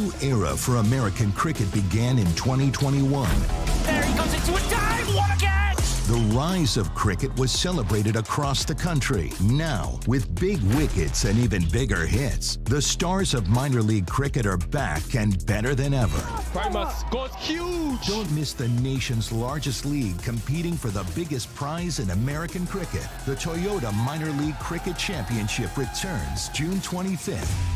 new era for American cricket began in 2021. There he goes into a dive! What a catch! The rise of cricket was celebrated across the country. Now, with big wickets and even bigger hits, the stars of minor league cricket are back and better than ever. Primus scores huge! Don't miss the nation's largest league competing for the biggest prize in American cricket. The Toyota Minor League Cricket Championship returns June 25th.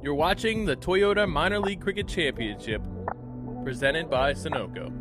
You're watching the Toyota Minor League Cricket Championship, presented by Sunoco.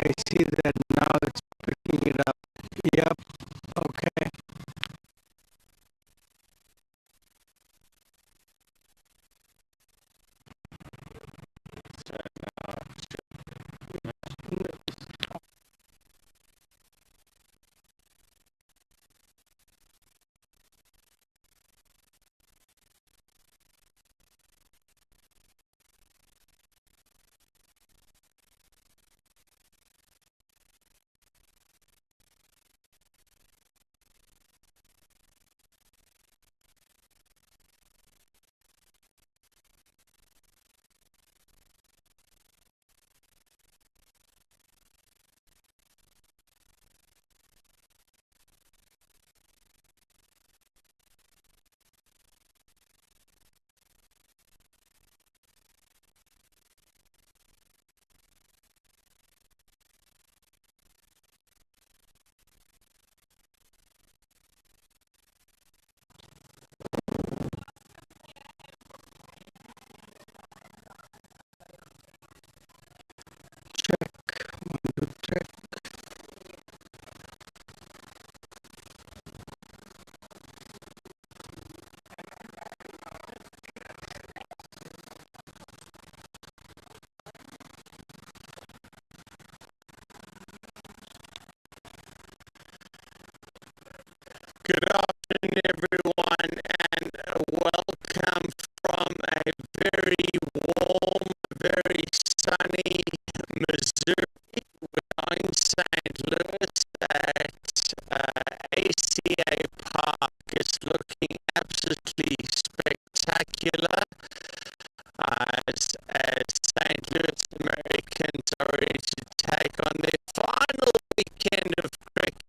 I see that now it's picking it up. Yep. Okay. Good afternoon, everyone, and welcome from a very warm, very sunny Missouri. We're in St. Louis at ACA Park. It's looking absolutely spectacular as St. Louis Americans are ready to take on their final weekend of cricket.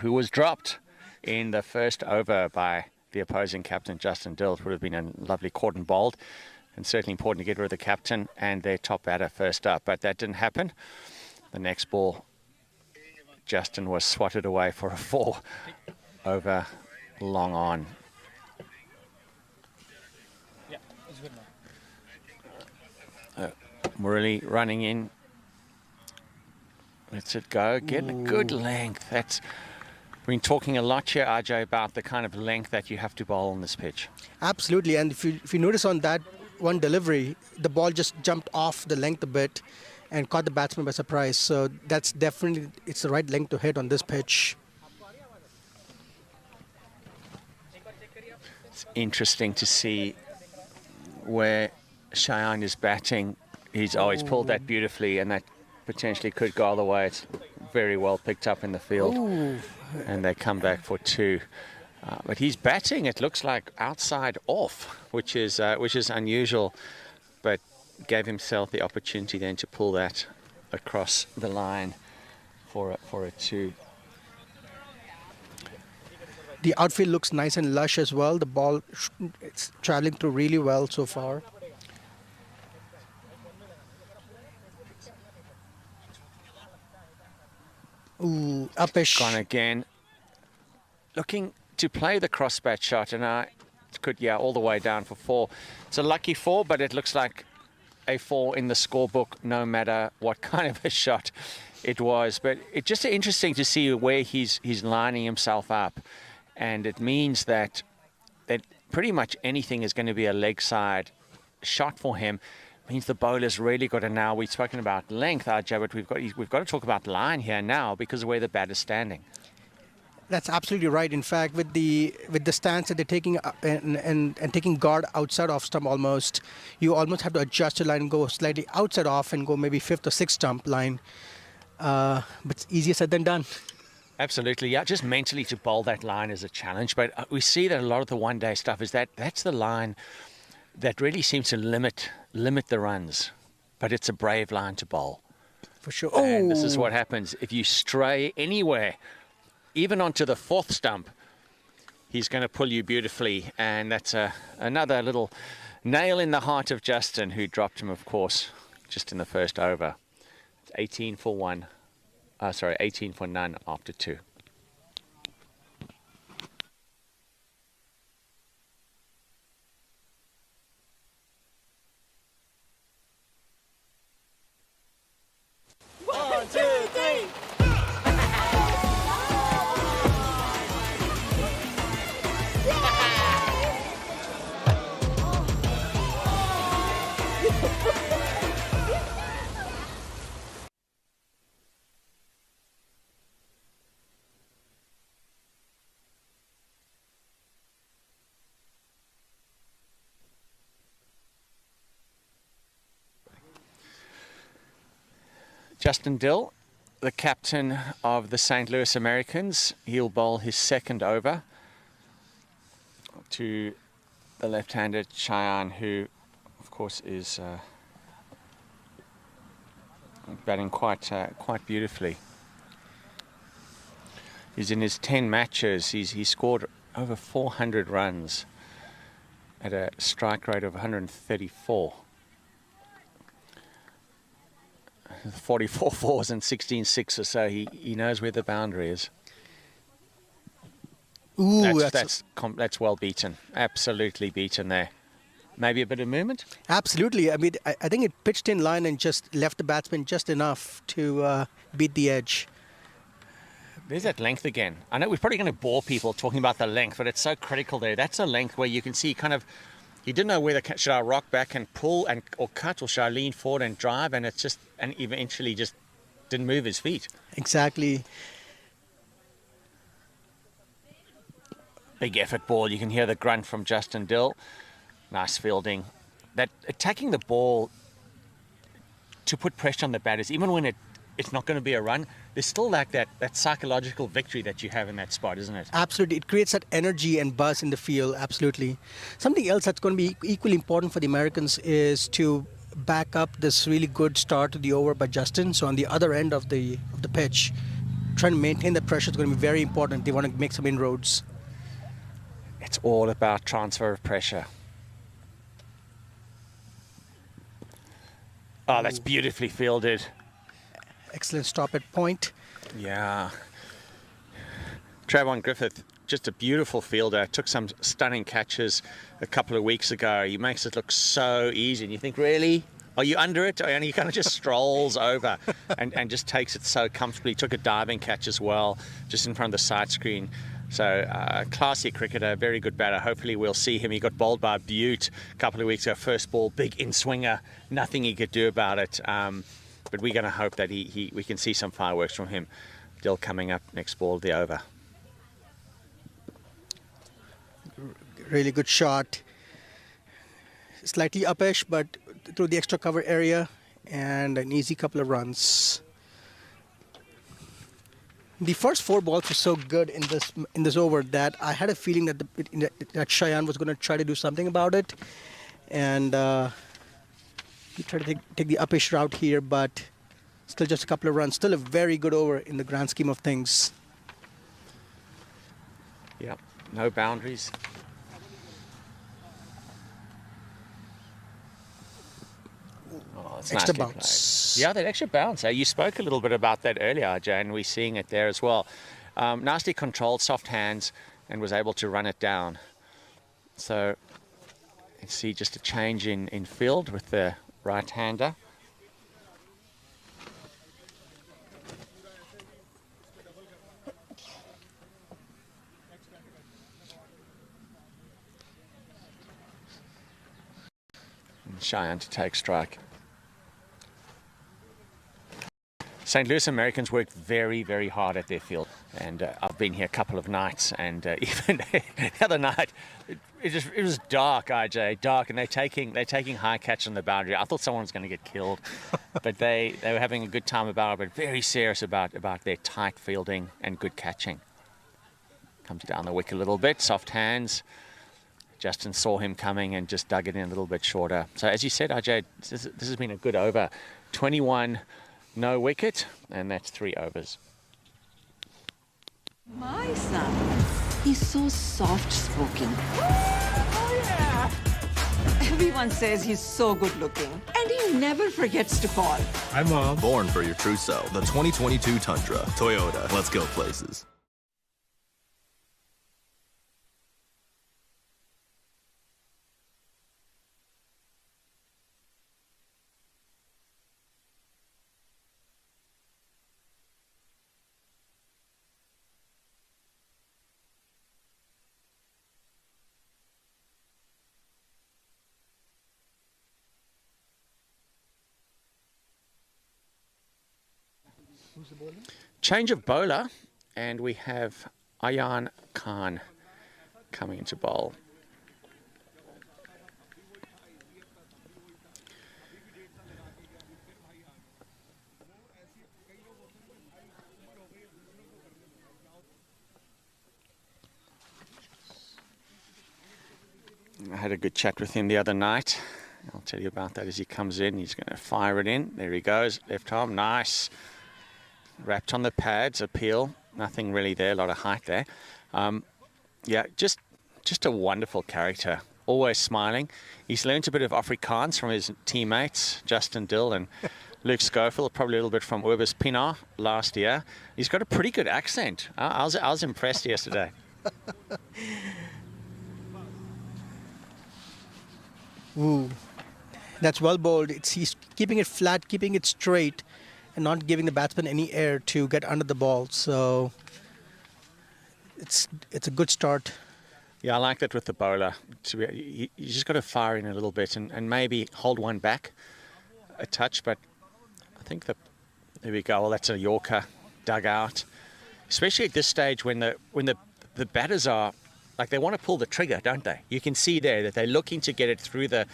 Who was dropped in the first over by the opposing captain, Justin Dill. It would have been a lovely caught and bowled, and certainly important to get rid of the captain and their top batter first up, but that didn't happen. The next ball, Justin was swatted away for a 4 over long on. Murali running in. Lets it go. Getting a good length. That's been talking a lot here, RJ, about the kind of length that you have to bowl on this pitch. Absolutely. And if you notice on that one delivery, the ball just jumped off the length a bit and caught the batsman by surprise. So that's definitely, it's the right length to hit on this pitch. It's interesting to see where Cheyenne is batting. He's pulled that beautifully, and that potentially could go all the way. It's very well picked up in the field. And they come back for 2. But he's batting, it looks like, outside off, which is unusual, but gave himself the opportunity then to pull that across the line for a 2. The outfield looks nice and lush as well. The ball, it's traveling through really well so far. Ooh, uppish. Gone again. Looking to play the crossbat shot, and I could, all the way down for 4. It's a lucky 4, but it looks like a 4 in the scorebook, no matter what kind of a shot it was. But it's just interesting to see where he's lining himself up, and it means that pretty much anything is going to be a leg side shot for him. It means the bowler's really got to now. We've spoken about length, Ajay, but we've got to talk about line here now because of where the bat is standing. That's absolutely right. In fact, with the stance that they're taking and taking guard outside off stump almost, you almost have to adjust your line and go slightly outside off and go maybe 5th or 6th stump line. But it's easier said than done. Absolutely, yeah. Just mentally to bowl that line is a challenge. But we see that a lot of the one-day stuff is that's the line that really seems to limit the runs. But it's a brave line to bowl. For sure. And this is what happens. If you stray anywhere, even onto the 4th stump, he's going to pull you beautifully. And that's another little nail in the heart of Justin, who dropped him, of course, just in the first over. It's 18 for 1. 18 for none after 2. One, two, three. Justin Dill, the captain of the St. Louis Americans, he'll bowl his 2nd over to the left-handed Cheyenne, who, of course, is batting quite beautifully. He's in his 10 matches. He's scored over 400 runs at a strike rate of 134. 44 fours and 16 sixes, so he knows where the boundary is. Ooh, that's well beaten. Absolutely beaten there. Maybe a bit of movement? Absolutely. I mean, I think it pitched in line and just left the batsman just enough to beat the edge. There's that length again. I know we're probably going to bore people talking about the length, but it's so critical there. That's a length where you can see kind of, he didn't know whether should I rock back and pull or cut, or should I lean forward and drive, and eventually just didn't move his feet. Exactly. Big effort ball. You can hear the grunt from Justin Dill. Nice fielding. That attacking the ball to put pressure on the batters, even when it's not going to be a run, there's still like that psychological victory that you have in that spot, isn't it? Absolutely. It creates that energy and buzz in the field. Absolutely. Something else that's going to be equally important for the Americans is to back up this really good start to the over by Justin. So on the other end of the pitch, trying to maintain the pressure is going to be very important. They want to make some inroads. It's all about transfer of pressure. Oh, that's beautifully fielded. Excellent stop at point. Yeah. Trayvon Griffith, just a beautiful fielder. Took some stunning catches a couple of weeks ago. He makes it look so easy. And you think, really? Are you under it? And he kind of just strolls over and just takes it so comfortably. Took a diving catch as well, just in front of the side screen. So, classy cricketer, very good batter. Hopefully we'll see him. He got bowled by Butte a couple of weeks ago. First ball, big in-swinger. Nothing he could do about it. But we're going to hope that we can see some fireworks from him. Still coming up next ball of the over. Really good shot. Slightly upish, but through the extra cover area, and an easy couple of runs. The first 4 balls were so good in this over that I had a feeling that Cheyenne was going to try to do something about it, and he tried to take the upish route here, but still just a couple of runs. Still a very good over in the grand scheme of things. Yeah, no boundaries. Extra bounce. Yeah, that extra bounce. You spoke a little bit about that earlier, Ajay, and we're seeing it there as well. Nicely controlled, soft hands, and was able to run it down. So you see just a change in field with the right-hander. And Cheyenne to take strike. St. Louis Americans work very, very hard at their field, and I've been here a couple of nights, and even the other night, it was dark, IJ, dark, and they're taking high catch on the boundary. I thought someone was going to get killed, but they were having a good time about it, but very serious about their tight fielding and good catching. Comes down the wick a little bit, soft hands. Justin saw him coming and just dug it in a little bit shorter. So as you said, IJ, this has been a good over. 21. No wicket, and that's 3 overs. My son, he's so soft-spoken. Oh, yeah. Everyone says he's so good-looking, and he never forgets to call. Hi, Mom. Born for your true self. The 2022 Tundra. Toyota. Let's go places. Change of bowler, and we have Ayan Khan coming into bowl. I had a good chat with him the other night. I'll tell you about that as he comes in. He's going to fire it in. There he goes. Left arm. Nice. Wrapped on the pads. Appeal. Nothing really there. A lot of height there. Yeah, just a wonderful character. Always smiling. He's learned a bit of Afrikaans from his teammates, Justin Dill and Luke Schofield, probably a little bit from Urbis Pienaar last year. He's got a pretty good accent. I was impressed yesterday. Ooh, that's well bowled. He's keeping it flat, keeping it straight, and not giving the batsman any air to get under the ball. So it's a good start. Yeah, I like that with the bowler. You just got to fire in a little bit and maybe hold one back a touch. But I think there we go. Well, that's a Yorker dug out. Especially at this stage when the batters are like, they want to pull the trigger, don't they? You can see there that they're looking to get it through that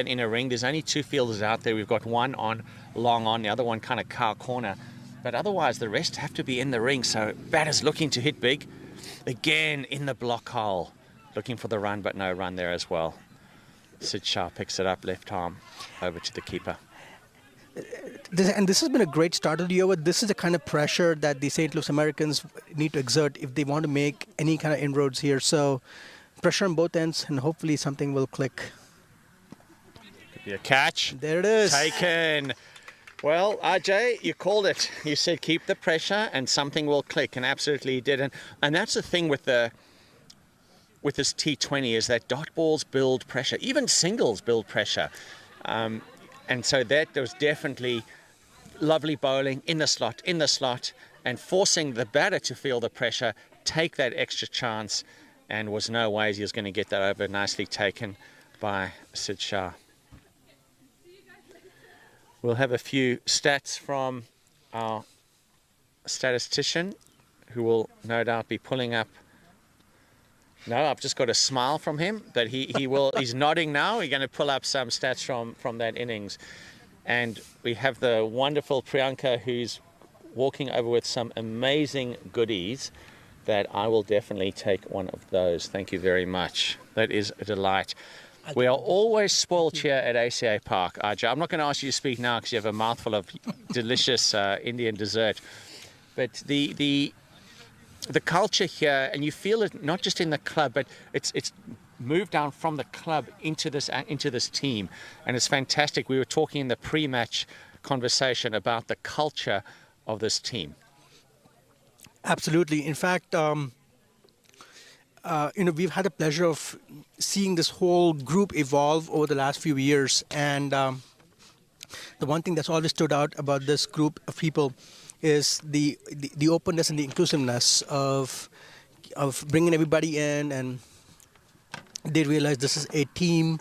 inner ring. There's only 2 fielders out there. We've got one on long on, the other one kind of cow corner. But otherwise, the rest have to be in the ring. So batters looking to hit big. Again in the block hole, looking for the run, but no run there as well. Sid Shah picks it up, left arm, over to the keeper. This has been a great start of the over. This is the kind of pressure that the St. Louis Americans need to exert if they want to make any kind of inroads here. So pressure on both ends, and hopefully something will click. Could be a catch. There it is. Taken. Well, RJ, you called it. You said keep the pressure and something will click, and absolutely he did. And that's the thing with this T20 is that dot balls build pressure. Even singles build pressure. And so there was definitely lovely bowling in the slot, and forcing the batter to feel the pressure, take that extra chance, and was no ways he was going to get that over. Nicely taken by Sid Shah. We'll have a few stats from our statistician, who will no doubt be pulling up. No, I've just got a smile from him, but he will. He's nodding now. We're going to pull up some stats from that innings, and we have the wonderful Priyanka, who's walking over with some amazing goodies. That I will definitely take one of those. Thank you very much. That is a delight. We are always spoiled here at ACA Park, Arja. I'm not going to ask you to speak now because you have a mouthful of delicious Indian dessert, but the culture here, and you feel it not just in the club, but it's moved down from the club into this team, and it's fantastic. We were talking in the pre-match conversation about the culture of this team. Absolutely. In fact, we've had the pleasure of seeing this whole group evolve over the last few years. And the one thing that's always stood out about this group of people is the openness and the inclusiveness of bringing everybody in, and they realize this is a team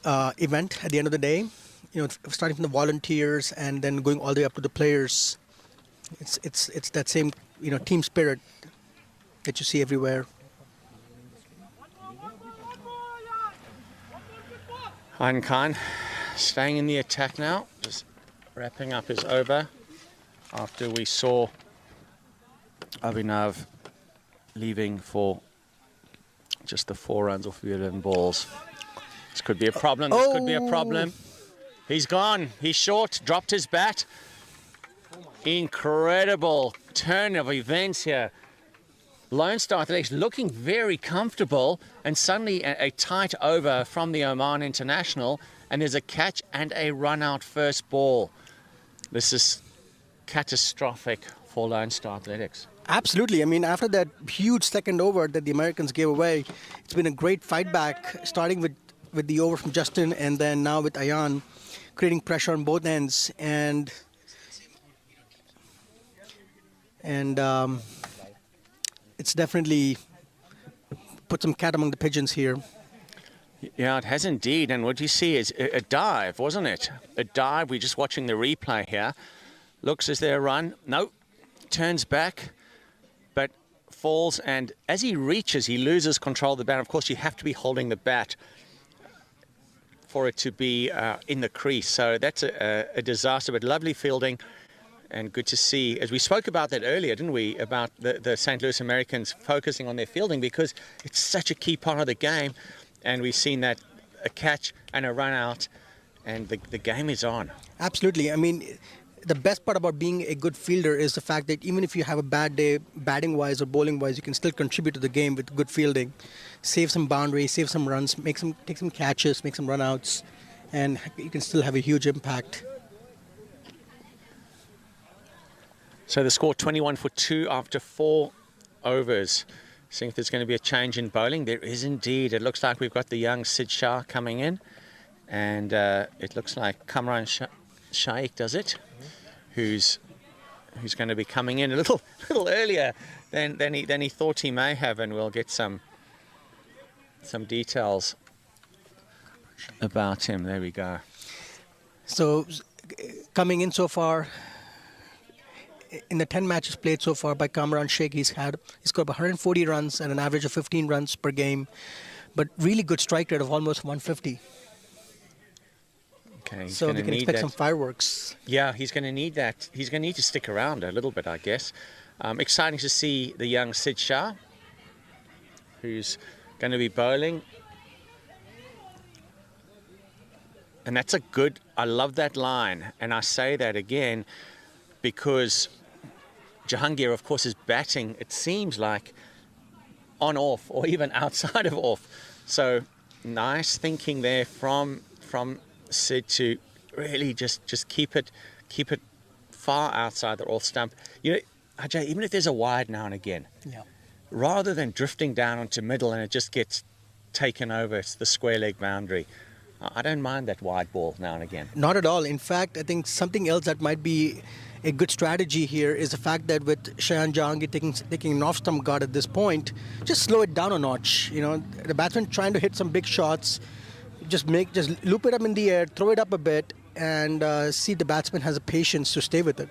event at the end of the day. Starting from the volunteers and then going all the way up to the players. It's that same team spirit that you see everywhere. Ayn Khan staying in the attack now, just wrapping up his over after we saw Abhinav leaving for just the 4 runs off of 11 balls. This could be a problem. This could be a problem. He's gone. He's short. Dropped his bat. Incredible turn of events here. Lone Star Athletics looking very comfortable, and suddenly a tight over from the Oman International, and there's a catch and a run out first ball. This is catastrophic for Lone Star Athletics. Absolutely. I mean, after that huge second over that the Americans gave away, it's been a great fight back, starting with the over from Justin and then now with Ayan, creating pressure on both ends. And it's definitely put some cat among the pigeons here. Yeah, it has indeed. And what you see is a dive, wasn't it? A dive. We're just watching the replay here. Looks, is there a run? No. Turns back, but falls. And as he reaches, he loses control of the bat. Of course, you have to be holding the bat for it to be in the crease. So that's a disaster, but lovely fielding. And good to see, as we spoke about that earlier, didn't we, about the St. Louis Americans focusing on their fielding because it's such a key part of the game. And we've seen that a catch and a run out, and the game is on. Absolutely. I mean, the best part about being a good fielder is the fact that even if you have a bad day, batting-wise or bowling-wise, you can still contribute to the game with good fielding. Save some boundaries, save some runs, take some catches, make some run-outs, and you can still have a huge impact. So the score 21 for 2 after 4 overs. Seeing if there's going to be a change in bowling. There is indeed. It looks like we've got the young Sid Shah coming in. And it looks like Kamran Shaikh does it, who's going to be coming in a little earlier than he thought he may have, and we'll get some details about him. There we go. So coming in so far, in the 10 matches played so far by Kamran Shaikh, he's got 140 runs and an average of 15 runs per game, but really good strike rate of almost 150. Okay, so we can expect some fireworks. Yeah, he's going to need that. He's going to need to stick around a little bit, I guess. Exciting to see the young Sid Shah, who's going to be bowling. And that's I love that line. And I say that again because Jahangir, of course, is batting, it seems like, on-off or even outside of off. So nice thinking there from Sid to really just keep it far outside the off stump. Ajay, even if there's a wide now and again, rather than drifting down onto middle and it just gets taken over, it's the square leg boundary. I don't mind that wide ball now and again. Not at all. In fact, I think something else that might be a good strategy here is the fact that with Shayan Jahangir taking an off-stump guard at this point, just slow it down a notch. The batsman trying to hit some big shots, just loop it up in the air, throw it up a bit, and see the batsman has the patience to stay with it.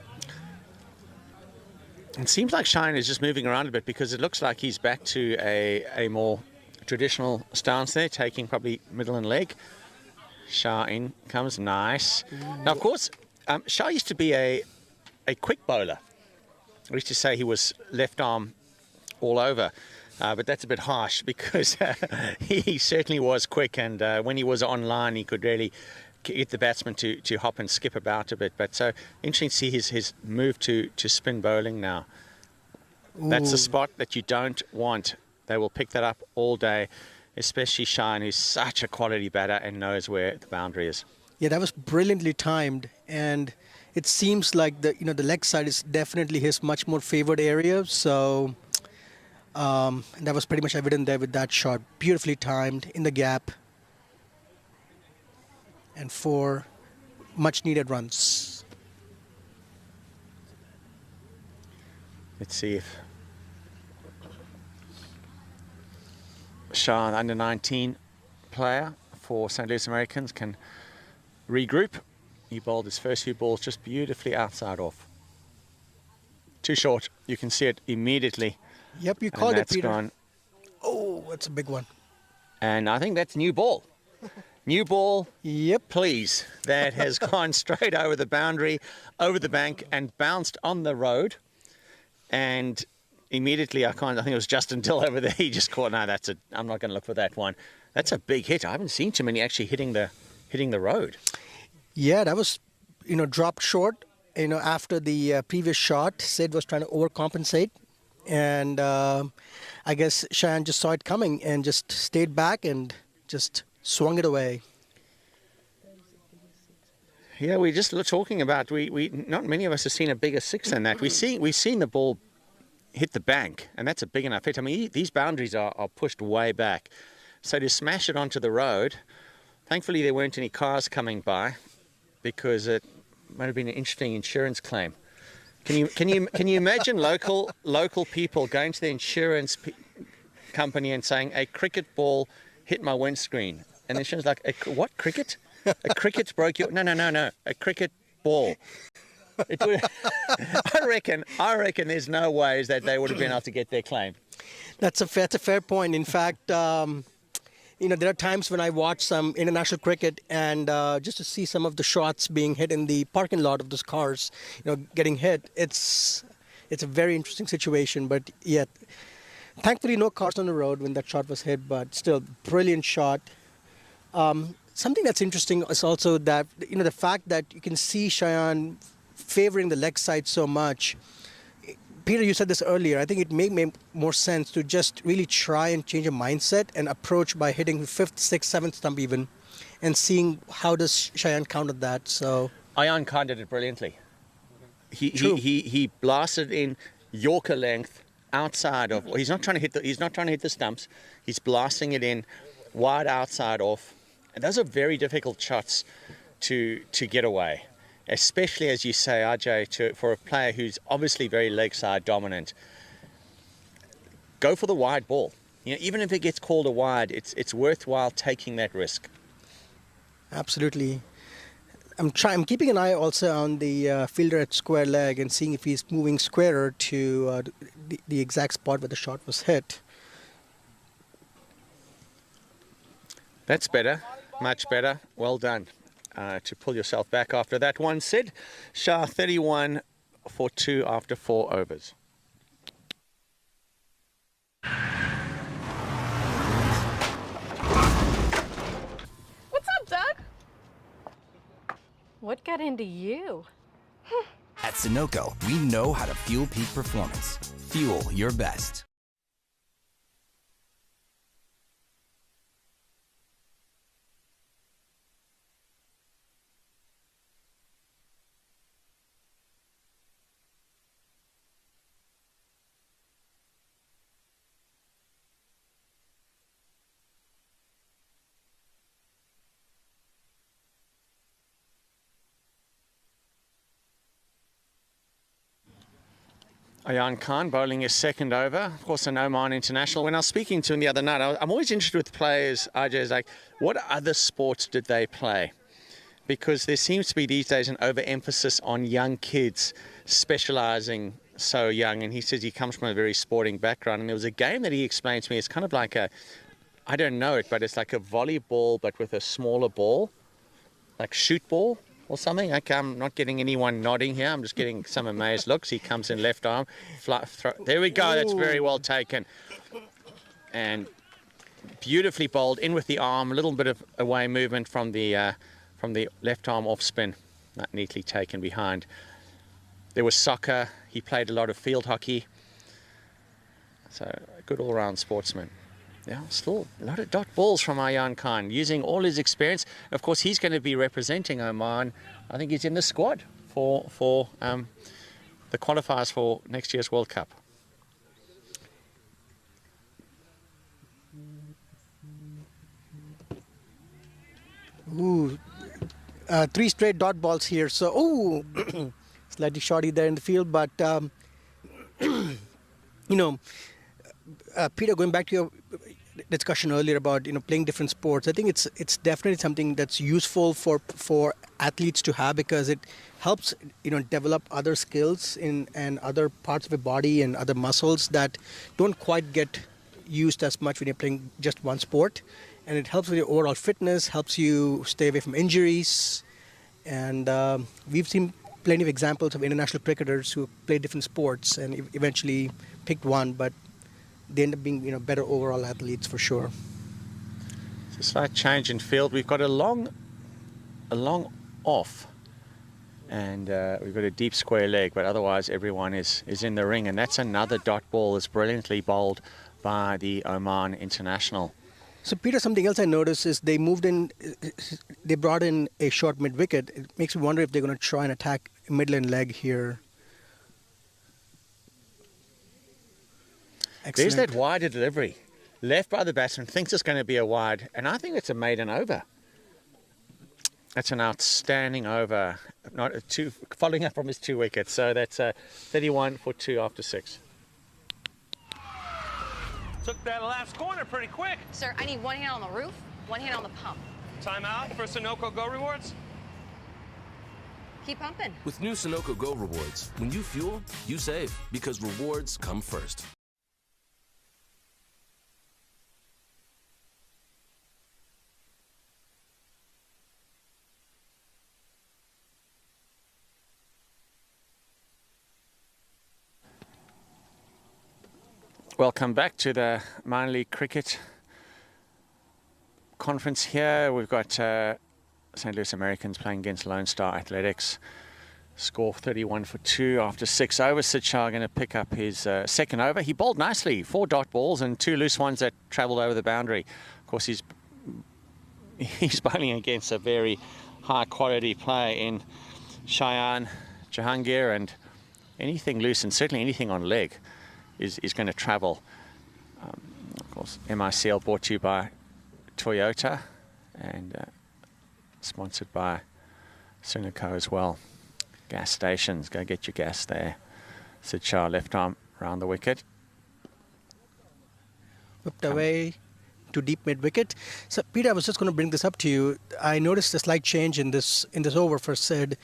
It seems like Shayan is just moving around a bit because it looks like he's back to a more traditional stance there, taking probably middle and leg. Shah in comes, nice. Now, of course, Shah used to be a quick bowler. I used to say he was left arm all over, but that's a bit harsh because he certainly was quick, and when he was online, he could really get the batsman to hop and skip about a bit. But so interesting to see his move to spin bowling now. Ooh. That's a spot that you don't want. They will pick that up all day, especially Shine, who's such a quality batter and knows where the boundary is. Yeah, that was brilliantly timed, and it seems like the leg side is definitely his much more favored area. So And that was pretty much evident there with that shot. Beautifully timed in the gap. And 4 much needed runs. Let's see if Shah, the under-19 player for St. Louis Americans, can regroup. He bowled his first few balls just beautifully outside off. Too short. You can see it immediately. Yep, you called it, Peter. Gone. Oh, that's a big one. And I think that's new ball. New ball, yep. Please. That has gone straight over the boundary, over the bank, and bounced on the road. And immediately, I think it was Justin Dill over there. He just caught. No, I'm not going to look for that one. That's a big hit. I haven't seen too many actually hitting the road. Yeah, that was, dropped short. After the previous shot, Sid was trying to overcompensate, and I guess Cheyenne just saw it coming and just stayed back and just swung it away. Yeah, we just talking about we not many of us have seen a bigger 6 than that. We've seen the ball hit the bank, and that's a big enough hit. I mean, these boundaries are pushed way back, so to smash it onto the road. Thankfully, there weren't any cars coming by, because it might have been an interesting insurance claim. Can you imagine local people going to the insurance company and saying a cricket ball hit my windscreen, and the insurance like, what, cricket? A cricket broke your... No. A cricket ball. It would, I reckon there's no ways that they would have been able to get their claim. That's a fair point. In fact, there are times when I watch some international cricket, and just to see some of the shots being hit in the parking lot of those cars, getting hit, it's a very interesting situation. But yet, thankfully, no cars on the road when that shot was hit. But still, brilliant shot. Something that's interesting is also that the fact that you can see Cheyenne favoring the leg side so much. Peter, you said this earlier. I think it may make more sense to just really try and change a mindset and approach by hitting 5th, 6th, 7th stump even, and seeing how does Cheyenne counter that. So Ayan Khan did it brilliantly. He blasted in Yorker length outside of. He's not trying to hit the stumps. He's blasting it in wide outside off, and those are very difficult shots to get away. Especially, as you say, RJ, for a player who's obviously very leg side dominant. Go for the wide ball. Even if it gets called a wide, it's worthwhile taking that risk. Absolutely. I'm keeping an eye also on the fielder at square leg and seeing if he's moving squarer to the exact spot where the shot was hit. That's better, much better. Well done. To pull yourself back after that one, Sid. Shah 31 for 2 after 4 overs. What's up, Doug? What got into you? At Sunoco, we know how to fuel peak performance. Fuel your best. Ayan Khan bowling his second over, of course an Oman international. When I was speaking to him the other night, I'm always interested with players, RJ, is like, what other sports did they play? Because there seems to be these days an overemphasis on young kids specialising so young. And he says he comes from a very sporting background. And there was a game that he explained to me, it's kind of like I don't know it, but it's like a volleyball, but with a smaller ball, like shoot ball or something. Okay, I'm not getting anyone nodding here. I'm just getting some amazed looks. He comes in left arm. There we go. That's very well taken. And beautifully bowled in with the arm. A little bit of away movement from the left arm off spin. Not neatly taken behind. There was soccer. He played a lot of field hockey. So a good all-round sportsman. Yeah, still a lot of dot balls from Ayan Khan, using all his experience. Of course, he's going to be representing Oman. I think he's in the squad for the qualifiers for next year's World Cup. 3 straight dot balls here. So, slightly shorty there in the field, but Peter, going back to your discussion earlier about playing different sports, I think it's definitely something that's useful for athletes to have, because it helps develop other skills and other parts of the body and other muscles that don't quite get used as much when you're playing just one sport, and it helps with your overall fitness, helps you stay away from injuries, and we've seen plenty of examples of international cricketers who play different sports and eventually picked one, but they end up being better overall athletes for sure. It's a slight change in field. We've got a long off, and we've got a deep square leg, but otherwise everyone is in the ring, and that's another dot ball that's brilliantly bowled by the Oman international. So Peter, something else I noticed is they brought in a short mid-wicket. It makes me wonder if they're going to try and attack midland leg here. Excellent. There's that wider delivery. Left by the batsman, thinks it's going to be a wide, and I think it's a maiden over. That's an outstanding over, following up from his 2 wickets. So that's 31 for 2 after 6. Took that last corner pretty quick. Sir, I need 1 hand on the roof, 1 hand on the pump. Timeout for Sunoco Go Rewards. Keep pumping. With new Sunoco Go Rewards, when you fuel, you save, because rewards come first. Welcome back to the minor league cricket conference here. We've got St. Louis Americans playing against Lone Star Athletics. Score 31 for 2 after 6 overs. Sid Shah going to pick up his second over. He bowled nicely, 4 dot balls and 2 loose ones that travelled over the boundary. Of course, he's bowling against a very high quality player in Cheyenne Jahangir, and anything loose and certainly anything on leg is going to travel. Of course, MICL brought to you by Toyota and sponsored by Sunoco as well. Gas stations, go get your gas there. Sid Shah left arm around the wicket. Whipped away to deep mid wicket. So Peter, I was just going to bring this up to you. I noticed a slight change in this over for Sid.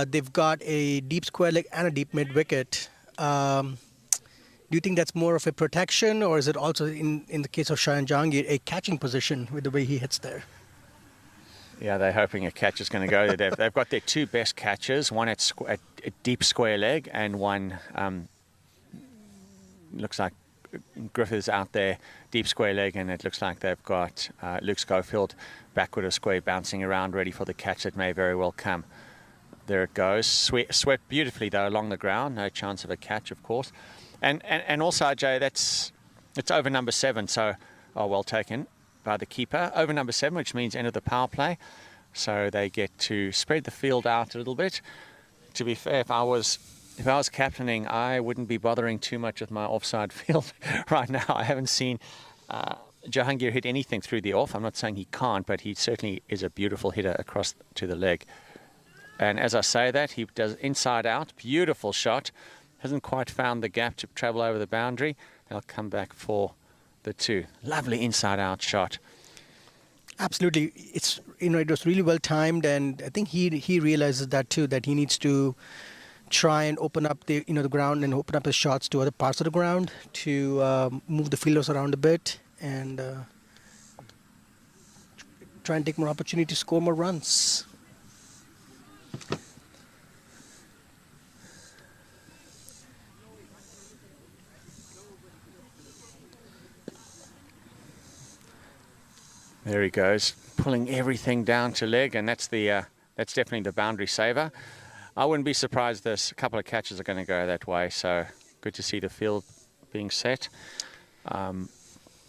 They've got a deep square leg and a deep mid wicket. Do you think that's more of a protection, or is it also, in the case of Cheyenne Jahangir, a catching position with the way he hits there? Yeah, they're hoping a catch is going to go there. They've got their 2 best catches, one at deep square leg and one looks like Griffiths out there, deep square leg, and it looks like they've got Luke Schofield backward of square bouncing around ready for the catch that may very well come. There it goes. Swept beautifully though along the ground. No chance of a catch, of course. And also, Jay, it's over number 7, so well taken by the keeper. Over number 7, which means end of the power play. So they get to spread the field out a little bit. To be fair, if I was captaining, I wouldn't be bothering too much with my offside field right now. I haven't seen Jahangir hit anything through the off. I'm not saying he can't, but he certainly is a beautiful hitter across to the leg. And as I say that, he does inside out, beautiful shot. Hasn't quite found the gap to travel over the boundary. They'll come back for the 2. Lovely inside out shot. Absolutely. It was really well timed, and I think he realizes that too, that he needs to try and open up the ground and open up his shots to other parts of the ground to move the fielders around a bit and try and take more opportunity to score more runs. There he goes, pulling everything down to leg, and that's definitely the boundary saver. I wouldn't be surprised there's a couple of catches are going to go that way, so good to see the field being set.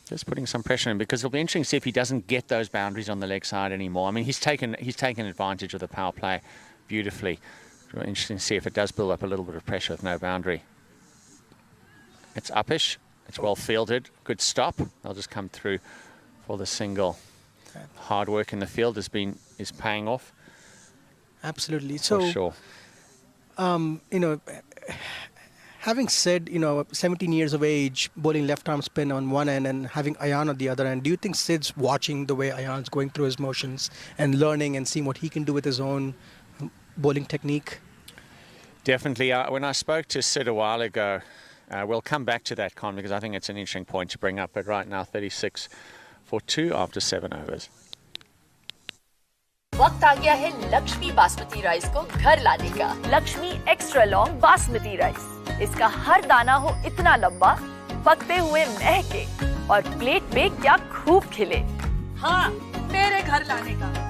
Just putting some pressure in, because it'll be interesting to see if he doesn't get those boundaries on the leg side anymore. I mean, he's taken advantage of the power play beautifully. It'll be interesting to see if it does build up a little bit of pressure with no boundary. It's uppish, it's well fielded, good stop. They'll just come through for the single. Hard work in the field is paying off. Absolutely. for So, sure. you know, having said, 17 years of age, bowling left arm spin on one end and having Ayan on the other end, do you think Sid's watching the way Ayan's going through his motions and learning and seeing what he can do with his own bowling technique? Definitely. When I spoke to Sid a while ago, we'll come back to that, Con, because I think it's an interesting point to bring up. But right now, 36 for 2 after 7 overs. वक्त आ गया है Lakshmi basmati rice को घर लाने का। Lakshmi extra long basmati rice. इसका हर दाना हो इतना लंबा, पकते हुए महके और प्लेट में क्या खूब खिले। हाँ, मेरे घर लाने का।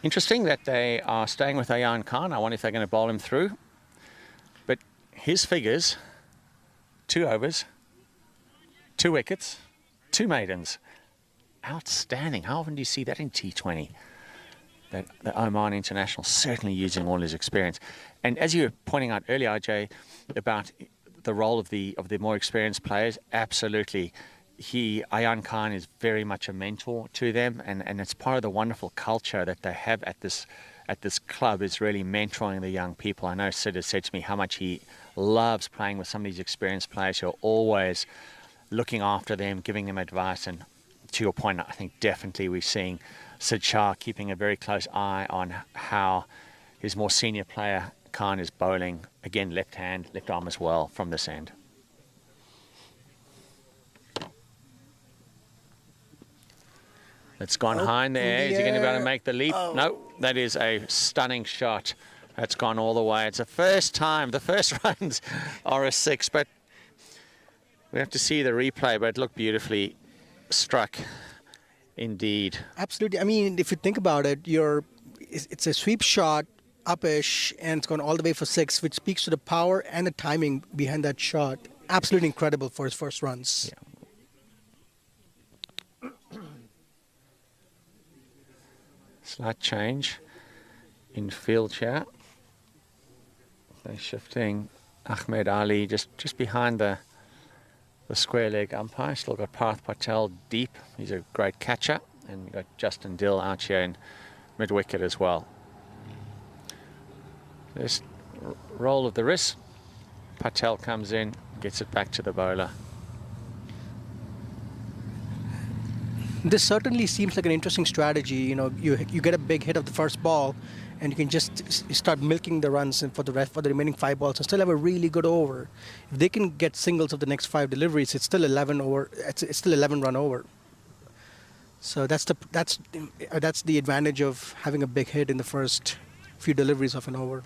Interesting that they are staying with Ayan Khan. I wonder if they're going to bowl him through. But his figures, 2 overs, 2 wickets, 2 maidens. Outstanding. How often do you see that in T20? That the Oman international certainly using all his experience. And as you were pointing out earlier, Ajay, about the role of the more experienced players, absolutely. Ayan Khan is very much a mentor to them, and it's part of the wonderful culture that they have at this club, is really mentoring the young people. I know Sid has said to me how much he loves playing with some of these experienced players who are always looking after them, giving them advice. And to your point, I think definitely we're seeing Sid Shah keeping a very close eye on how his more senior player Khan is bowling. Again, left hand, left arm as well from this end. It's gone high in the air. Is he going to be able to make the leap? No, that is a stunning shot. That's gone all the way. It's the first time. The first runs are a 6, but we have to see the replay, but it looked beautifully struck indeed. Absolutely. I mean, if you think about it, it's a sweep shot, upish, and it's gone all the way for 6, which speaks to the power and the timing behind that shot. Absolutely incredible for his first runs. Yeah. Slight change in field here. They're shifting Ahmed Ali just behind the square leg umpire. Still got Parth Patel deep. He's a great catcher. And we've got Justin Dill out here in mid-wicket as well. This roll of the wrist. Patel comes in, gets it back to the bowler. This certainly seems like an interesting strategy. You get a big hit of the first ball, and you can just start milking the runs for the remaining 5 balls and still have a really good over. If they can get singles of the next 5 deliveries, it's still 11 over. It's still 11 run over. So that's the advantage of having a big hit in the first few deliveries of an over.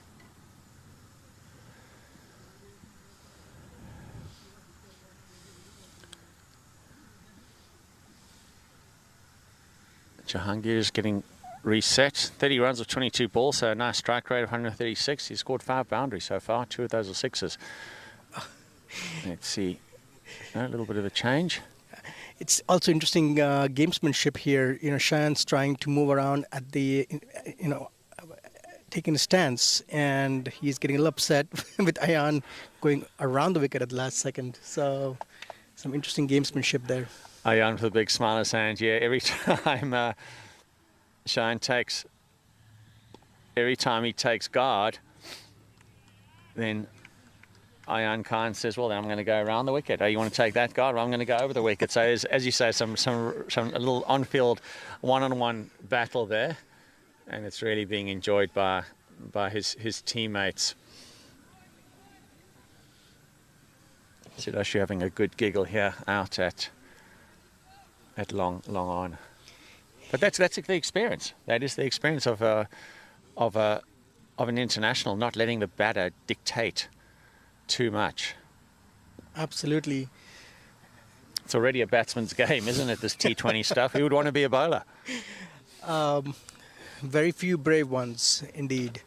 Jahangir is getting reset. 30 runs of 22 balls, so a nice strike rate of 136. He's scored 5 boundaries so far. 2 of those are 6s. Let's see. A little bit of a change. It's also interesting gamesmanship here. Shayan's trying to move around at the, taking a stance, and he's getting a little upset with Ayan going around the wicket at the last second. So some interesting gamesmanship there. Ayan with a big smile on his hand. Yeah, every time every time he takes guard, then Ayan Khan says, well, then I'm going to go around the wicket. Oh, you want to take that guard? Well, I'm going to go over the wicket. So as you say, a little on-field one-on-one battle there. And it's really being enjoyed by his teammates. Sidashi having a good giggle here out at Long On. But that's the experience. That is the experience of an international, not letting the batter dictate too much. Absolutely. It's already a batsman's game, isn't it, this T20 stuff? Who would want to be a bowler? Very few brave ones, indeed.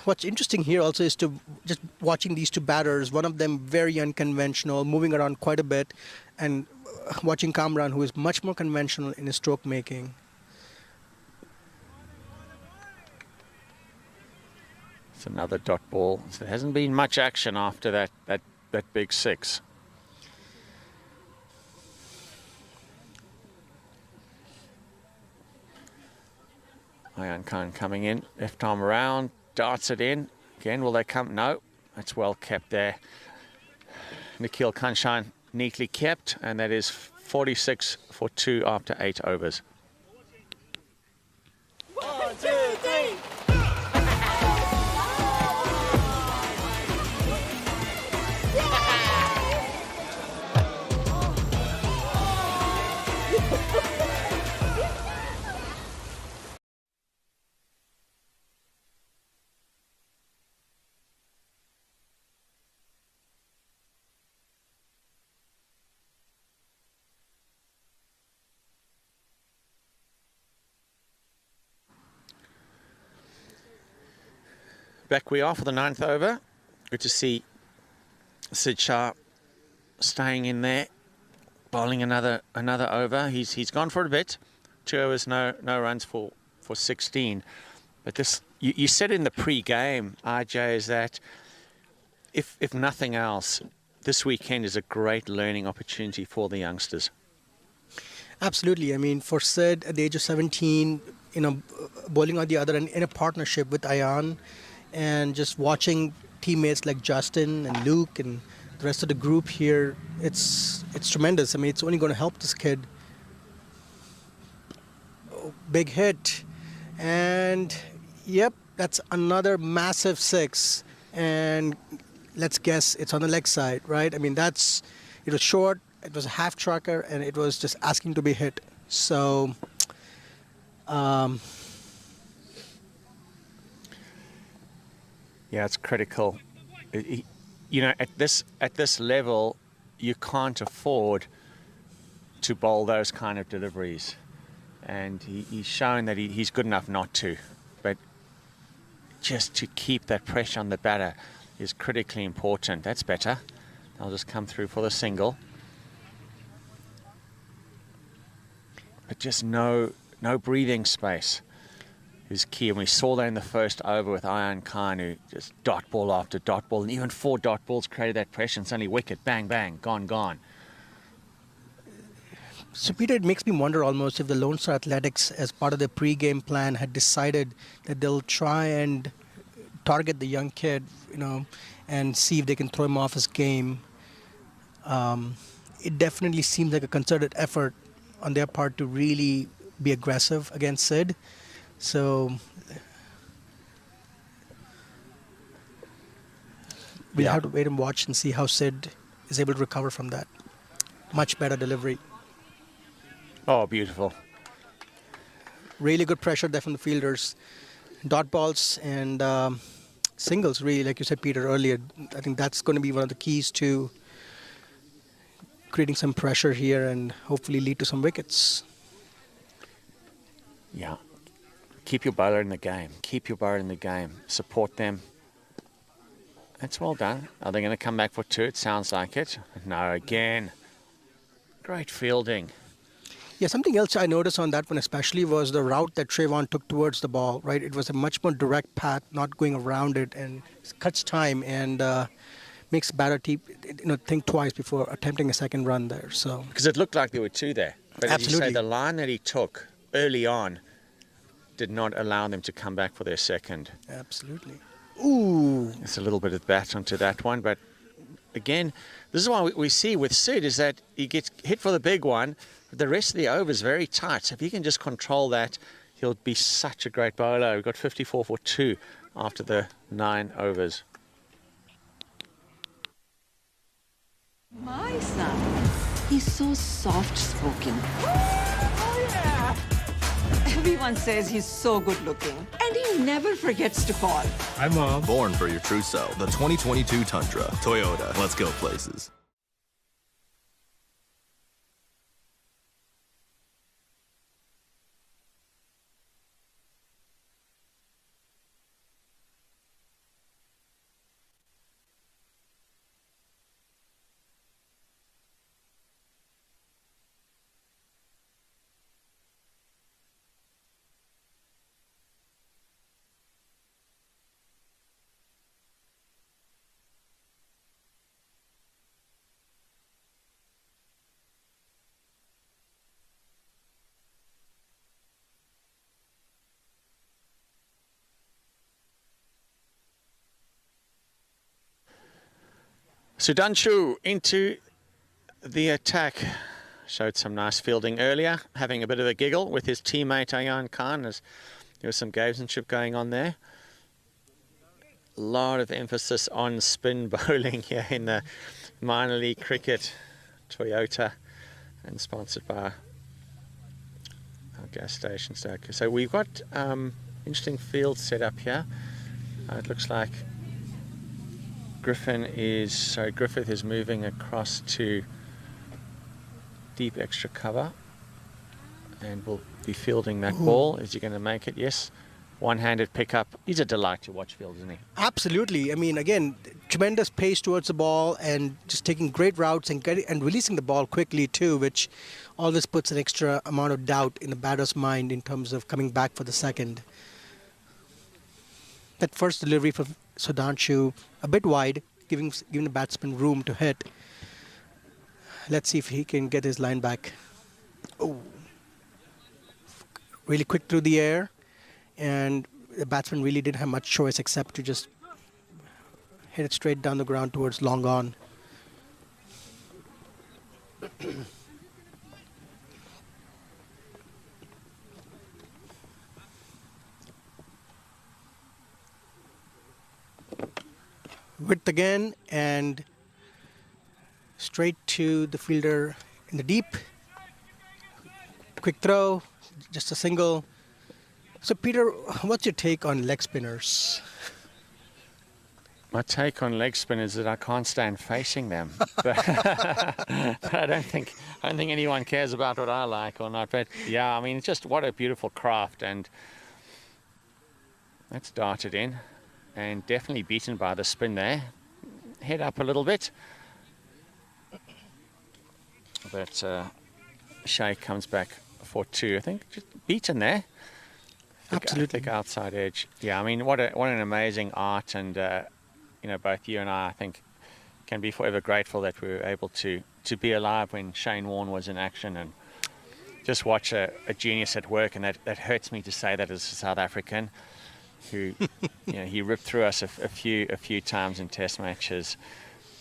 What's interesting here also is to just watching these two batters, one of them very unconventional, moving around quite a bit, and watching Kamran, who is much more conventional in his stroke making. It's another dot ball. There hasn't been much action after that big six. Ayan Khan coming in, left arm around, darts it in. Again, will they come? No, that's well kept there. Nikhil Kanshan neatly kept, and that is 46 for 2 after 8 overs. 1, 2, 3. Back we are for the 9th over. Good to see Sid Shah staying in there, bowling another over. He's gone for a bit. 2 overs, no runs for 16. But this, you said in the pre-game, RJ, is that if nothing else, this weekend is a great learning opportunity for the youngsters. Absolutely. I mean, for Sid at the age of 17, bowling on the other end in a partnership with Ayan, and just watching teammates like Justin and Luke and the rest of the group here, it's tremendous. I mean, it's only going to help this kid. Oh, big hit. And, yep, that's another massive 6. And let's guess it's on the leg side, right? I mean, it was short, it was a half trucker, and it was just asking to be hit. So, yeah, it's critical. At this level, you can't afford to bowl those kind of deliveries, and he's shown that he's good enough not to. But just to keep that pressure on the batter is critically important. That's better. I'll just come through for the single. But just no breathing space is key, and we saw that in the first over with Ayan Khan, who just dot ball after dot ball, and even 4 dot balls created that pressure, and suddenly wicket, bang, bang, gone. So, Peter, it makes me wonder almost if the Lone Star Athletics, as part of their pre-game plan, had decided that they'll try and target the young kid, and see if they can throw him off his game. It definitely seems like a concerted effort on their part to really be aggressive against Sid. So we'll have to wait and watch and see how Sid is able to recover from that. Much better delivery. Oh, beautiful. Really good pressure there from the fielders. Dot balls and singles, really, like you said, Peter, earlier. I think that's going to be one of the keys to creating some pressure here and hopefully lead to some wickets. Yeah. Keep your bowler in the game. Keep your bowler in the game. Support them. That's well done. Are they going to come back for 2? It sounds like it. No, again. Great fielding. Yeah, something else I noticed on that one especially was the route that Trayvon took towards the ball, right? It was a much more direct path, not going around it, and cuts time and makes batter think twice before attempting a second run there. So because it looked like there were 2 there. But absolutely. As you say, the line that he took early on did not allow them to come back for their second. Absolutely. Ooh. It's a little bit of bat onto that one, but again, this is what we see with Sid, is that he gets hit for the big one, but the rest of the over is very tight. So if he can just control that, he'll be such a great bowler. We've got 54 for 2 after the 9 overs. My son, he's so soft-spoken. Everyone says he's so good-looking, and he never forgets to call. Hi, Mom. Born for your true self. The 2022 Tundra. Toyota. Let's go places. Sudanshu into the attack. Showed some nice fielding earlier, having a bit of a giggle with his teammate Ayan Khan as there was some gamesmanship going on there. A lot of emphasis on spin bowling here in the minor league cricket. Toyota, and sponsored by our gas station. So we've got interesting field set up here. It looks like Griffith is moving across to deep extra cover and will be fielding that ball. Is he going to make it? Yes. One-handed pickup. He's a delight to watch field, isn't he? Absolutely. I mean, again, tremendous pace towards the ball and just taking great routes and releasing the ball quickly too, which always puts an extra amount of doubt in the batter's mind in terms of coming back for the second. That first delivery for Sudanshu, a bit wide, giving the batsman room to hit. Let's see if he can get his line back. Oh, really quick through the air. And the batsman really didn't have much choice except to just hit it straight down the ground towards long on. Width again and straight to the fielder in the deep. Quick throw, just a single. So, Peter, what's your take on leg spinners? My take on leg spinners is that I can't stand facing them. But I don't think anyone cares about what I like or not. But yeah, I mean, just what a beautiful craft, and that's darted in, and definitely beaten by the spin there. Head up a little bit, but Shea comes back for two. I think just beaten there. Absolutely. Thick outside edge. Yeah, I mean, what an amazing art, and you know, both you and I think, can be forever grateful that we were able to be alive when Shane Warne was in action, and just watch a genius at work. And that hurts me to say that as a South African, who you know, he ripped through us a few times in Test matches,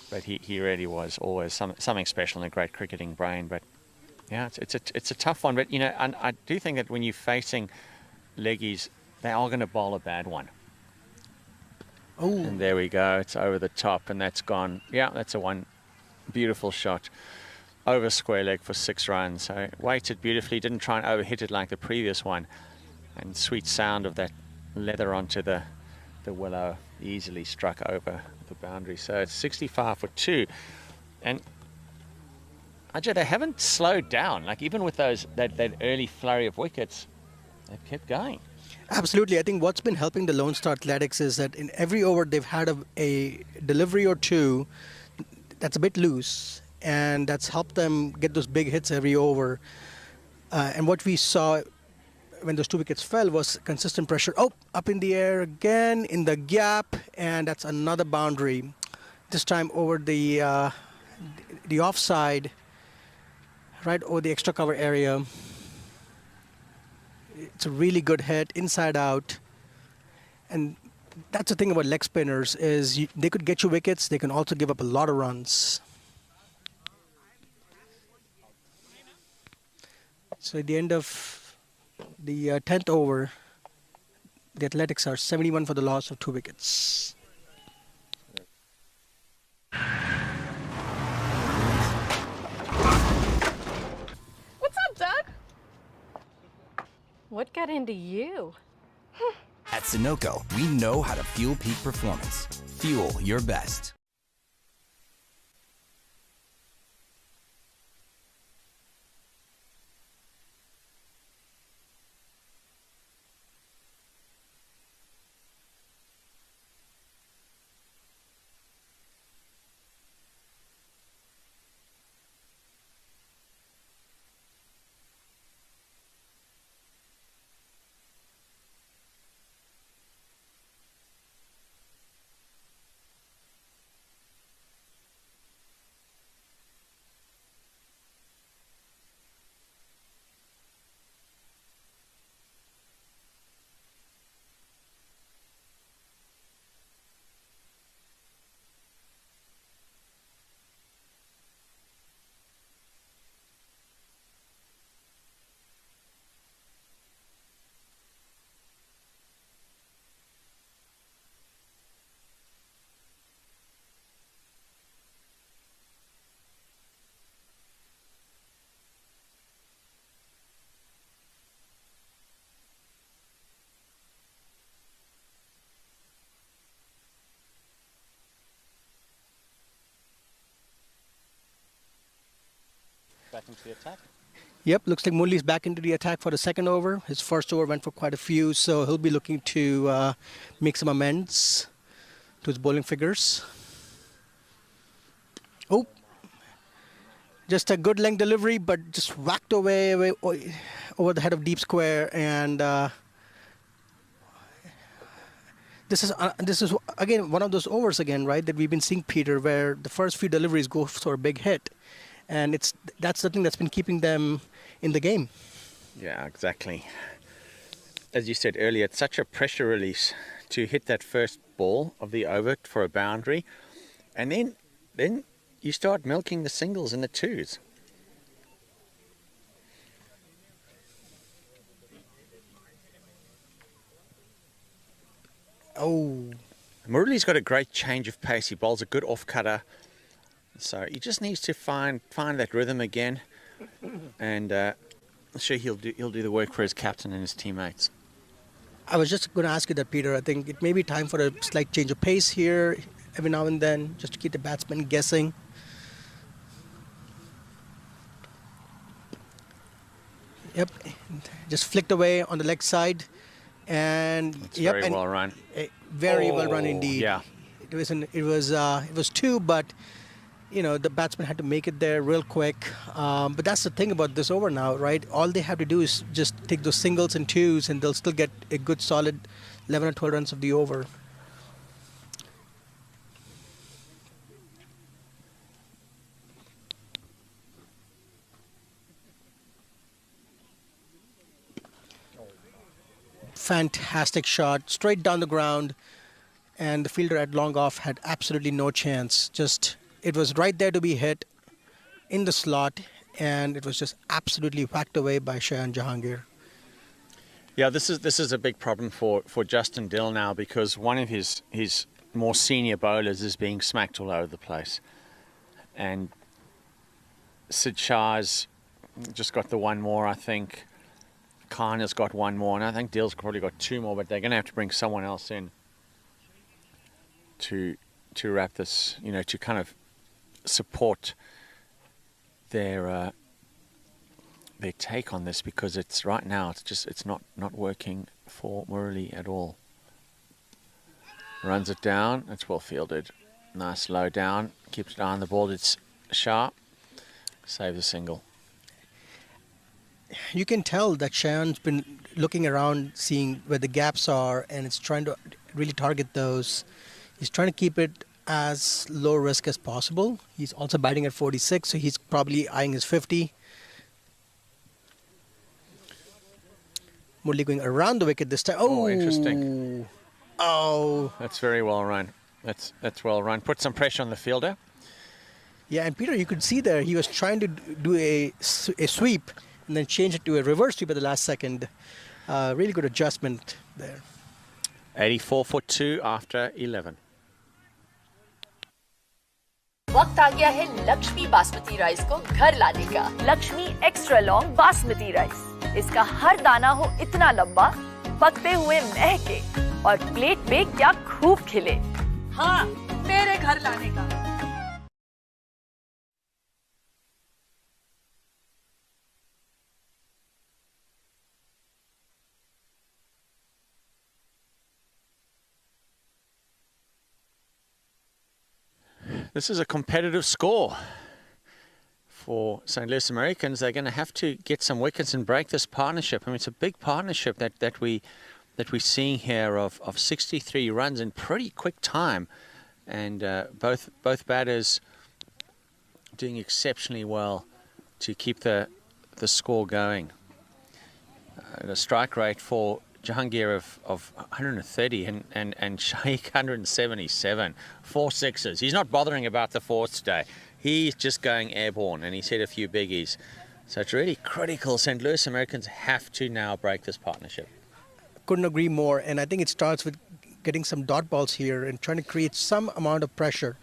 but he really was always something special and a great cricketing brain. But yeah, it's a tough one. But you know, and I do think that when you're facing leggies, they are going to bowl a bad one. Oh, and there we go. It's over the top, and that's gone. Yeah, that's a one. Beautiful shot over square leg for 6 runs. So weighted beautifully. Didn't try and overhit it like the previous one. And sweet sound of that leather onto the willow, easily struck over the boundary. So it's 65 for 2. And Ajay, they haven't slowed down. Like even with that early flurry of wickets, they've kept going. Absolutely. I think what's been helping the Lone Star Athletics is that in every over they've had a delivery or two that's a bit loose, and that's helped them get those big hits every over. And what we saw when those 2 wickets fell was consistent pressure. Oh, up in the air again, in the gap, and that's another boundary. This time over the offside, right over the extra cover area. It's a really good hit, inside out. And that's the thing about leg spinners is they could get you wickets. They can also give up a lot of runs. So at the end of the 10th over, the Athletics are 71 for the loss of 2 wickets. What's up, Doug? What got into you? At Sunoco, we know how to fuel peak performance. Fuel your best. into the attack. Yep, looks like Murali's back into the attack for the second over. His first over went for quite a few, so he'll be looking to make some amends to his bowling figures. Oh, just a good length delivery, but just whacked away over the head of deep square. And this is again one of those overs again, right, that we've been seeing, Peter, where the first few deliveries go for a big hit, and that's the thing that's been keeping them in the game. Yeah, exactly. As you said earlier, it's such a pressure release to hit that first ball of the over for a boundary, and then you start milking the singles and the twos. Oh. Murali's got a great change of pace. He bowls a good off-cutter. So he just needs to find that rhythm again. And I'm sure he'll do the work for his captain and his teammates. I was just going to ask you that, Peter. I think it may be time for a slight change of pace here every now and then, just to keep the batsman guessing. Yep, just flicked away on the leg side. And it's yep, very well run. Very well run indeed. Yeah. It was two, but you know the batsman had to make it there real quick. But that's the thing about this over now, right? All they have to do is just take those singles and twos, and they'll still get a good solid 11 or 12 runs of the over. Fantastic shot, straight down the ground, and the fielder at long off had absolutely no chance. It was right there to be hit in the slot, and it was just absolutely whacked away by Shayan Jahangir. Yeah, this is a big problem for Justin Dill now, because one of his more senior bowlers is being smacked all over the place, and Sid Shah's just got the one more, I think. Khan has got one more, and I think Dill's probably got two more, but they're going to have to bring someone else in to wrap this, to kind of support their take on this, because it's right now it's not working for Murali at all. Runs it down, it's well fielded, nice low down, keeps it on the ball, it's sharp, saves a single. You can tell that Shayan's been looking around, seeing where the gaps are, and it's trying to really target those. He's trying to keep it as low risk as possible. He's also batting at 46, so he's probably eyeing his 50. Murali going around the wicket this time. Oh, Interesting. Oh. That's very well run. That's well run. Put some pressure on the fielder. Yeah, and Peter, you could see there he was trying to do a sweep and then change it to a reverse sweep at the last second. Really good adjustment there. 84 for 2 after 11. वक्त आ गया है Lakshmi basmati rice को घर लाने का। Lakshmi extra long basmati rice. इसका हर दाना हो इतना लंबा, पकते हुए महके और प्लेट पे क्या खूब खिले। हाँ, मेरे घर लाने का। This is a competitive score for St. Louis Americans. They're going to have to get some wickets and break this partnership. I mean, it's a big partnership that we're seeing here of 63 runs in pretty quick time, and both batters doing exceptionally well to keep the score going. The strike rate for Jahangir of 130 and Shaikh 177, 4 sixes. He's not bothering about the fourths today. He's just going airborne, and he's hit a few biggies. So it's really critical. St. Louis Americans have to now break this partnership. Couldn't agree more, and I think it starts with getting some dot balls here and trying to create some amount of pressure.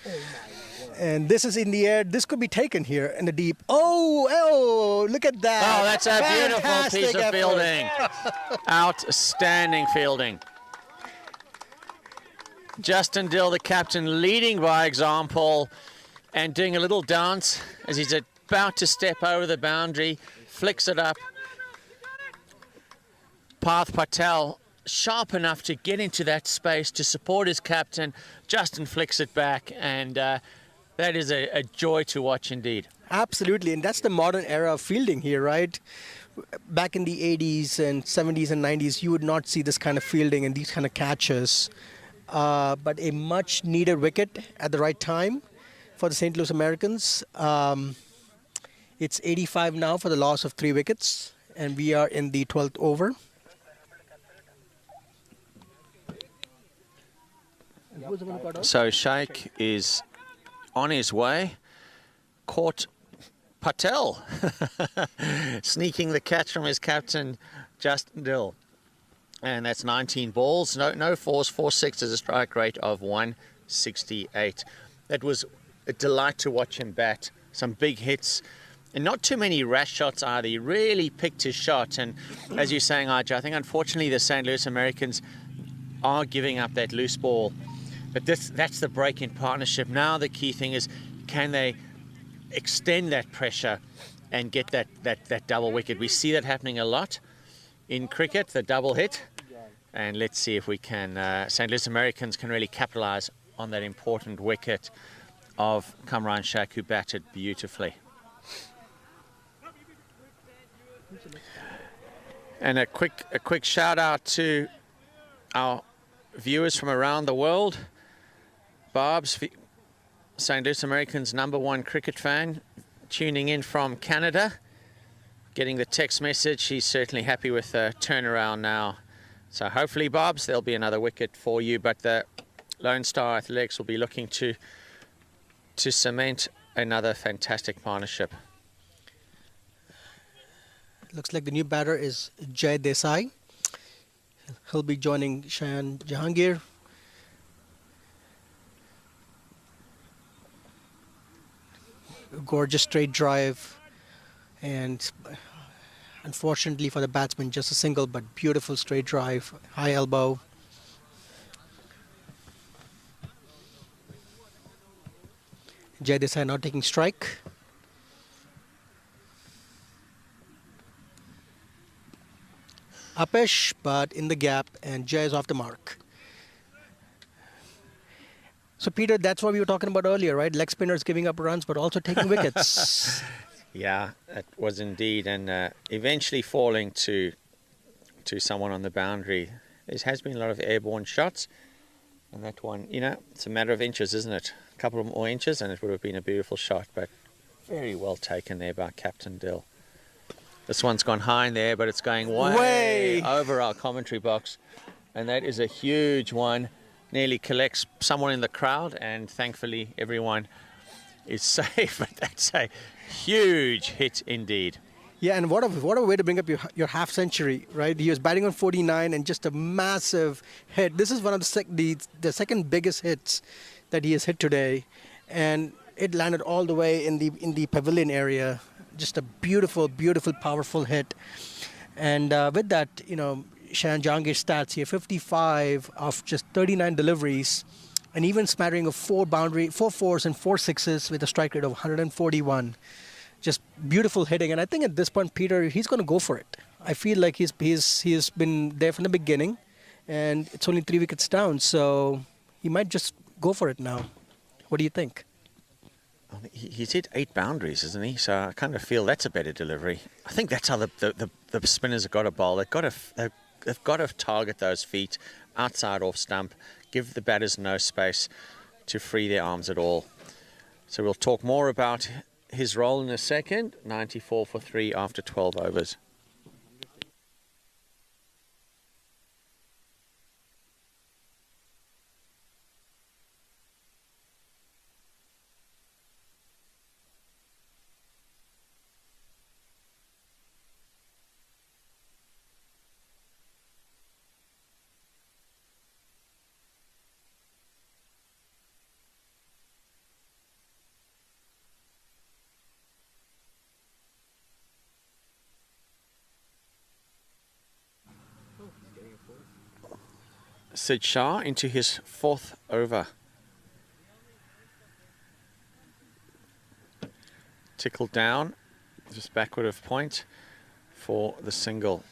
And this is in the air. This could be taken here in the deep. Oh, look at that. Oh, that's a Fantastic beautiful piece of effort. fielding. Outstanding fielding. Justin Dill, the captain, leading by example and doing a little dance as he's about to step over the boundary, flicks it up. Parth Patel, sharp enough to get into that space to support his captain. Justin flicks it back, and that is a joy to watch indeed. Absolutely, and that's the modern era of fielding here, right? Back in the 80s and 70s and 90s, you would not see this kind of fielding and these kind of catches. But a much needed wicket at the right time for the St. Louis Americans. It's 85 now for the loss of 3 wickets, and we are in the 12th over. So Sheikh is on his way, caught Patel sneaking the catch from his captain Justin Dill, and that's 19 balls, no fours, 4 sixes, a strike rate of 168. That was a delight to watch him bat. Some big hits and not too many rash shots either. He really picked his shot, and as you're saying, Arj, I think unfortunately the St. Louis Americans are giving up that loose ball. But that's the break in partnership. Now the key thing is, can they extend that pressure and get that double wicket? We see that happening a lot in cricket, the double hit. And let's see if we can, St. Louis Americans can really capitalize on that important wicket of Kamran Sheikh, who batted beautifully. And a quick shout out to our viewers from around the world. Barb's St. Louis Americans' #1 cricket fan, tuning in from Canada, getting the text message. He's certainly happy with the turnaround now. So hopefully, Barb's, there'll be another wicket for you, but the Lone Star Athletics will be looking to cement another fantastic partnership. Looks like the new batter is Jay Desai. He'll be joining Shayan Jahangir. Gorgeous straight drive, and unfortunately for the batsman, just a single, but beautiful straight drive, high elbow. Jay Desai now taking strike. Upish, but in the gap, and Jay is off the mark. So, Peter, that's what we were talking about earlier, right? Leg spinners giving up runs, but also taking wickets. Yeah, it was indeed, and eventually falling to someone on the boundary. There has been a lot of airborne shots, and that one, it's a matter of inches, isn't it? A couple of more inches, and it would have been a beautiful shot, but very well taken there by Captain Dill. This one's gone high in there, but it's going way over our commentary box, and that is a huge one. Nearly collects someone in the crowd, and thankfully everyone is safe. But that's a huge hit indeed. Yeah, and what a way to bring up your half century, right? He was batting on 49 and just a massive hit. This is one of the second biggest hits that he has hit today, and it landed all the way in the pavilion area. Just a beautiful, beautiful, powerful hit. And with that, Shayan Jahangir's stats here, 55 of just 39 deliveries, an even smattering of 4 fours and 4 sixes with a strike rate of 141. Just beautiful hitting, and I think at this point, Peter, he's going to go for it. I feel like he's been there from the beginning, and it's only 3 wickets down, so he might just go for it now. What do you think? He's hit 8 boundaries, isn't he? So I kind of feel that's a better delivery. I think that's how the spinners have got to bowl. They've got to target those feet outside off stump, give the batters no space to free their arms at all. So we'll talk more about his role in a second. 94 for 3 after 12 overs. Sid Shah into his 4th over. tickle down, just backward of point for the single.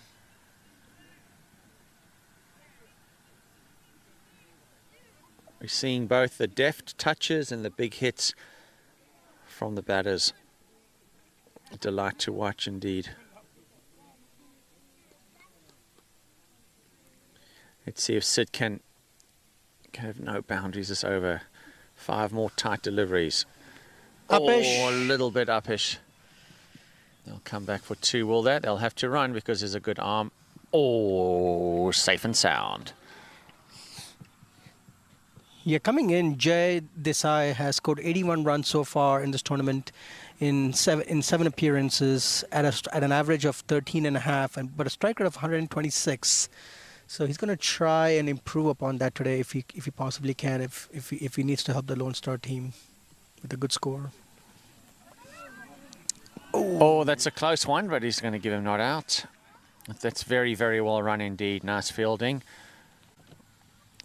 We're seeing both the deft touches and the big hits from the batters. A delight to watch indeed. Let's see if Sid can have no boundaries this over. 5 more tight deliveries. Uppish. Oh, a little bit uppish. They'll come back for 2, will they? They'll have to run because there's a good arm. Oh, safe and sound. Yeah, coming in, Jay Desai has scored 81 runs so far in this tournament in seven appearances at an average of 13.5, but a strike rate of 126. So he's going to try and improve upon that today if he possibly can, if he needs to help the Lone Star team with a good score. Oh, that's a close one, but he's going to give him not out. That's very, very well run indeed. Nice fielding.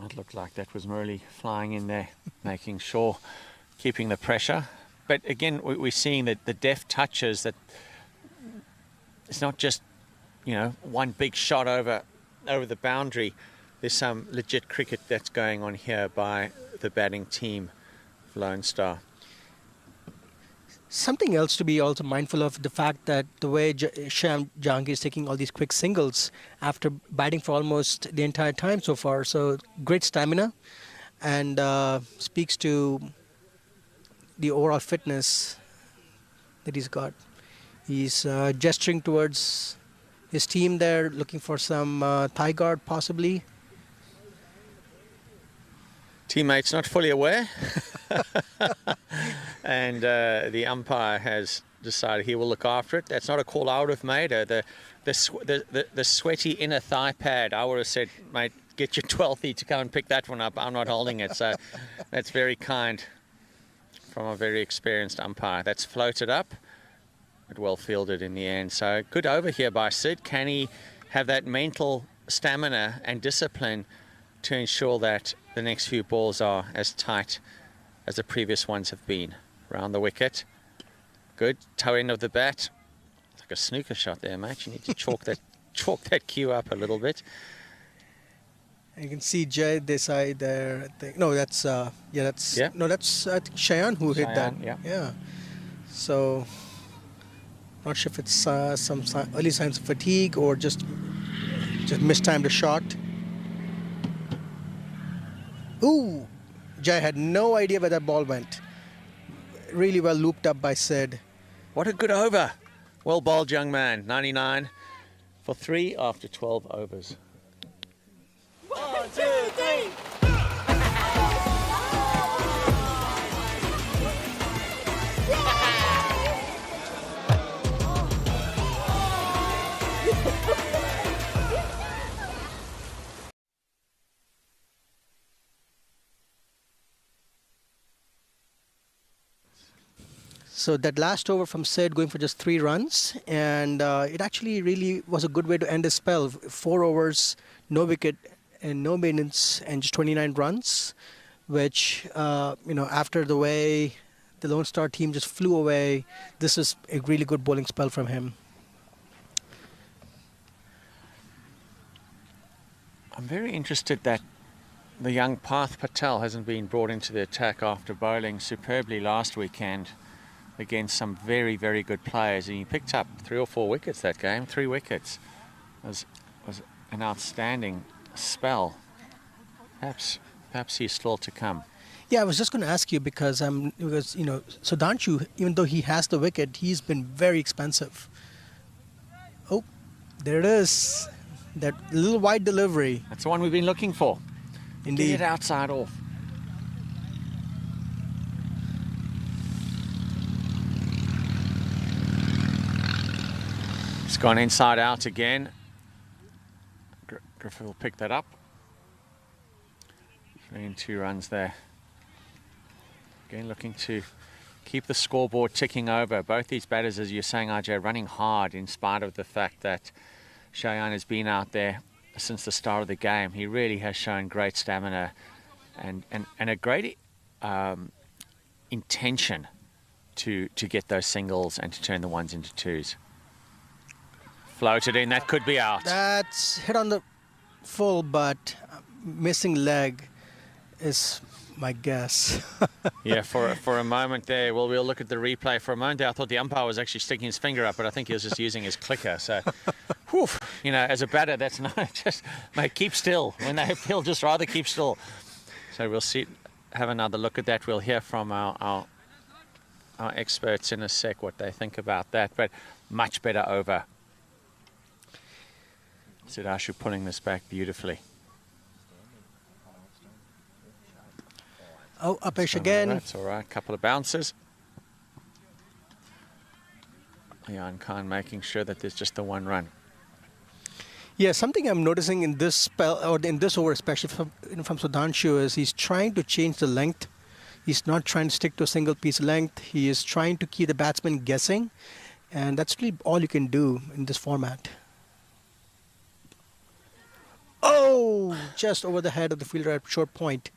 It looked like that was Murley flying in there, making sure, keeping the pressure. But again, we're seeing that the deft touches, that it's not just, you know, one big shot over the boundary. There's some legit cricket that's going on here by the batting team of Lone Star. Something else to be also mindful of, the fact that the way Shyam Jahangir is taking all these quick singles after batting for almost the entire time so far. So great stamina, and speaks to the overall fitness that he's got. He's gesturing towards his team there, looking for some thigh guard possibly. Teammates not fully aware. And the umpire has decided he will look after it. That's not a call I would have made. The sweaty inner thigh pad, I would have said, mate, get your 12th to come and pick that one up. I'm not holding it. So that's very kind from a very experienced umpire. That's floated up, but well fielded in the end. So good over here by Sid. Can he have that mental stamina and discipline to ensure that the next few balls are as tight as the previous ones have been? Round the wicket. Good toe end of the bat. It's like a snooker shot there, mate. You need to chalk that cue up a little bit. You can see Jay Desai there. I think. No, that's I think Cheyenne who hit that. Yeah. So not sure if it's some early signs of fatigue or just mistimed a shot. Ooh, Jay had no idea where that ball went. Really well looped up by Sid. What a good over. Well bowled, young man. 99 for 3 after 12 overs. 1, 2, 3. So that last over from Sid going for just 3 runs, and it actually really was a good way to end his spell. 4 overs, no wicket, and no maintenance, and just 29 runs, which after the way the Lone Star team just flew away, this is a really good bowling spell from him. I'm very interested that the young Parth Patel hasn't been brought into the attack after bowling superbly last weekend against some very, very good players, and he picked up 3 or 4 wickets that game. 3 wickets was an outstanding spell. Perhaps he's still to come. Yeah, I was just going to ask you because Sudhanshu, even though he has the wicket, he's been very expensive. Oh, there it is. That little wide delivery. That's the one we've been looking for. Indeed. Get it outside off. It's gone inside out again. Griffith will pick that up. 3 and 2 runs there. Again, looking to keep the scoreboard ticking over. Both these batters, as you're saying, RJ, running hard in spite of the fact that Cheyenne has been out there since the start of the game. He really has shown great stamina and a great intention to get those singles and to turn the ones into twos. Floated in, that could be out. That's hit on the full, but missing leg is my guess. Yeah, for a moment there, well, we'll look at the replay. For a moment there, I thought the umpire was actually sticking his finger up, but I think he was just using his clicker. So, whew, you know, as a batter, that's not just, mate, keep still. When they feel, just rather keep still. So we'll see, have another look at that. We'll hear from our experts in a sec what they think about that, but much better over. Sudashu pulling this back beautifully. Oh, upish again. That's all right. Couple of bounces. Ayan Khan making sure that there's just the one run. Yeah, something I'm noticing in this spell, or in this over, especially from Sudhanshu, is he's trying to change the length. He's not trying to stick to a single piece of length. He is trying to keep the batsman guessing, and that's really all you can do in this format. Oh, just over the head of the fielder at short point.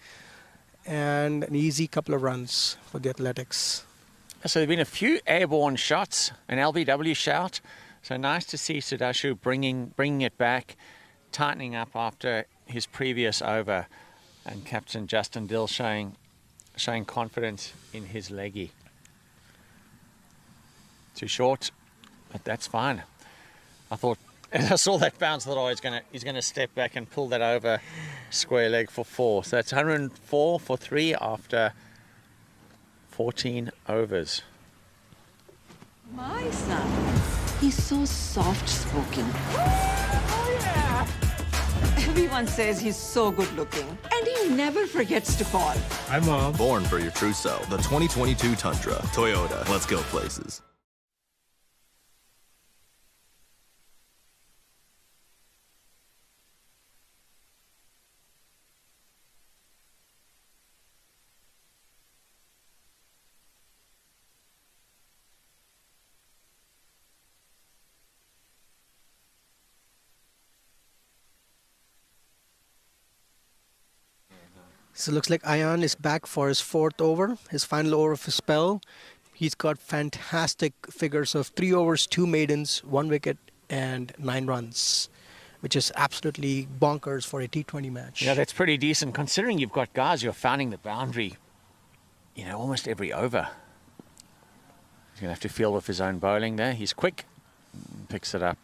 And an easy couple of runs for the Athletics. So there have been a few airborne shots, an LBW shout. So nice to see Sudashu bringing it back, tightening up after his previous over, and Captain Justin Dill showing confidence in his leggy. Too short, but that's fine. I thought, as I saw that bounce, I thought, he's gonna step back and pull that over square leg for 4. So that's 104 for 3 after 14 overs. My son, he's so soft-spoken. Oh, yeah. Everyone says he's so good-looking, and he never forgets to call. Hi, Mom. Born for your true self. The 2022 Tundra. Toyota. Let's go places. So it looks like Ayan is back for his 4th over, his final over of his spell. He's got fantastic figures of 3 overs, 2 maidens, 1 wicket, and 9 runs, which is absolutely bonkers for a T20 match. Yeah, that's pretty decent, considering you've got guys who are founding the boundary, you know, almost every over. He's going to have to field with his own bowling there. He's quick, picks it up.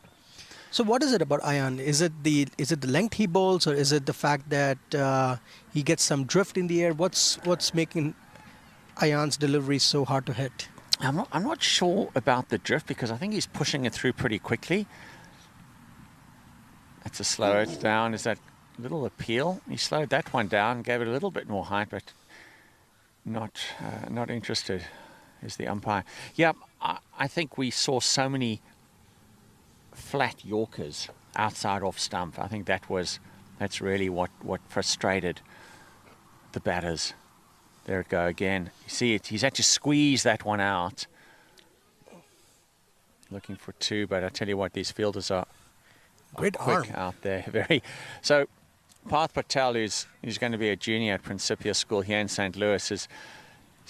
So what is it about Ayan? Is it the length he bowls, or is it the fact that he gets some drift in the air? What's making Ayan's delivery so hard to hit? I'm not sure about the drift, because I think he's pushing it through pretty quickly. That's a slow it down. Is that little appeal? He slowed that one down, gave it a little bit more height, but not interested is the umpire. Yeah, I think we saw so many flat Yorkers outside off stump. I think that's really what frustrated the batters. There it go again. You see it, he's had to squeeze that one out. Looking for 2, but I tell you what, these fielders are great quick arm out there. Very. So Parth Patel, who's going to be a junior at Principia School here in St. Louis, has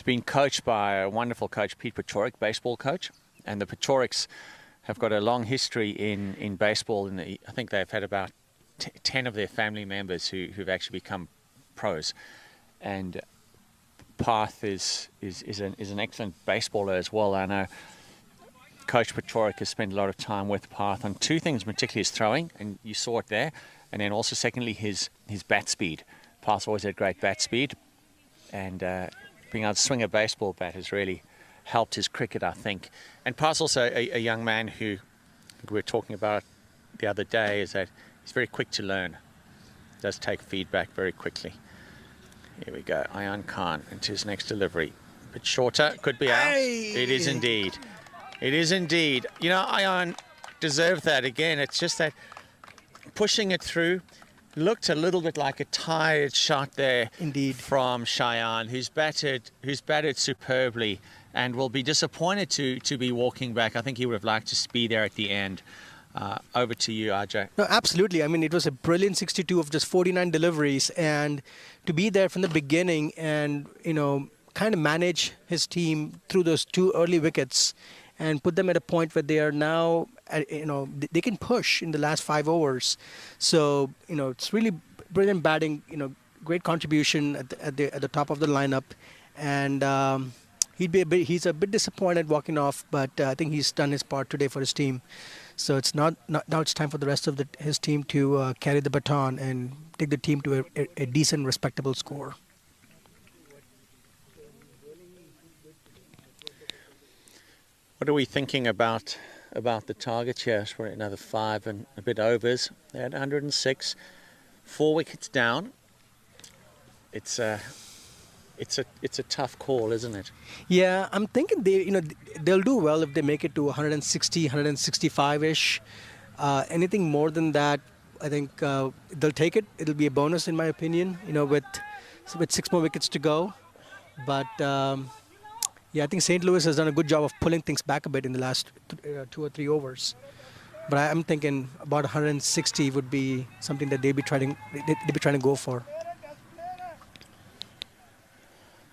been coached by a wonderful coach, Pete Pachorik, baseball coach. And the Pachoriks have got a long history in baseball. I think they've had about 10 of their family members who've actually become pros. And Parth is an excellent baseballer as well. I know Coach Pachorik has spent a lot of time with Parth on 2 things, particularly his throwing, and you saw it there, and then also secondly his bat speed. Parth's always had great bat speed, and being able to swing a baseball bat has really helped his cricket, I think. And Parth's also a young man who we were talking about the other day, is that he's very quick to learn. Does take feedback very quickly. Here we go, Ayan Khan into his next delivery. A bit shorter, could be out. Hey. It is indeed. It is indeed. You know, Ayan deserved that again. It's just that pushing it through looked a little bit like a tired shot there. Indeed. From Cheyenne, who's batted superbly and will be disappointed to be walking back. I think he would have liked to be there at the end. Over to you, Ajay. No, absolutely. I mean, it was a brilliant 62 of just 49 deliveries, and to be there from the beginning and, you know, kind of manage his team through those 2 early wickets and put them at a point where they are now, they can push in the last 5 overs. So, it's really brilliant batting, great contribution at the top of the lineup. And he's a bit disappointed walking off, but I think he's done his part today for his team. So it's now it's time for the rest of his team to carry the baton and take the team to a decent, respectable score. What are we thinking about the targets here? For another 5 and a bit overs. They had 106, 4 wickets down. It's a tough call, isn't it? Yeah, I'm thinking they'll do well if they make it to 160, 165-ish. Anything more than that, I think they'll take it. It'll be a bonus, in my opinion. With 6 more wickets to go. But I think St. Louis has done a good job of pulling things back a bit in the last 2 or 3 overs. But I'm thinking about 160 would be something that they'd be trying to go for.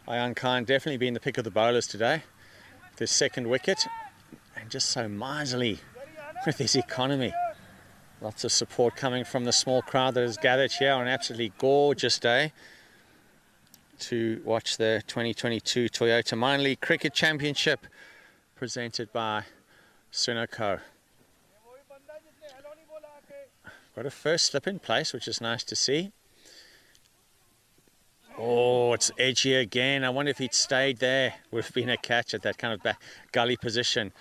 Ayan Khan definitely been the pick of the bowlers today. The 2nd wicket, and just so miserly with his economy. Lots of support coming from the small crowd that has gathered here on an absolutely gorgeous day to watch the 2022 Toyota Minor League Cricket Championship presented by Sunoco. Got a first slip in place, which is nice to see. Oh, it's edgy again. I wonder if he'd stayed there. Would have been a catch at that kind of back gully position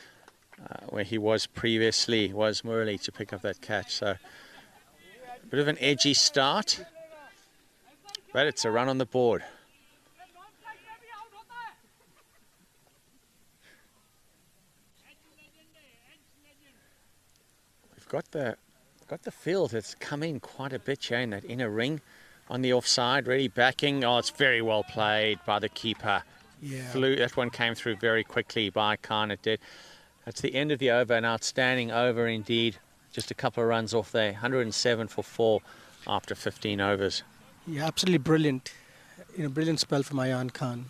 where he was previously, was Murali to pick up that catch. So a bit of an edgy start, but it's a run on the board. We've got the field that's come in quite a bit here in that inner ring. On the offside, really backing. Oh, it's very well played by the keeper. Yeah. That one came through very quickly by Khan. It did. That's the end of the over. An outstanding over indeed. Just a couple of runs off there. 107 for 4 after 15 overs. Yeah, absolutely brilliant. Brilliant spell from Ayan Khan.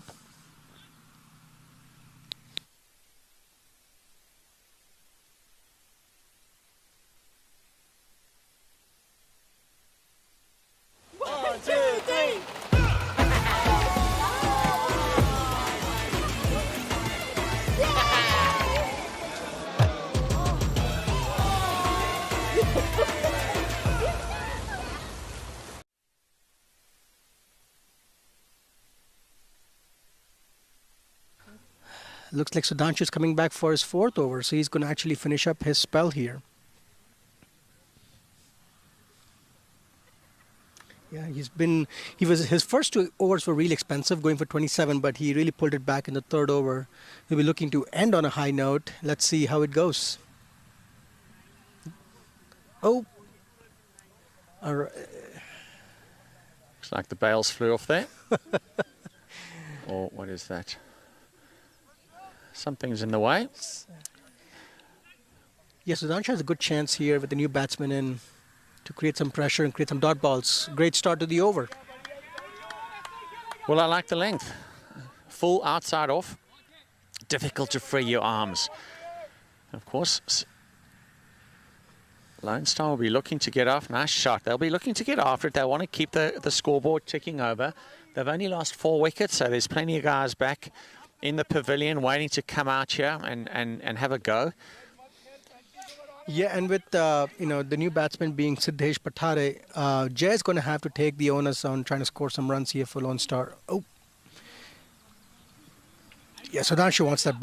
Looks like Sudhanshu is coming back for his 4th over, so he's going to actually finish up his spell here. Yeah, his first 2 overs were really expensive, going for 27, but he really pulled it back in the 3rd over. He'll be looking to end on a high note. Let's see how it goes. Oh. All right. Looks like the bails flew off there. Or what is that? Something's in the way. Yes, Sudhanshu has a good chance here with the new batsman in to create some pressure and create some dot balls. Great start to the over. Well, I like the length. Full outside off. Difficult to free your arms. Of course, Lone Star will be looking to get off. Nice shot. They'll be looking to get after it. They want to keep the scoreboard ticking over. They've only lost 4 wickets, so there's plenty of guys back in the pavilion waiting to come out here and have a go. Yeah, and with the new batsman being Siddesh Patare, Jay is going to have to take the onus on trying to score some runs here for Lone Star. Oh, yeah, Sudhanshu wants that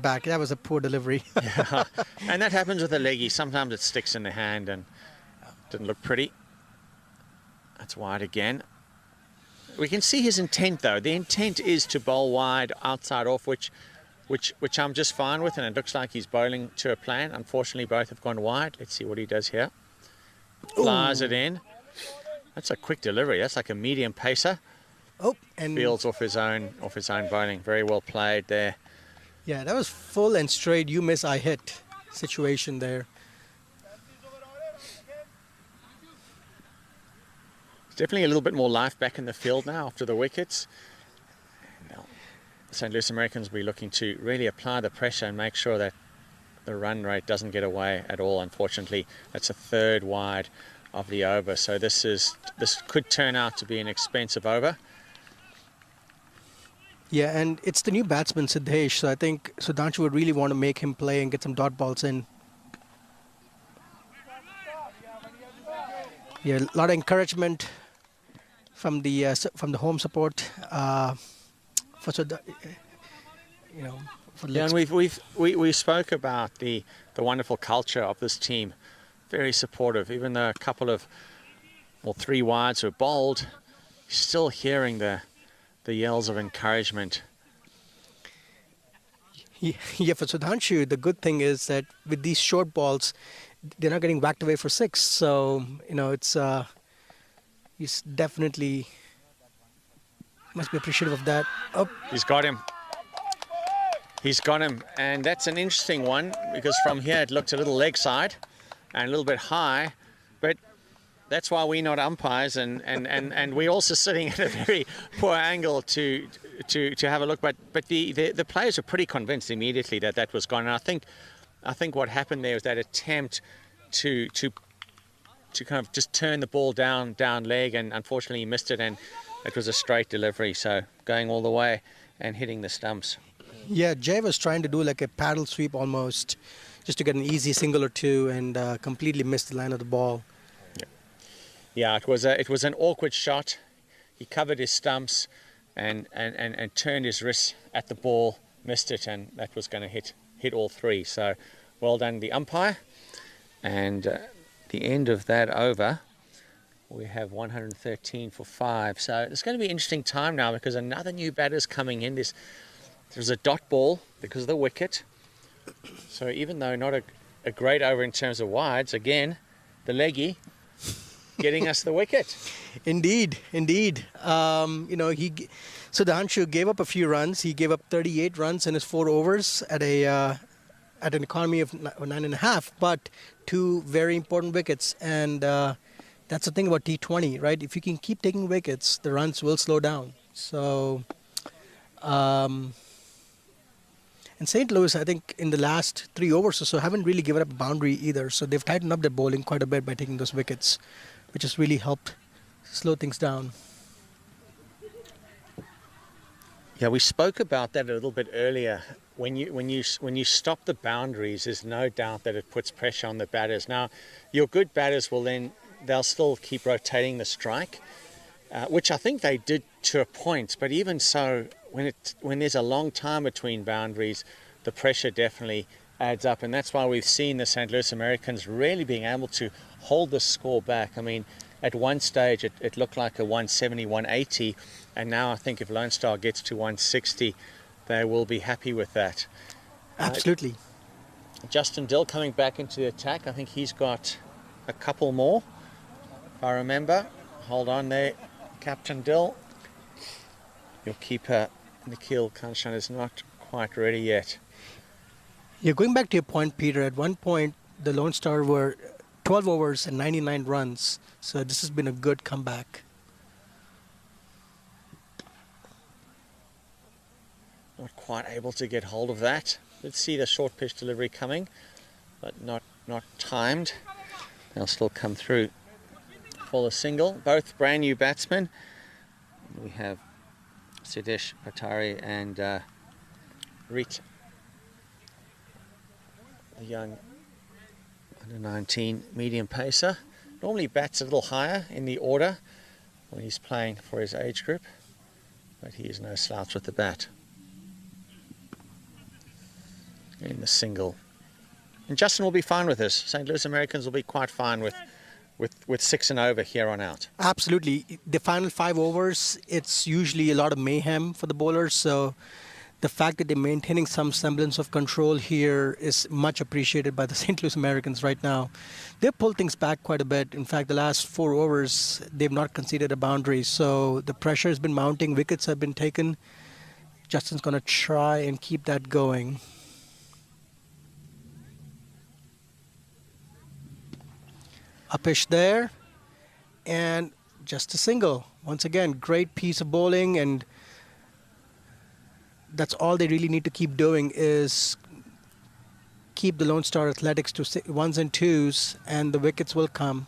back. That was a poor delivery. Yeah. And that happens with a leggy. Sometimes it sticks in the hand and didn't look pretty. That's wide again. We can see his intent though. The intent is to bowl wide, outside off, which I'm just fine with, and it looks like he's bowling to a plan. Unfortunately, both have gone wide. Let's see what he does here. Flies it in. That's a quick delivery. That's like a medium pacer. Oh, and Fields off his own bowling. Very well played there. Yeah, that was full and straight. You miss, I hit situation there. Definitely a little bit more life back in the field now after the wickets. St. Louis Americans will be looking to really apply the pressure and make sure that the run rate doesn't get away at all. Unfortunately, that's a third wide of the over, so this could turn out to be an expensive over. Yeah, and it's the new batsman Siddesh, so I think Sudhanshu would really want to make him play and get some dot balls in. Yeah, a lot of encouragement from the home support for you know. For Yeah, and we spoke about the wonderful culture of this team. Very supportive, even though a couple of, well, 3 wides were bowled, still hearing the yells of encouragement. Yeah, for Sudhanshu, the good thing is that with these short balls, they're not getting whacked away for 6. So, you know, it's he's definitely must be appreciative of that. Oh. He's got him. He's got him, and that's an interesting one because from here it looked a little leg side and a little bit high, but that's why we're not umpires, and we're also sitting at a very poor angle to have a look. But the players were pretty convinced immediately that that was gone. And I think what happened there was that attempt to kind of just turn the ball down leg, and unfortunately he missed it, and it was a straight delivery. So going all the way and hitting the stumps. Yeah, Jay was trying to do like a paddle sweep almost, just to get an easy single or two, and completely missed the line of the ball. Yeah, it was an awkward shot. He covered his stumps and turned his wrist at the ball, missed it, and that was going to hit all 3. So well done the umpire. And the end of that over, we have 113 for 5. So it's going to be an interesting time now because another new batter's coming in. There's a dot ball because of the wicket. So even though not a great over in terms of wides, again, the leggy getting us the wicket. Indeed. You know, Sudhanshu gave up a few runs. He gave up 38 runs in his 4 overs at an economy of 9.5, but 2 very important wickets. And that's the thing about T20, right? If you can keep taking wickets, the runs will slow down. So, and St. Louis, I think, in the last 3 overs or so, haven't really given up a boundary either. So they've tightened up their bowling quite a bit by taking those wickets, which has really helped slow things down. Yeah, we spoke about that a little bit earlier. When you stop the boundaries, there's no doubt that it puts pressure on the batters. Now, your good batters they'll still keep rotating the strike, which I think they did to a point. But even so, when there's a long time between boundaries, the pressure definitely adds up, and that's why we've seen the St. Louis Americans really being able to hold the score back. I mean, at one stage it looked like a 170, 180, and now I think if Lone Star gets to 160, they will be happy with that. Absolutely. Justin Dill coming back into the attack. I think he's got a couple more, if I remember. Hold on there, Captain Dill. Your keeper, Nikhil Kanchan, is not quite ready yet. Yeah, going back to your point, Peter, at one point, the Lone Star were 12 overs and 99 runs. So this has been a good comeback. Not quite able to get hold of that. Let's see the short pitch delivery coming, but not timed. They'll still come through for the single. Both brand new batsmen. We have Siddesh Patari and Reet, the young under-19 medium pacer. Normally bats a little higher in the order when he's playing for his age group, but he is no slouch with the bat. In the single. And Justin will be fine with this. St. Louis Americans will be quite fine with 6 and over here on out. Absolutely. The final 5 overs, it's usually a lot of mayhem for the bowlers. So the fact that they're maintaining some semblance of control here is much appreciated by the St. Louis Americans right now. They've pulled things back quite a bit. In fact, the last 4 overs, they've not conceded a boundary. So the pressure has been mounting. Wickets have been taken. Justin's going to try and keep that going. Upish there, and just a single. Once again, great piece of bowling, and that's all they really need to keep doing is keep the Lone Star Athletics to ones and twos, and the wickets will come.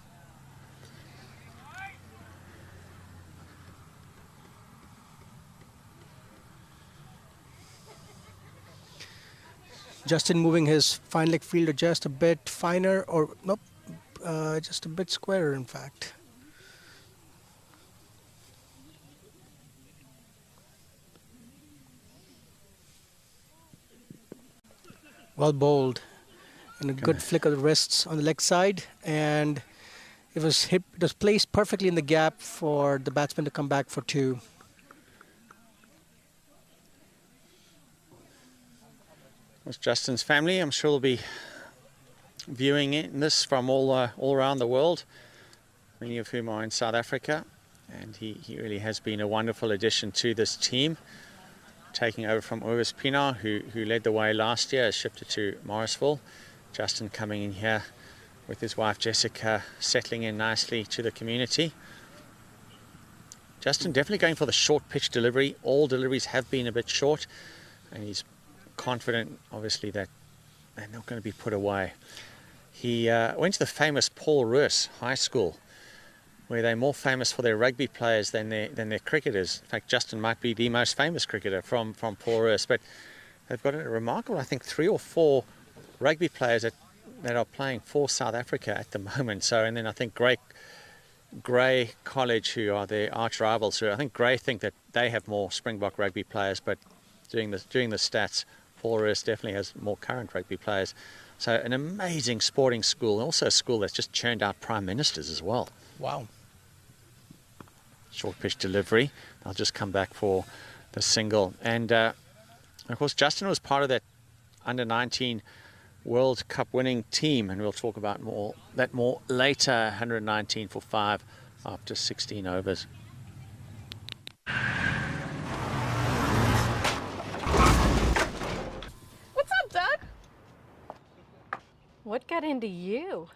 Justin moving his fine leg fielder just a bit finer, or nope, just a bit squarer in fact. Well bowled, and a good flick of the wrists on the leg side, and it was placed perfectly in the gap for the batsman to come back for two. Was Justin's family, I'm sure, will be viewing this from all around the world, many of whom are in South Africa, and he really has been a wonderful addition to this team, taking over from Urvis Pienaar, who led the way last year, has shifted to Morrisville. Justin coming in here with his wife Jessica, settling in nicely to the community. Justin definitely going for the short pitch delivery. All deliveries have been a bit short, and he's confident, obviously, that they're not going to be put away. He went to the famous Paul Roos High School, where they're more famous for their rugby players than their cricketers. In fact, Justin might be the most famous cricketer from Paul Roos, but they've got a remarkable, I think, 3 or 4 rugby players that are playing for South Africa at the moment. So, and then I think Grey College, who are their arch rivals, who I think Grey think that they have more Springbok rugby players, but doing the stats, Paul Roos definitely has more current rugby players. So an amazing sporting school, and also a school that's just churned out prime ministers as well. Wow. Short pitch delivery. I'll just come back for the single. And of course, Justin was part of that under-19 World Cup winning team, and we'll talk about that more later. 119 for 5 after 16 overs. What's up, Doug? What got into you?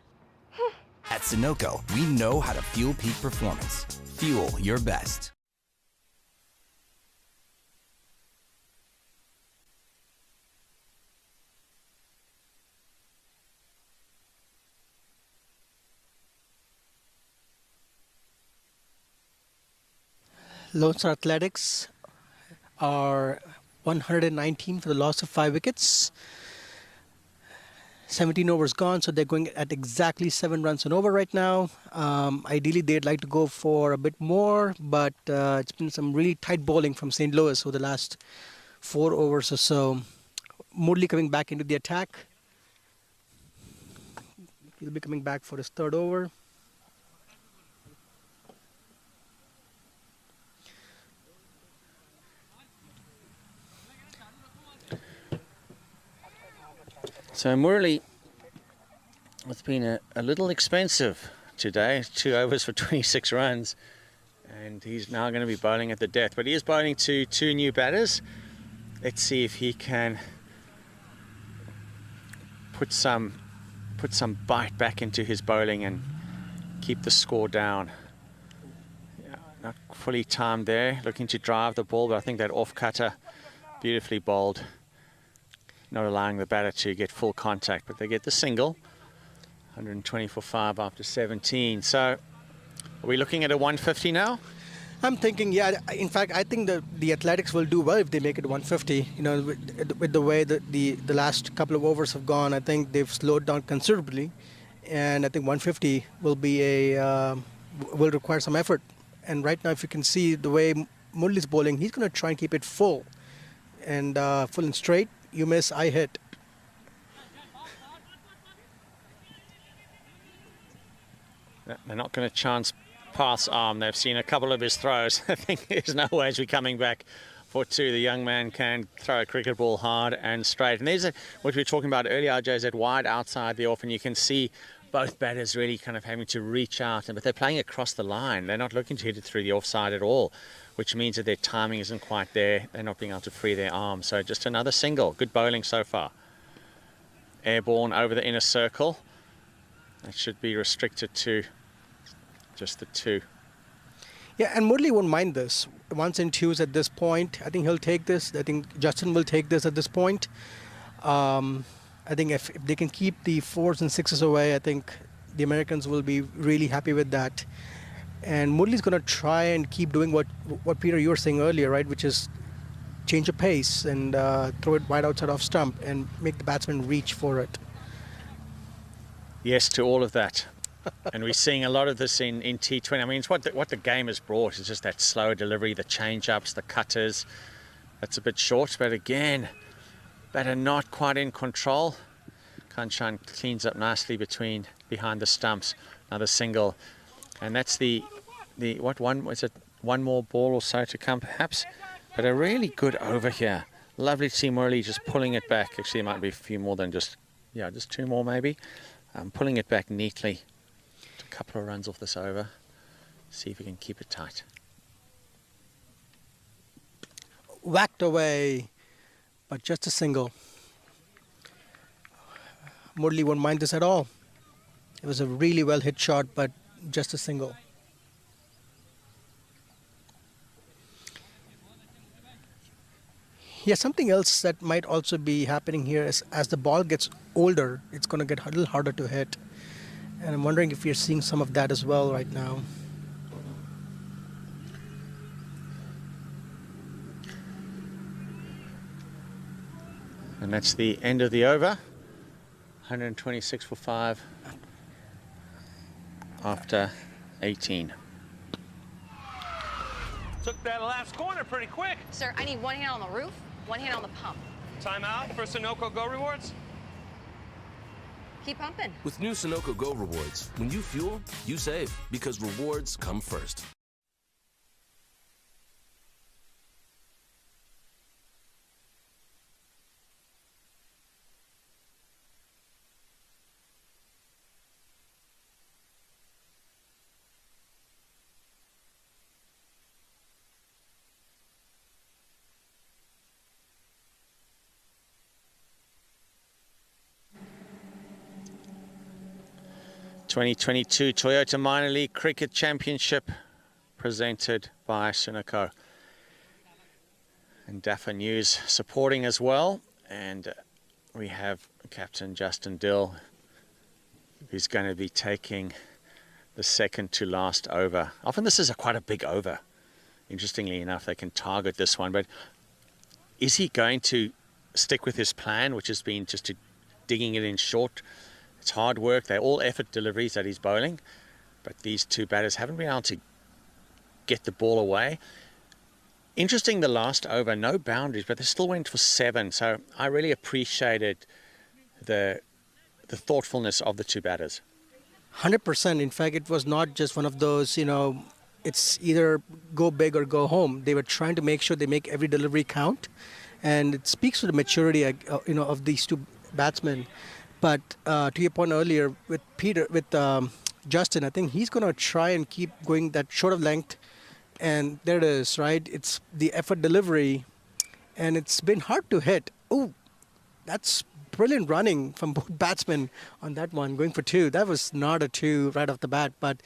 At Sunoco, we know how to fuel peak performance. Fuel your best. Lone Star Athletics are 119 for the loss of 5 wickets. 17 overs gone, so they're going at exactly 7 runs an over right now. Ideally, they'd like to go for a bit more, but it's been some really tight bowling from St. Louis over the last 4 overs or so. Moodley coming back into the attack. He'll be coming back for his 3rd over. So Murali, it's been a little expensive today. 2 overs for 26 runs, and he's now going to be bowling at the death. But he is bowling to 2 new batters. Let's see if he can put some bite back into his bowling and keep the score down. Yeah, not fully timed there, looking to drive the ball, but I think that off cutter beautifully bowled, not allowing the batter to get full contact, but they get the single. 120 for 5 after 17. So are we looking at a 150 now? I'm thinking, yeah. In fact, I think the Athletics will do well if they make it 150. You know, with the way that the last couple of overs have gone, I think they've slowed down considerably, and I think 150 will will require some effort. And right now, if you can see the way Murali's bowling, he's going to try and keep it full and straight. You miss, I hit. They're not going to chance pass arm. They've seen a couple of his throws. I think there's no way he's coming back for 2. The young man can throw a cricket ball hard and straight. And there's what we were talking about earlier, RJ, is that wide outside the off, and you can see both batters really kind of having to reach out, but they're playing across the line. They're not looking to hit it through the offside at all, which means that their timing isn't quite there. They're not being able to free their arms. So just another single. Good bowling so far. Airborne over the inner circle. That should be restricted to just the 2. Yeah, and Murli won't mind this. 1s and 2s at this point. I think he'll take this. I think Justin will take this at this point. I think if they can keep the 4s and 6s away, I think the Americans will be really happy with that. And Murli's going to try and keep doing what Peter, you were saying earlier, right? Which is change the pace and throw it wide outside off stump and make the batsman reach for it. Yes to all of that. And we're seeing a lot of this in T20. I mean, it's what the game has brought. It's just that slow delivery, the change-ups, the cutters. That's a bit short, but again, batter not quite in control. Kanchan cleans up nicely behind the stumps. Another single. And that's the what one was it? One more ball or so to come, perhaps. But a really good over here. Lovely to see Murli just pulling it back. Actually, it might be a few more than just 2 more maybe. Pulling it back neatly. A couple of runs off this over. See if we can keep it tight. Whacked away, but just a single. Murli won't mind this at all. It was a really well hit shot, but just a single. Yeah, something else that might also be happening here is as the ball gets older, it's going to get a little harder to hit. And I'm wondering if you're seeing some of that as well right now. And that's the end of the over. 126 for 5 after 18. Took that last corner pretty quick. Sir, I need one hand on the roof, one hand on the pump. Timeout for Sunoco Go Rewards. Keep pumping. With new Sunoco Go rewards, when you fuel, you save because rewards come first. '22 Toyota Minor League Cricket Championship presented by Sunoco. And DAFA News supporting as well. And we have Captain Justin Dill, who's going to be taking the second to last over. Often this is quite a big over. Interestingly enough, they can target this one. But is he going to stick with his plan, which has been just digging it in short? It's hard work. They're all effort deliveries that he's bowling. But these two batters haven't been able to get the ball away. Interesting, the last over, no boundaries, but they still went for 7. So I really appreciated the thoughtfulness of the two batters. 100%. In fact, it was not just one of those, it's either go big or go home. They were trying to make sure they make every delivery count. And it speaks to the maturity, of these two batsmen. But to your point earlier with Justin, I think he's going to try and keep going that short of length. And there it is, right? It's the effort delivery. And it's been hard to hit. Oh, that's brilliant running from both batsmen on that one, going for 2. That was not a 2 right off the bat, but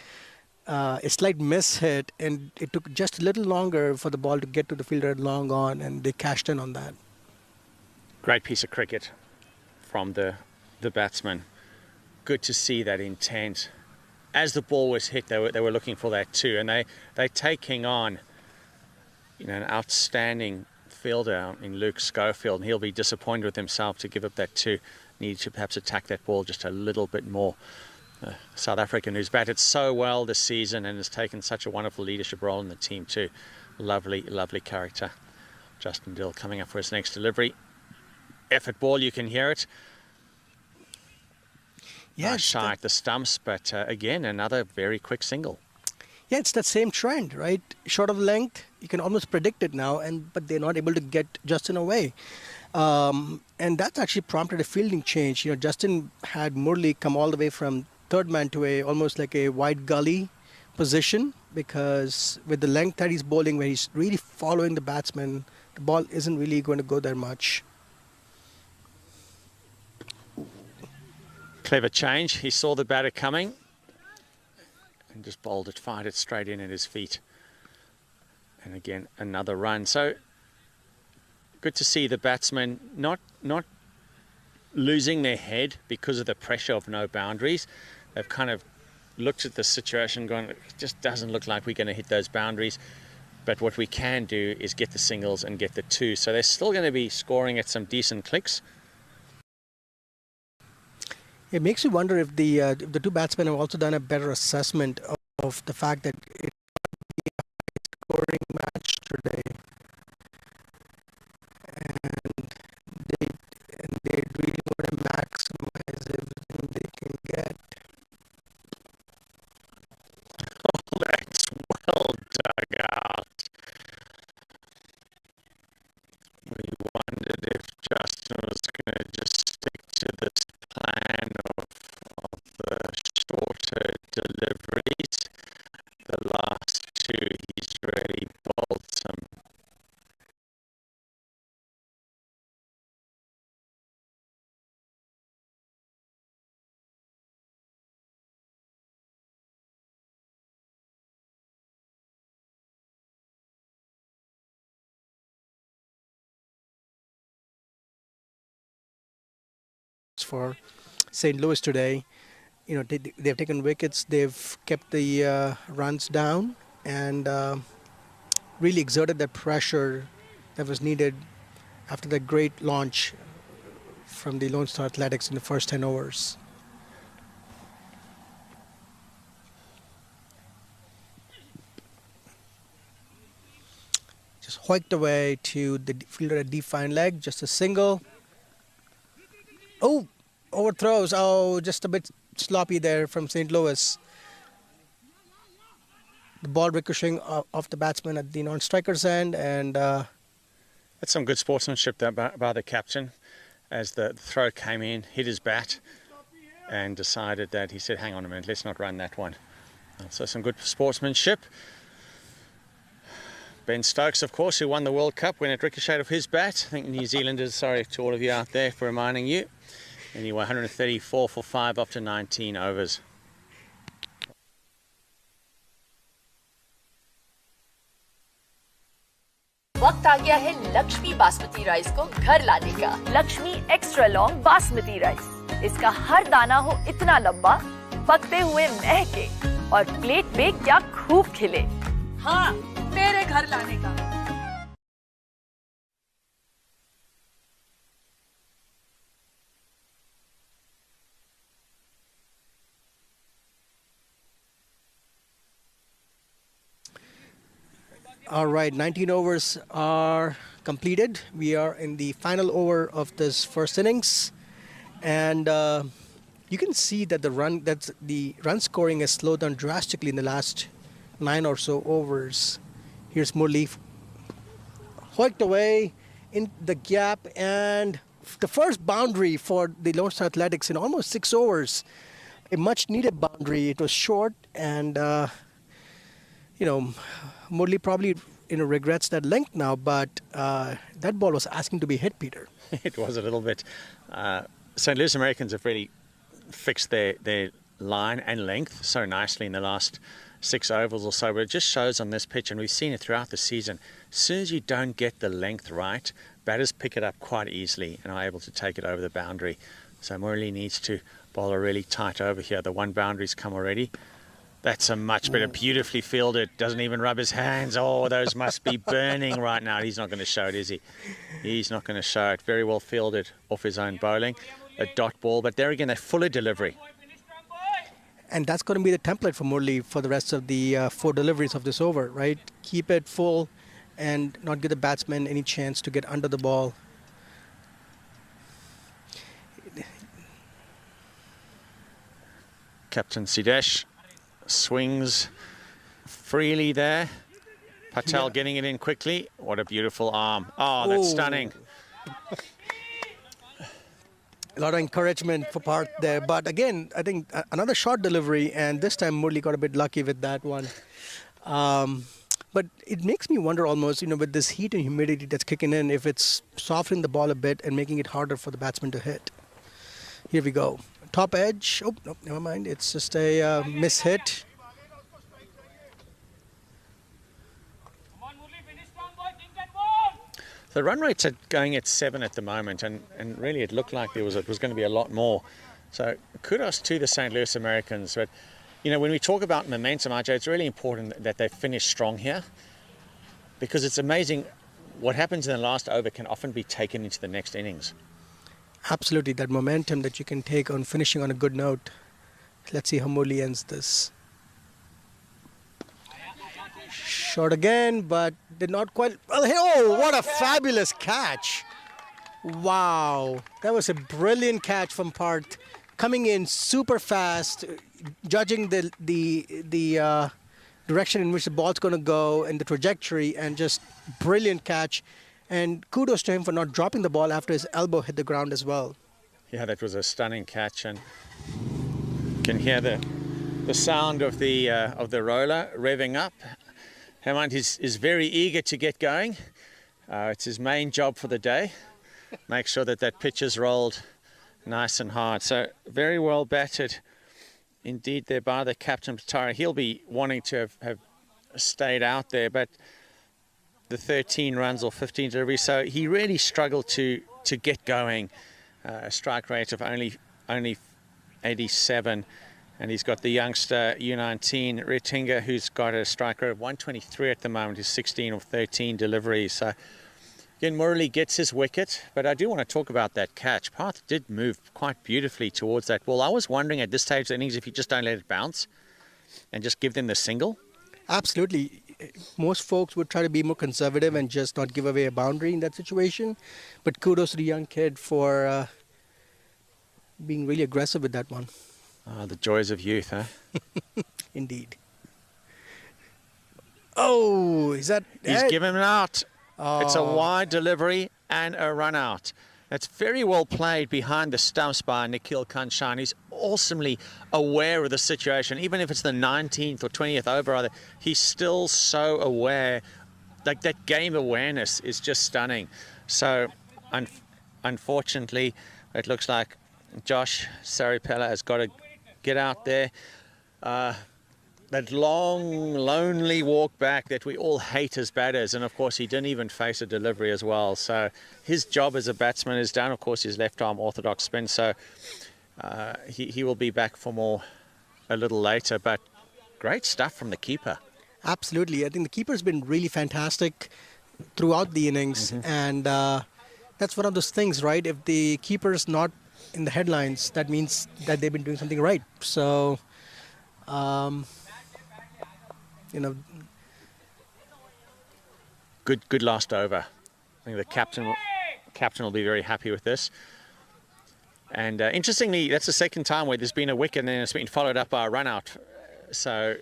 a slight miss hit. And it took just a little longer for the ball to get to the fielder long gone. And they cashed in on that. Great piece of cricket from the batsman. Good to see that intent. As the ball was hit, they were looking for that too, and they're taking on an outstanding fielder in Luke Schofield, and he'll be disappointed with himself to give up that 2. Need to perhaps attack that ball just a little bit more. South African who's batted so well this season and has taken such a wonderful leadership role in the team too. Lovely character. Justin Dill coming up for his next delivery. Effort ball, you can hear it. Yeah, shy at the stumps, but again, another very quick single. Yeah, it's that same trend, right? Short of length, you can almost predict it now, but they're not able to get Justin away. And that's actually prompted a fielding change. Justin had Murli come all the way from third man to almost like a wide gully position, because with the length that he's bowling, where he's really following the batsman, the ball isn't really going to go there much. Clever change. He saw the batter coming and just bowled it, fired it straight in at his feet. And again, another run. So good to see the batsmen not losing their head because of the pressure of no boundaries. They've kind of looked at the situation going, it just doesn't look like we're going to hit those boundaries. But what we can do is get the singles and get the two. So they're still going to be scoring at some decent clicks. It makes you wonder if the two batsmen have also done a better assessment of the fact that it could be a high-scoring match today, and they really want to maximize everything they can get. Oh, that's well dug out. We wondered if Justin was going to just stick to this plan of the shorter deliveries. The last two, he's really bowled some For St. Louis today. You know, they've taken wickets, they've kept the runs down, and really exerted that pressure that was needed after the great launch from the Lone Star Athletics in the first 10 overs. Just hoiked away to the fielder at deep fine leg, just a single. Oh, overthrows. Oh, just a bit sloppy there from St. Louis. The ball ricocheting off the batsman at the non-striker's end, and That's some good sportsmanship there by the captain, as the throw came in, hit his bat, and decided that he said, hang on a minute, let's not run that one. So some good sportsmanship. Ben Stokes, of course, who won the World Cup when it ricocheted off his bat. I think New Zealanders, sorry to all of you out there for reminding you. Anyway, 134 for 5 after 19 overs. वक्त आ गया है Lakshmi basmati rice को घर लाने का। Lakshmi extra long basmati rice, इसका हर दाना हो इतना लंबा, पकते हुए महके और प्लेट पे क्या खूब खिले। हाँ, मेरे घर लाने का। all right, 19 overs are completed. We are in the final over of this first innings, and you can see that the run scoring has slowed down drastically in the last 9 or so overs. Here's Murli, hoiked away in the gap, and the first boundary for the Lone Star Athletics in almost 6 overs. A much needed boundary. It was short, and Murli probably regrets that length now, but that ball was asking to be hit, Peter. It was a little bit. St. Louis Americans have really fixed their line and length so nicely in the last 6 overs or so, but it just shows on this pitch, and we've seen it throughout the season. As soon as you don't get the length right, batters pick it up quite easily and are able to take it over the boundary. So Murli needs to bowl a really tight over here. The one boundary's come already. That's a much better, beautifully fielded, doesn't even rub his hands. Oh, those must be burning right now. He's not going to show it, is he? He's not going to show it. Very well fielded off his own bowling. A dot ball, but there again, a fuller delivery. And that's going to be the template for Murli for the rest of the 4 deliveries of this over, right? Keep it full and not give the batsman any chance to get under the ball. Captain Sidesh swings freely there. Patel getting it in quickly. What a beautiful arm. Oh, that's stunning. A lot of encouragement for Parth there. But again, I think another short delivery, and this time Murli got a bit lucky with that one. But it makes me wonder almost, with this heat and humidity that's kicking in, if it's softening the ball a bit and making it harder for the batsman to hit. Here we go. Top edge. Oh, no, never mind. It's just a miss hit. The run rates are going at 7 at the moment, and really it looked like it was going to be a lot more. So kudos to the St. Louis Americans. But, when we talk about momentum, RJ, it's really important that they finish strong here, because it's amazing what happens in the last over can often be taken into the next innings. Absolutely, that momentum that you can take on finishing on a good note. Let's see how Murli ends this. Short again, but did not quite. Oh, what a fabulous catch! Wow, that was a brilliant catch from Parth, coming in super fast, judging the direction in which the ball's going to go and the trajectory, and just brilliant catch. And kudos to him for not dropping the ball after his elbow hit the ground as well. Yeah, that was a stunning catch, and you can hear the sound of the roller revving up. Hemant is very eager to get going. It's his main job for the day. Make sure that pitch is rolled nice and hard. So very well batted indeed there by the captain, Patara. He'll be wanting to have stayed out there, but the 13 runs or 15 deliveries, so he really struggled to get going. A strike rate of only 87. And he's got the youngster, U19, Retinga, who's got a strike rate of 123 at the moment. He's 16 of 13 deliveries. So, again, Murali gets his wicket. But I do want to talk about that catch. Parth did move quite beautifully towards that ball. I was wondering at this stage of the innings if you just don't let it bounce and just give them the single. Absolutely. Most folks would try to be more conservative and just not give away a boundary in that situation. But kudos to the young kid for being really aggressive with that one. The joys of youth, huh? Indeed. Oh, is that... He's given it out. Oh. It's a wide delivery and a run out. That's very well played behind the stumps by Nikhil Kanchan. He's awesomely aware of the situation. Even if it's the 19th or 20th over, he's still so aware. Like, that game awareness is just stunning. So, unfortunately, it looks like Josh Saripella has got to get out there. That long, lonely walk back that we all hate as batters. And, of course, he didn't even face a delivery as well. So his job as a batsman is done. Of course, his left-arm orthodox spin. So he will be back for more a little later. But great stuff from the keeper. Absolutely. I think the keeper's been really fantastic throughout the innings. Mm-hmm. And that's one of those things, right? If the keeper's not in the headlines, that means that they've been doing something right. So, Good last over. I think the captain will be very happy with this. And interestingly, that's the second time where there's been a wicket and then it's been followed up by a run out. So,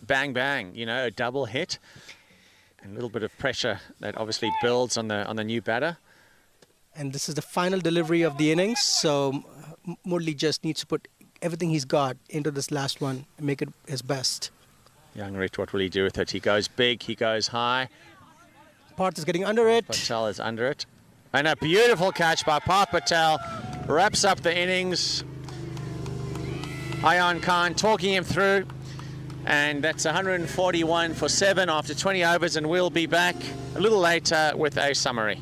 bang, bang, a double hit. And a little bit of pressure that obviously builds on the new batter. And this is the final delivery of the innings, so Murli just needs to put everything he's got into this last one and make it his best. Young Rich, what will he do with it? He goes big, he goes high. Parth is getting under it. Patel is under it. And a beautiful catch by Parth Patel wraps up the innings. Ayan Khan talking him through. And that's 141 for 7 after 20 overs, and we'll be back a little later with a summary.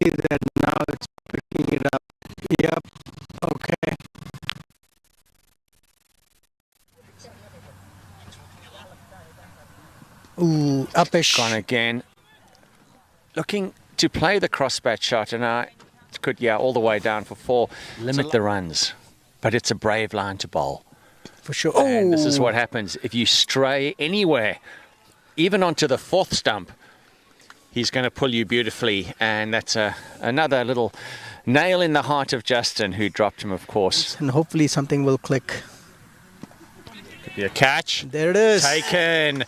see that now it's picking it up. Yep. Okay. Ooh, upish. Gone again. Looking to play the crossbat shot, and I could, all the way down for 4. Limit the runs. But it's a brave line to bowl. For sure. And this is what happens. If you stray anywhere, even onto the 4th stump, he's going to pull you beautifully. And that's another little nail in the heart of Justin, who dropped him, of course. And hopefully something will click. Could be a catch. There it is. Taken.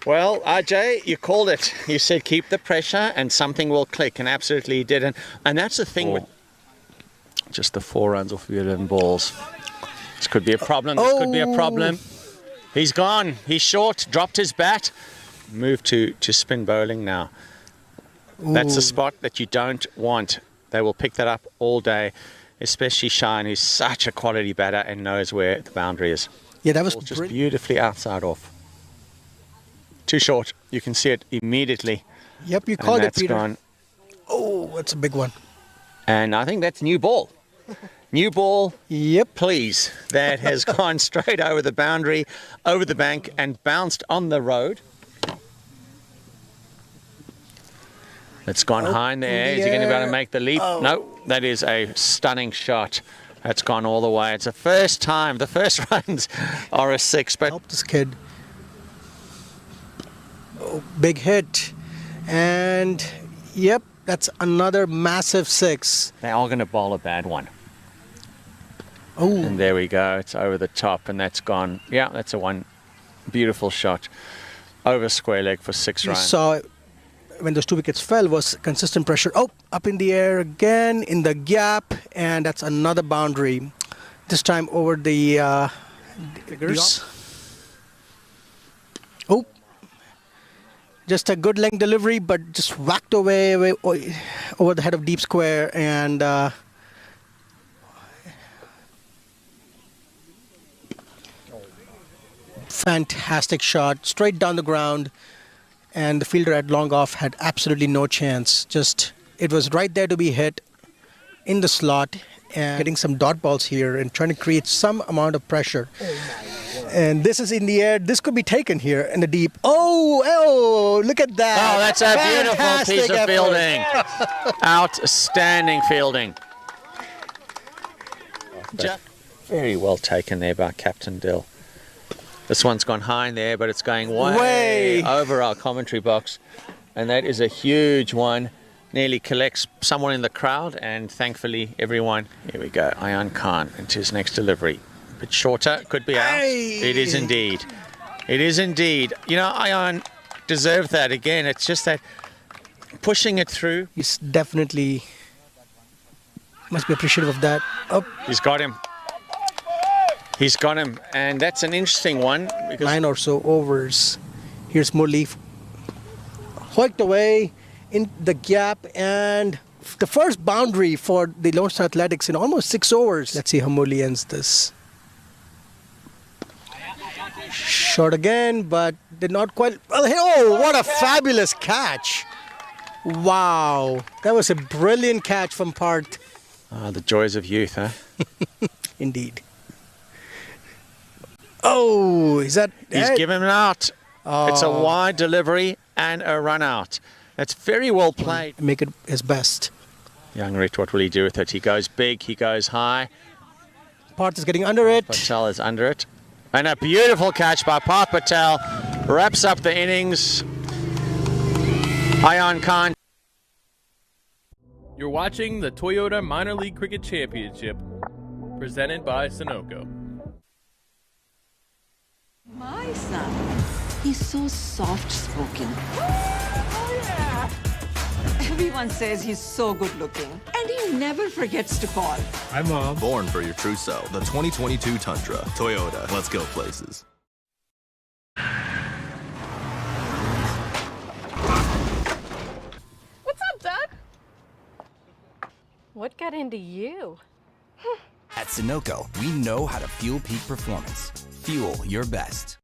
Well, RJ, you called it. You said keep the pressure and something will click, and absolutely he did. And that's the thing with just the 4 runs off of your 11 balls. This could be a problem. This could be a problem. He's gone. He's short. Dropped his bat. Moved to spin bowling now. That's a spot that you don't want. They will pick that up all day, especially Shine, who's such a quality batter and knows where the boundary is. Yeah, that was just beautifully outside off. Too short. You can see it immediately. Yep, you called it, Peter. Gone. Oh, that's a big one. And I think that's new ball. New ball. Yep. Please. That has gone straight over the boundary, over the bank, and bounced on the road. It's gone high in the air. Is he going to be able to make the leap? No, that is a stunning shot. That's gone all the way. It's the first time. The first runs are a 6. But help this kid. Oh, big hit. And, yep, that's another massive 6. They are going to bowl a bad one. Oh. And there we go. It's over the top, and that's gone. Yeah, that's a one beautiful shot. Over square leg for 6 runs. You saw when those 2 wickets fell was consistent pressure. Oh, up in the air again, in the gap, and that's another boundary. This time over the figures. Oh. Just a good length delivery, but just whacked away over the head of deep square, and fantastic shot, straight down the ground, and the fielder at long off had absolutely no chance. Just, it was right there to be hit in the slot, and getting some dot balls here and trying to create some amount of pressure. And this is in the air. This could be taken here in the deep. Oh, look at that. Oh, that's a fantastic beautiful piece of effort. fielding. Outstanding fielding. Very well taken there by Captain Dill. This one's gone high in there, but it's going way over our commentary box. And that is a huge one. Nearly collects someone in the crowd, and thankfully everyone. Here we go. Ayan Khan into his next delivery. A bit shorter, could be out. It is indeed. It is indeed. You know, Ayan deserved that again. It's just that pushing it through. He's definitely must be appreciative of that. Oh. He's got him. He's got him, and that's an interesting one. Because 9 or so overs. Here's Murli. Hoiked away in the gap, and the first boundary for the Lone Star Athletics in almost 6 overs. Let's see how Murli ends this. Short again, but did not quite. Oh, what a fabulous catch! Wow, that was a brilliant catch from Parth. The joys of youth, huh? Indeed. Oh, is that? He's given it out. It's a wide delivery and a run out. That's very well played. Make it his best. Young Rich, what will he do with it? He goes big, he goes high. Parth is getting under it. Patel is under it. And a beautiful catch by Parth Patel. Wraps up the innings. Ayan Khan. You're watching the Toyota Minor League Cricket Championship, presented by Sunoco. My son, he's so soft-spoken. Oh, yeah. Everyone says he's so good-looking, and he never forgets to call. Hi, Mom. Born for your true self. The 2022 Tundra. Toyota. Let's go places. What's up, Doug? What got into you? At Sunoco, we know how to fuel peak performance. Fuel your best.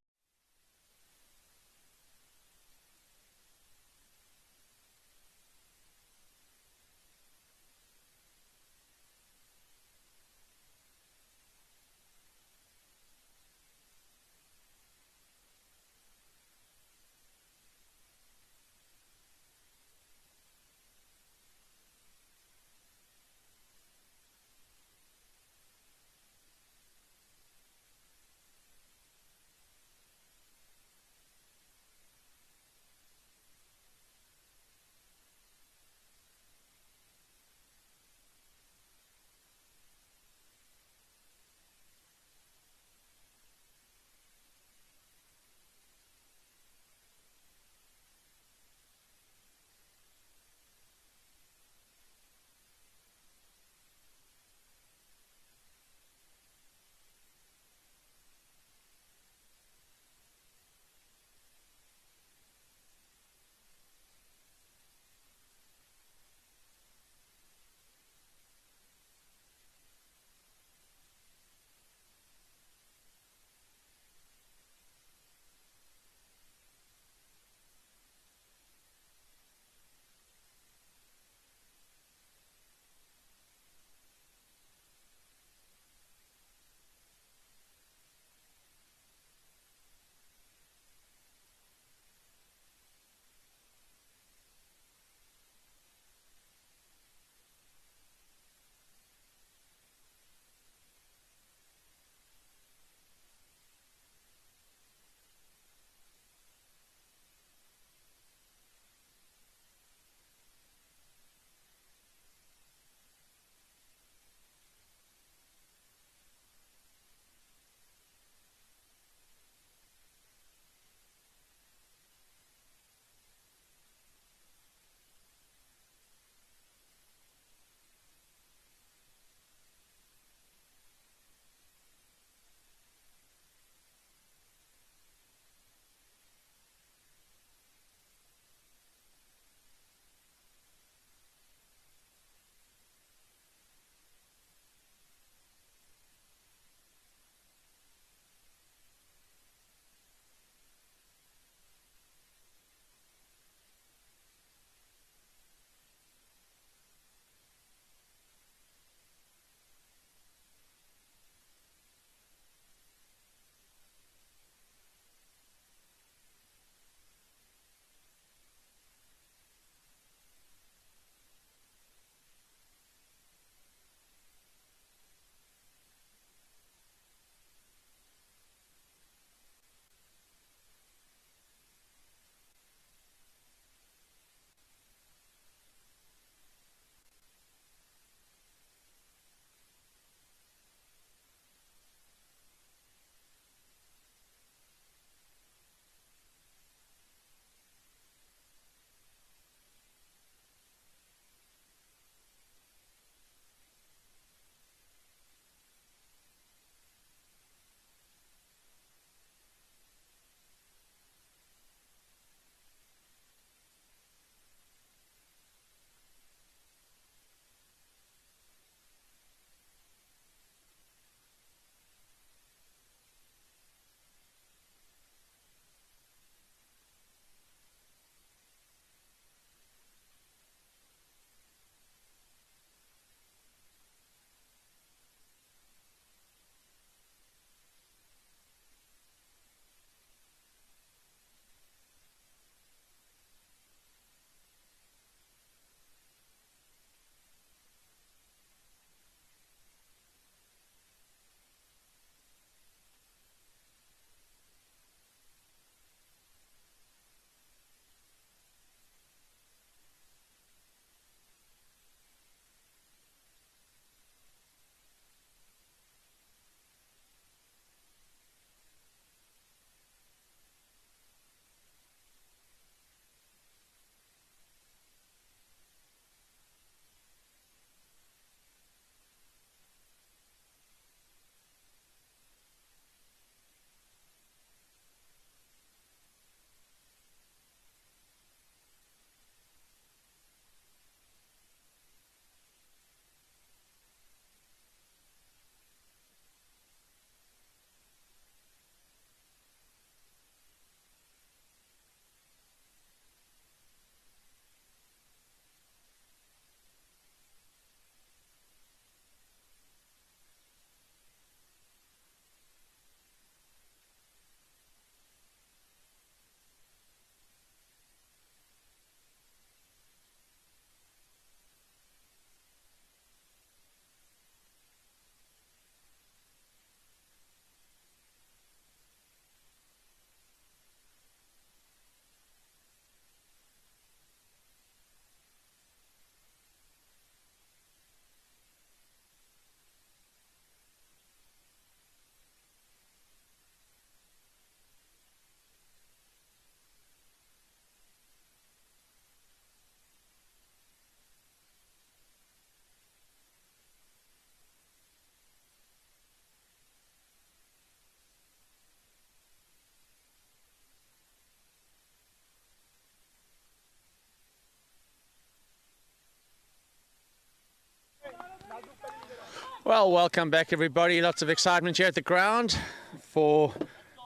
Well, welcome back, everybody. Lots of excitement here at the ground for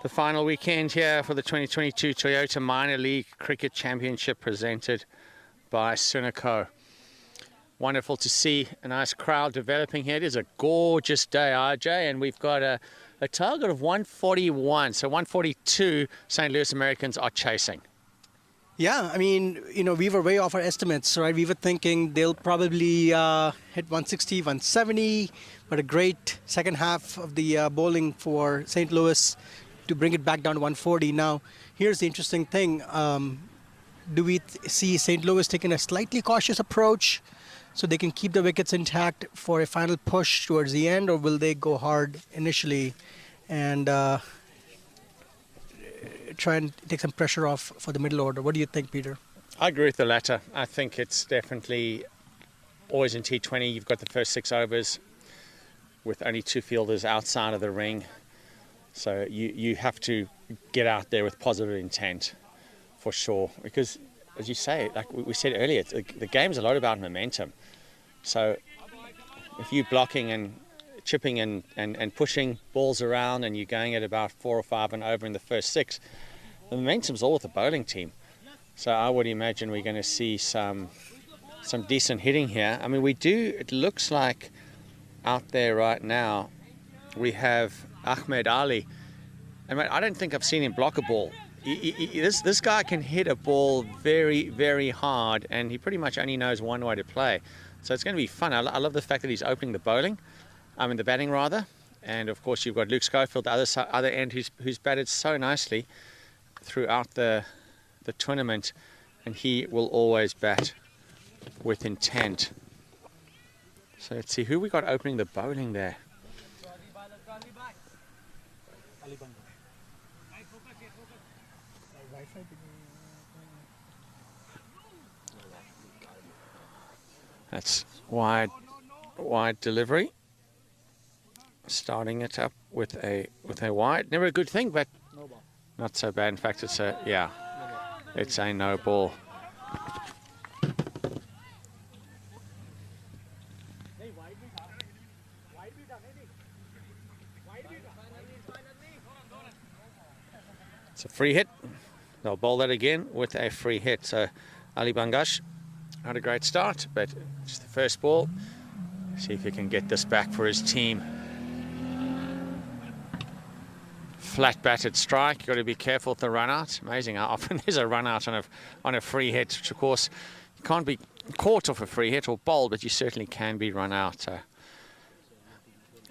the final weekend here for the 2022 Toyota Minor League Cricket Championship presented by Sunoco. Wonderful to see a nice crowd developing here. It is a gorgeous day, RJ, and we've got a target of 141. So 142 St. Louis Americans are chasing. Yeah, I mean, we were way off our estimates, right? We were thinking they'll probably hit 160, 170, but a great second half of the bowling for St. Louis to bring it back down to 140. Now, here's the interesting thing. Do we see St. Louis taking a slightly cautious approach so they can keep the wickets intact for a final push towards the end, or will they go hard initially and try and take some pressure off for the middle order? What do you think, Peter? I agree with the latter. I think it's definitely always in T20. You've got the first 6 overs with only 2 fielders outside of the ring. So you have to get out there with positive intent for sure. Because, as you say, like we said earlier, the game's a lot about momentum. So if you're blocking and chipping and pushing balls around and you're going at about 4 or 5 and over in the first 6, the momentum's all with the bowling team. So I would imagine we're going to see some decent hitting here. I mean, it looks like out there right now we have Ahmed Ali. I mean, I don't think I've seen him block a ball. This guy can hit a ball very, very hard, and he pretty much only knows one way to play. So it's going to be fun. I love the fact that he's opening the the batting rather. And of course you've got Luke Schofield, the other end, who's batted so nicely throughout the tournament, and he will always bat with intent. So let's see who we got opening the bowling there. That's wide delivery. Starting it up with a wide. Never a good thing, but not so bad. In fact, it's a no ball. It's a free hit. They'll bowl that again with a free hit. So Ali Bangash had a great start, but it's the first ball. See if he can get this back for his team. Flat batted strike. You've got to be careful with the run out. Amazing how often there's a run out on a free hit, which of course you can't be caught off a free hit or bowled, but you certainly can be run out.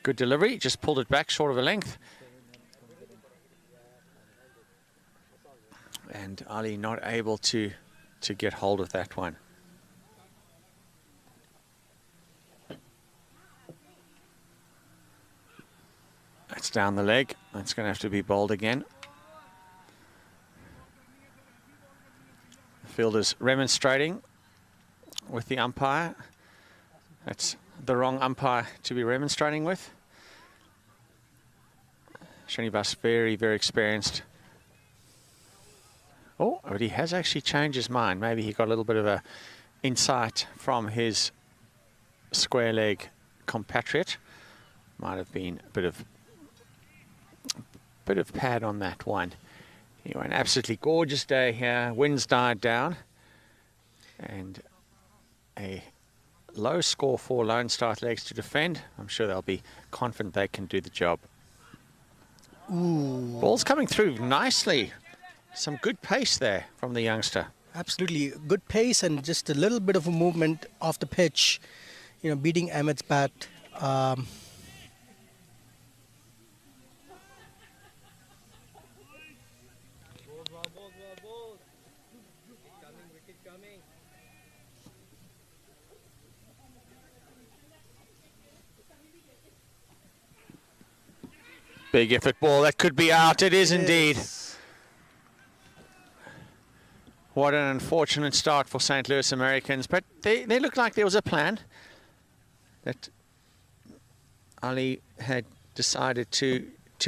Good delivery, just pulled it back short of a length. And Ali not able to get hold of that one. That's down the leg. That's going to have to be bowled again. The fielder's remonstrating with the umpire. That's the wrong umpire to be remonstrating with. Srinivas, very, very experienced. Oh, but he has actually changed his mind. Maybe he got a little bit of a insight from his square leg compatriot. Might have been a bit of pad on that one. Anyway, an absolutely gorgeous day here. Winds died down, and a low score for Lone Star Athletics to defend. I'm sure they'll be confident they can do the job. Ooh. Ball's coming through nicely. Some good pace there from the youngster. Absolutely. Good pace and just a little bit of a movement off the pitch, beating Ahmed's bat. Big effort ball. That could be out. It is indeed. What an unfortunate start for St. Louis Americans. But they looked like there was a plan. That Ali had decided to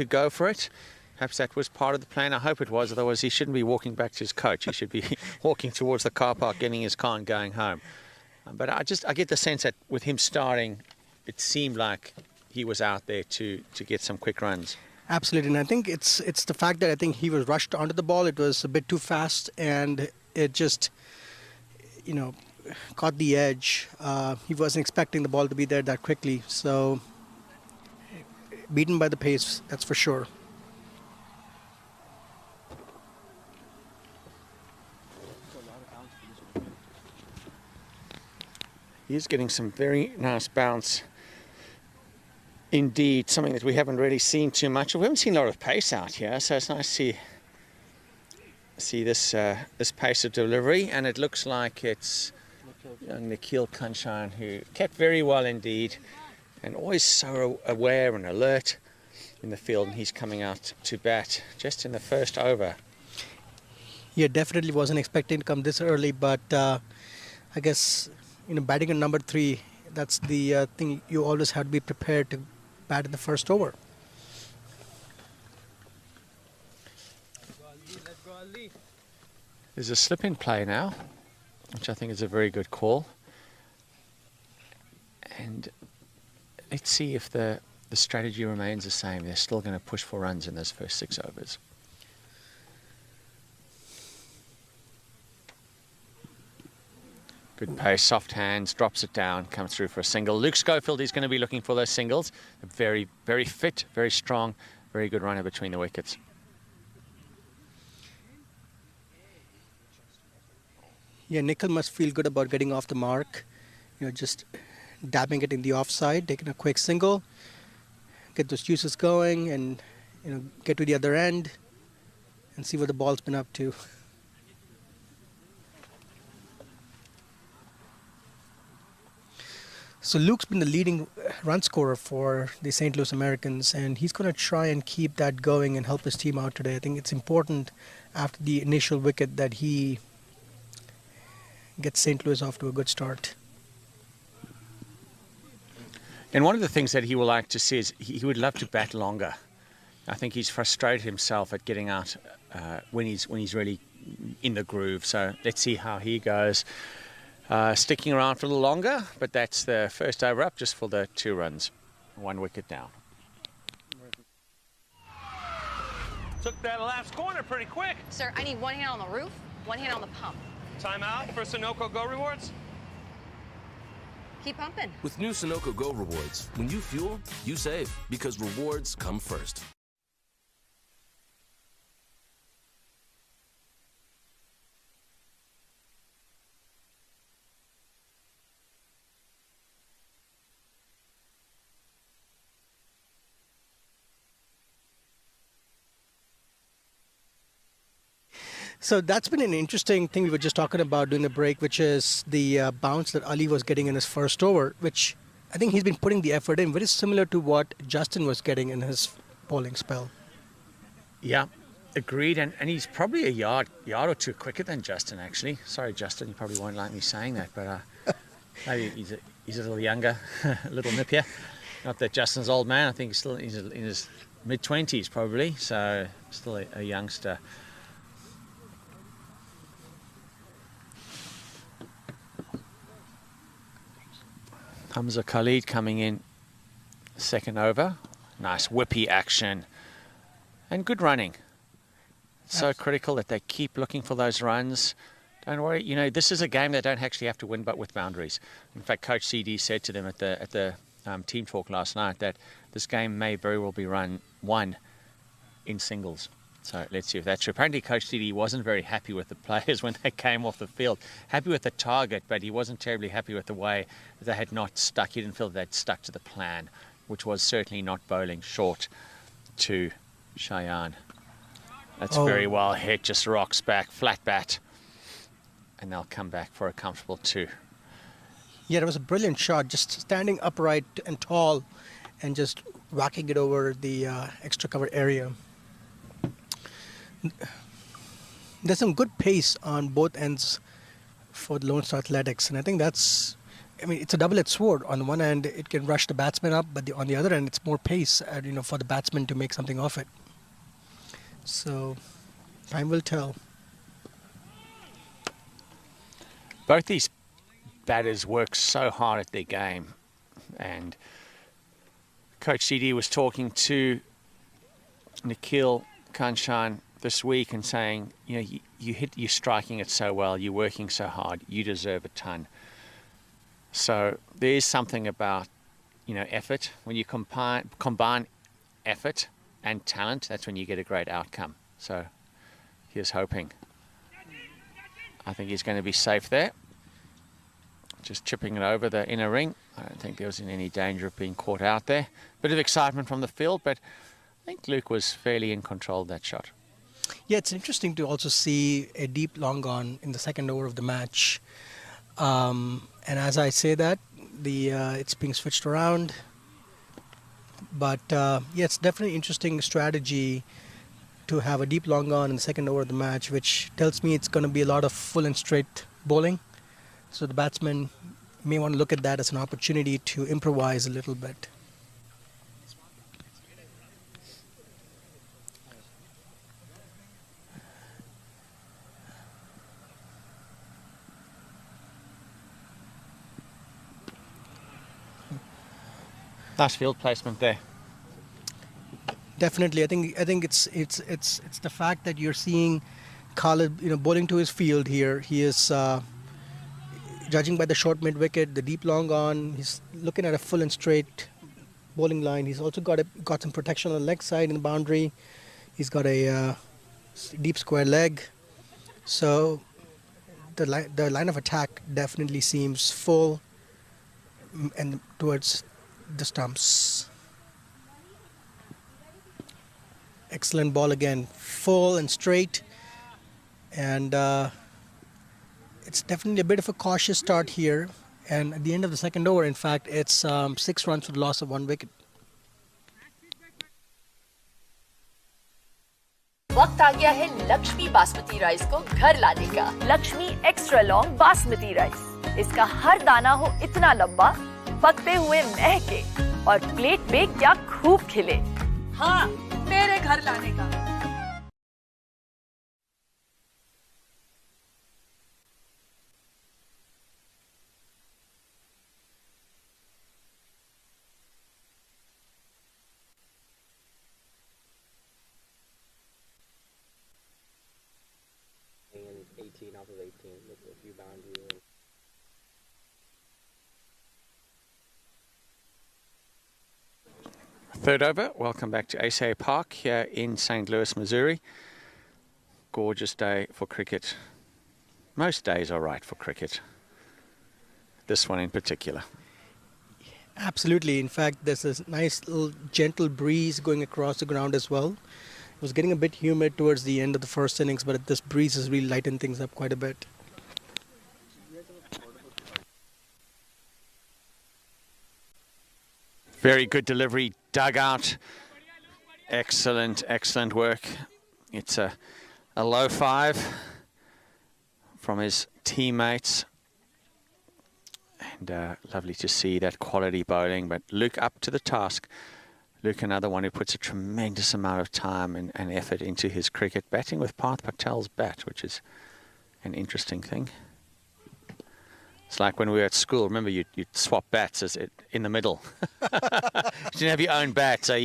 go for it. Perhaps that was part of the plan. I hope it was. Otherwise, he shouldn't be walking back to his coach. He should be walking towards the car park, getting his car and going home. But I get the sense that with him starting, it seemed like he was out there to get some quick runs. Absolutely, and I think it's the fact that I think he was rushed onto the ball. It was a bit too fast, and it just, caught the edge. He wasn't expecting the ball to be there that quickly, so beaten by the pace, that's for sure. He's getting some very nice bounce. Indeed, something that we haven't really seen too much of. We haven't seen a lot of pace out here, so it's nice to see this this pace of delivery, and it looks like it's young Nikhil Kanchan, who kept very well indeed, and always so aware and alert in the field, and he's coming out to bat just in the first over. Yeah, definitely wasn't expecting to come this early, but I guess batting at number 3, that's the thing. You always have to be prepared to bat in the first over. There's a slip-in play now, which I think is a very good call. And let's see if the strategy remains the same. They're still going to push for runs in those first 6 overs. Good pace, soft hands, drops it down, comes through for a single. Luke Schofield is going to be looking for those singles. A very, very fit, very strong, very good runner between the wickets. Yeah, Nikhil must feel good about getting off the mark. Just dabbing it in the offside, taking a quick single, get those juices going, and get to the other end and see what the ball's been up to. So Luke's been the leading run scorer for the St. Louis Americans, and he's going to try and keep that going and help his team out today. I think it's important after the initial wicket that he gets St. Louis off to a good start. And one of the things that he will like to see is he would love to bat longer. I think he's frustrated himself at getting out when he's really in the groove. So let's see how he goes. Sticking around for a little longer, but that's the first over up just for the 2 runs. 1 wicket down. Took that last corner pretty quick. Sir, I need 1 hand on the roof, 1 hand on the pump. Timeout for Sunoco Go Rewards. Keep pumping. With new Sunoco Go Rewards, when you fuel, you save, because rewards come first. So that's been an interesting thing we were just talking about during the break, which is the bounce that Ali was getting in his first over, which I think he's been putting the effort in, very similar to what Justin was getting in his bowling spell. Yeah, agreed. And he's probably a yard or 2 quicker than Justin, actually. Sorry, Justin, you probably won't like me saying that, but maybe he's a little younger, a little nippier. Not that Justin's old man. I think he's in his mid-20s probably, so still a youngster. Hamza Khalid coming in second over. Nice whippy action and good running. So critical that they keep looking for those runs. Don't worry, this is a game they don't actually have to win, but with boundaries. In fact, Coach CD said to them at the team talk last night that this game may very well be won in singles. So let's see if that's true. Apparently, Coach CD wasn't very happy with the players when they came off the field. Happy with the target, but he wasn't terribly happy with the way that they had not stuck. He didn't feel they'd stuck to the plan, which was certainly not bowling short to Cheyenne. That's very well hit. Just rocks back, flat bat, and they'll come back for a comfortable 2. Yeah, it was a brilliant shot, just standing upright and tall and just whacking it over the extra cover area. There's some good pace on both ends for the Lone Star Athletics, and I think it's a double-edged sword. On the one end, it can rush the batsman up, but on the other end, it's more pace, for the batsman to make something of it. So, time will tell. Both these batters work so hard at their game, and Coach CD was talking to Nikhil Kanchan this week and saying, you know, you're striking it so well, you're working so hard, you deserve a ton. So there is something about, you know, effort. When you combine effort and talent, that's when you get a great outcome. So here's hoping. I think he's going to be safe there. Just chipping it over the inner ring. I don't think there was in any danger of being caught out there. Bit of excitement from the field, but I think Luke was fairly in control of that shot. Yeah, it's interesting to also see a deep long on in the second over of the match. And as I say that, it's being switched around. But yeah, it's definitely interesting strategy to have a deep long on in the second over of the match, which tells me it's going to be a lot of full and straight bowling. So the batsman may want to look at that as an opportunity to improvise a little bit. Nice field placement there. Definitely, I think it's the fact that you're seeing Khalid, you know, bowling to his field here. He is judging by the short mid wicket, the deep long on. He's looking at a full and straight bowling line. He's also got some protection on the leg side in the boundary. He's got a deep square leg. So the line of attack definitely seems full and towards the stumps. Excellent ball again, full and straight, and it's definitely a bit of a cautious start here. And at the end of the second over, in fact, it's 6 runs for the loss of 1 wicket. वक्त आ गया है Lakshmi basmati rice को घर लाने का। Lakshmi extra long basmati rice, इसका हर दाना हो इतना लंबा, पकते हुए महके और प्लेट पे क्या खूब खिले। हाँ, मेरे घर लाने का। And 18 off of 18 with a few boundaries. Third over, welcome back to ACA Park here in St. Louis, Missouri. Gorgeous day for cricket. Most days are right for cricket. This one in particular. Absolutely. In fact, there's this nice little gentle breeze going across the ground as well. It was getting a bit humid towards the end of the first innings, but this breeze has really lightened things up quite a bit. Very good delivery, dugout. Excellent, excellent work. It's a low 5 from his teammates. And lovely to see that quality bowling. But Luke up to the task. Luke, another one who puts a tremendous amount of time and effort into his cricket, batting with Parth Patel's bat, which is an interesting thing. It's like when we were at school. Remember, you'd swap bats in the middle. You didn't have your own bat, so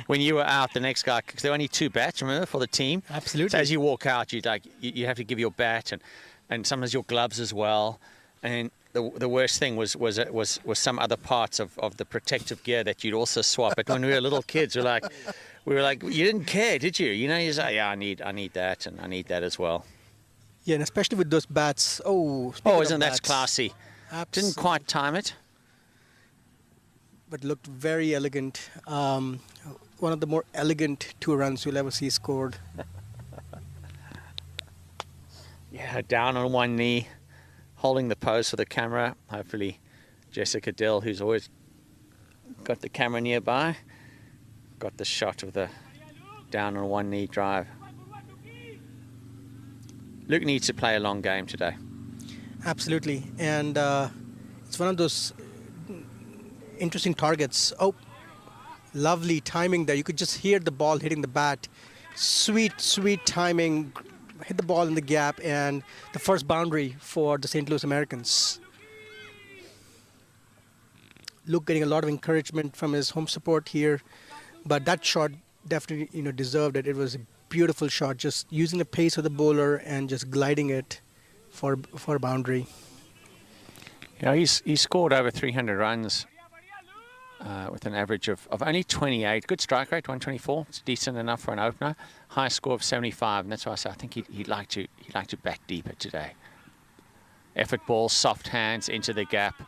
when you were out, the next guy, because there were only 2 bats, remember, for the team. Absolutely. So as you walk out, you have to give your bat and sometimes your gloves as well. And the worst thing was some other parts of the protective gear that you'd also swap. But when we were little kids, we were like, you didn't care, did you? You know, you're like, yeah, I need that, and I need that as well. Yeah, and especially with those bats. Oh, isn't that classy? Absolutely. Didn't quite time it, but looked very elegant. One of the more elegant 2 runs you'll ever see scored. Yeah, down on one knee, holding the pose for the camera. Hopefully Jessica Dill, who's always got the camera nearby, got the shot of the down on one knee drive. Luke needs to play a long game today. Absolutely, and it's one of those interesting targets. Oh, lovely timing there. You could just hear the ball hitting the bat. Sweet, sweet timing. Hit the ball in the gap, and the first boundary for the St. Louis Americans. Luke getting a lot of encouragement from his home support here, but that shot definitely, deserved it. It was a beautiful shot, just using the pace of the bowler and just gliding it for a boundary. Yeah, he scored over 300 runs with an average of only 28. Good strike rate, 124. It's decent enough for an opener. High score of 75, and that's why I say I think he'd like to bat deeper today. Effort ball, soft hands into the gap.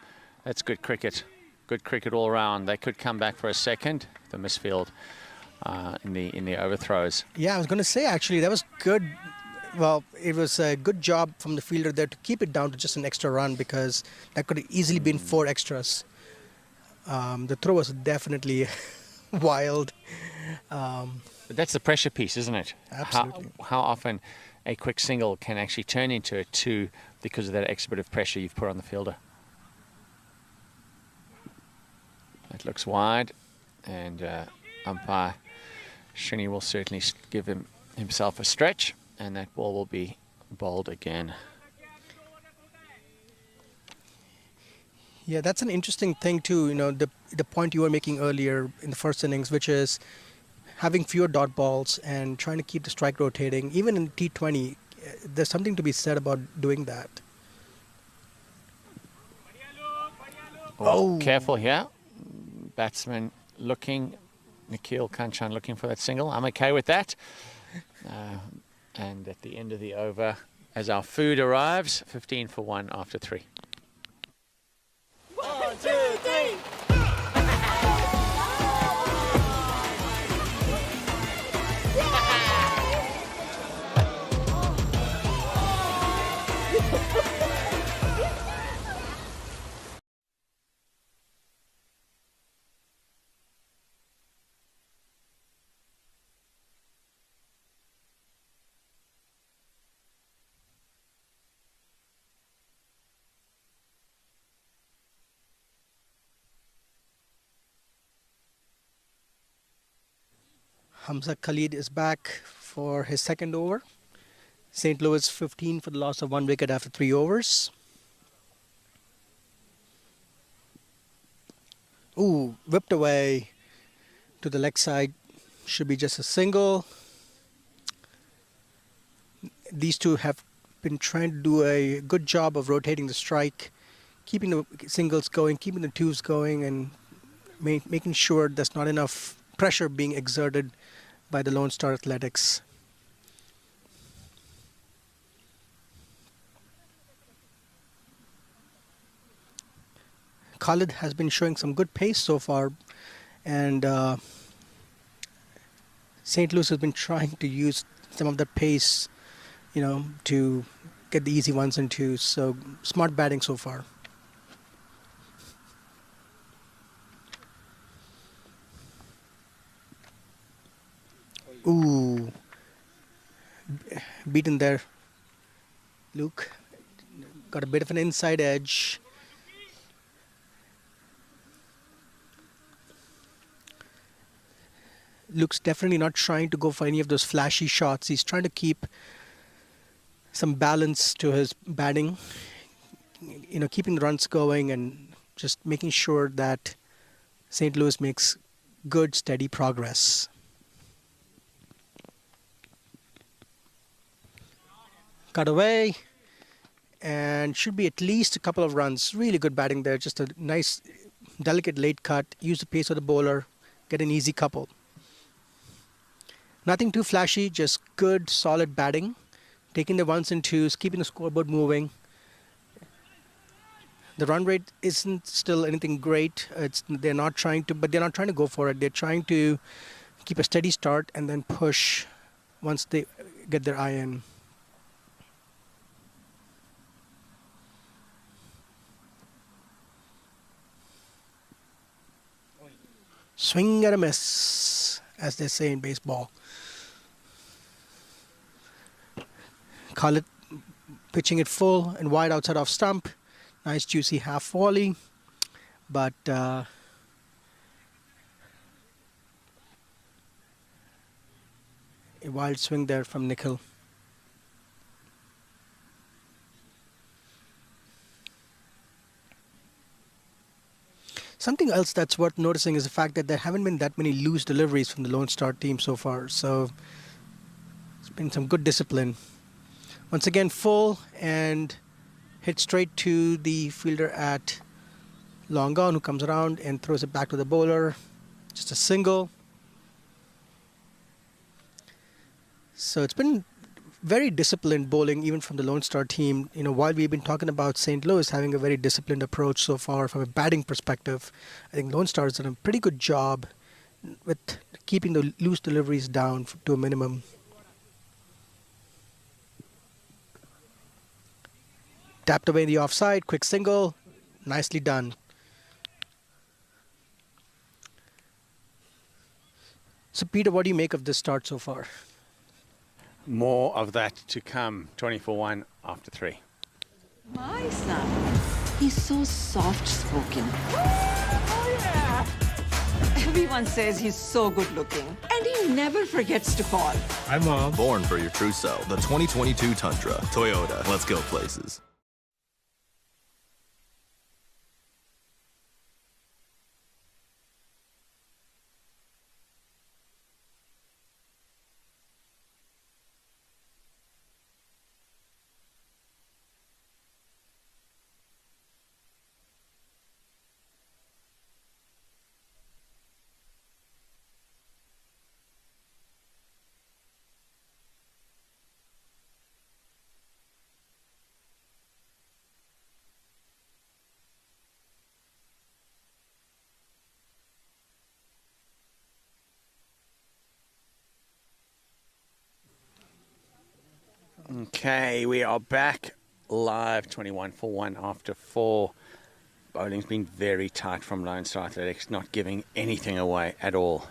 That's good cricket. Good cricket all around. They could come back for a second. The misfield in the overthrows. Yeah, I was going to say actually that was good. Well, it was a good job from the fielder there to keep it down to just an extra run, because that could have easily been 4 extras. The throw was definitely wild. But that's the pressure piece, isn't it? Absolutely. How often a quick single can actually turn into a 2 because of that extra bit of pressure you've put on the fielder. That looks wide, and umpire Srini will certainly give himself a stretch, and that ball will be bowled again. Yeah, that's an interesting thing too. The point you were making earlier in the first innings, which is having fewer dot balls and trying to keep the strike rotating. Even in T20, there's something to be said about doing that. Oh, careful here. Batsman looking, Nikhil Kanchan looking for that single. I'm okay with that. And at the end of the over, as our food arrives, 15 for 1 after 3. 1, 2, 3. Hamza Khalid is back for his second over. St. Louis 15 for the loss of 1 wicket after 3 overs. Ooh, whipped away to the leg side. Should be just a single. These two have been trying to do a good job of rotating the strike, keeping the singles going, keeping the twos going, and making sure there's not enough pressure being exerted by the Lone Star Athletics. Khalid has been showing some good pace so far, and St. Louis has been trying to use some of that pace, to get the easy 1s and 2s. So smart batting so far. Ooh, beaten there. Luke got a bit of an inside edge. Luke's definitely not trying to go for any of those flashy shots. He's trying to keep some balance to his batting, keeping the runs going and just making sure that St. Louis makes good, steady progress. Cut away, and should be at least a couple of runs. Really good batting there. Just a nice, delicate late cut. Use the pace of the bowler. Get an easy couple. Nothing too flashy, just good, solid batting. Taking the 1s and 2s, keeping the scoreboard moving. The run rate isn't still anything great. They're not trying to go for it. They're trying to keep a steady start and then push once they get their eye in. Swing and a miss, as they say in baseball. Khalid pitching it full and wide outside off stump. Nice juicy half volley, but a wild swing there from Nikhil. Something else that's worth noticing is the fact that there haven't been that many loose deliveries from the Lone Star team so far. So it's been some good discipline. Once again, full and hit straight to the fielder at long on, who comes around and throws it back to the bowler. Just a single. So it's been very disciplined bowling even from the Lone Star team. You know, while we've been talking about St. Louis having a very disciplined approach so far from a batting perspective, I think Lone Star has done a pretty good job with keeping the loose deliveries down to a minimum. Tapped away in the offside, quick single, nicely done. So Peter, what do you make of this start so far? More of that to come. 24-1 after 3. My son. He's so soft-spoken. Oh, yeah. Everyone says he's so good-looking, and he never forgets to call. Hi, Mom. Born for your true self. The 2022 Tundra. Toyota. Let's go places. Okay, we are back live, 21 for 1 after 4. Bowling's been very tight from Lone Star Athletics, not giving anything away at all.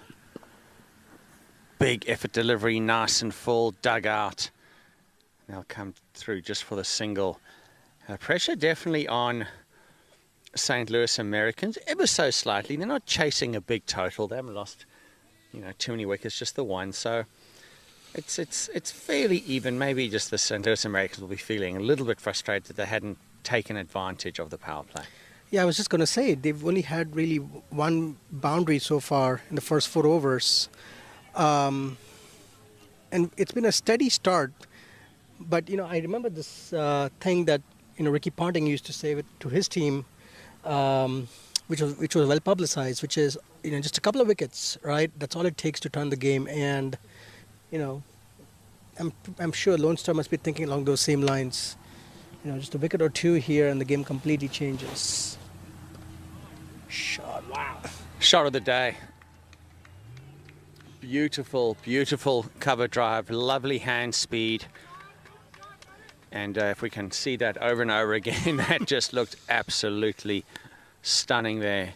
Big effort delivery, nice and full, dug out. They'll come through just for the single. Pressure definitely on St. Louis Americans, ever so slightly. They're not chasing a big total. They haven't lost, too many wickets, just the one. So it's fairly even. Maybe just the St. Louis Americans will be feeling a little bit frustrated that they hadn't taken advantage of the power play. Yeah, I was just going to say, they've only had really one boundary so far in the first 4 overs. And it's been a steady start. But, I remember this thing that, Ricky Ponting used to say to his team, which was well publicized, which is, just a couple of wickets, right? That's all it takes to turn the game. And, I'm sure Lone Star must be thinking along those same lines. Just a wicket or two here and the game completely changes. Shot, wow. Shot of the day. Beautiful, beautiful cover drive, lovely hand speed. And if we can see that over and over again, that just looked absolutely stunning there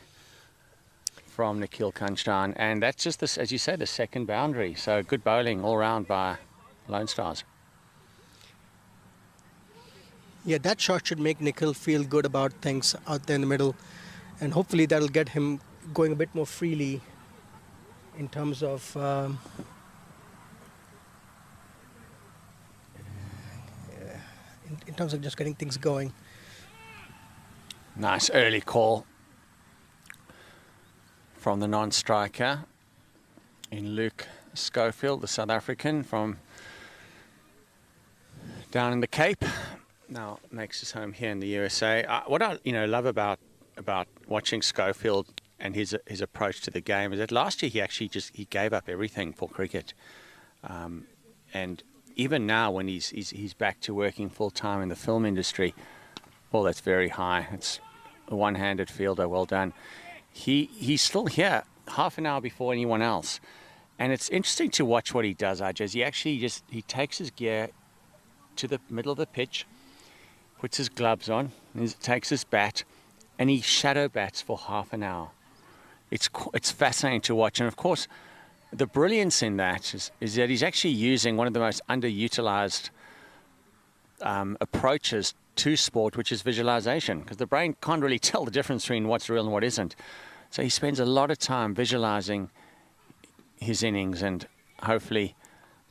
from Nikhil Kanchan. And that's just, as you said, the second boundary. So good bowling all round by Lone Stars. Yeah, that shot should make Nikhil feel good about things out there in the middle. And hopefully that'll get him going a bit more freely in terms of in terms of just getting things going. Nice early call from the non-striker in Luke Schofield, the South African from down in the Cape. Now makes his home here in the USA. What I love about watching Schofield and his approach to the game is that last year he gave up everything for cricket, and even now when he's back to working full time in the film industry, well, that's very high. It's a one-handed fielder. Well done. He's still here half an hour before anyone else, and it's interesting to watch what he does, Ajaz. He takes his gear to the middle of the pitch, puts his gloves on, takes his bat, and he shadow bats for half an hour. It's fascinating to watch, and of course, the brilliance in that is that he's actually using one of the most underutilized approaches to sport, which is visualization, because the brain can't really tell the difference between what's real and what isn't. So he spends a lot of time visualizing his innings, and hopefully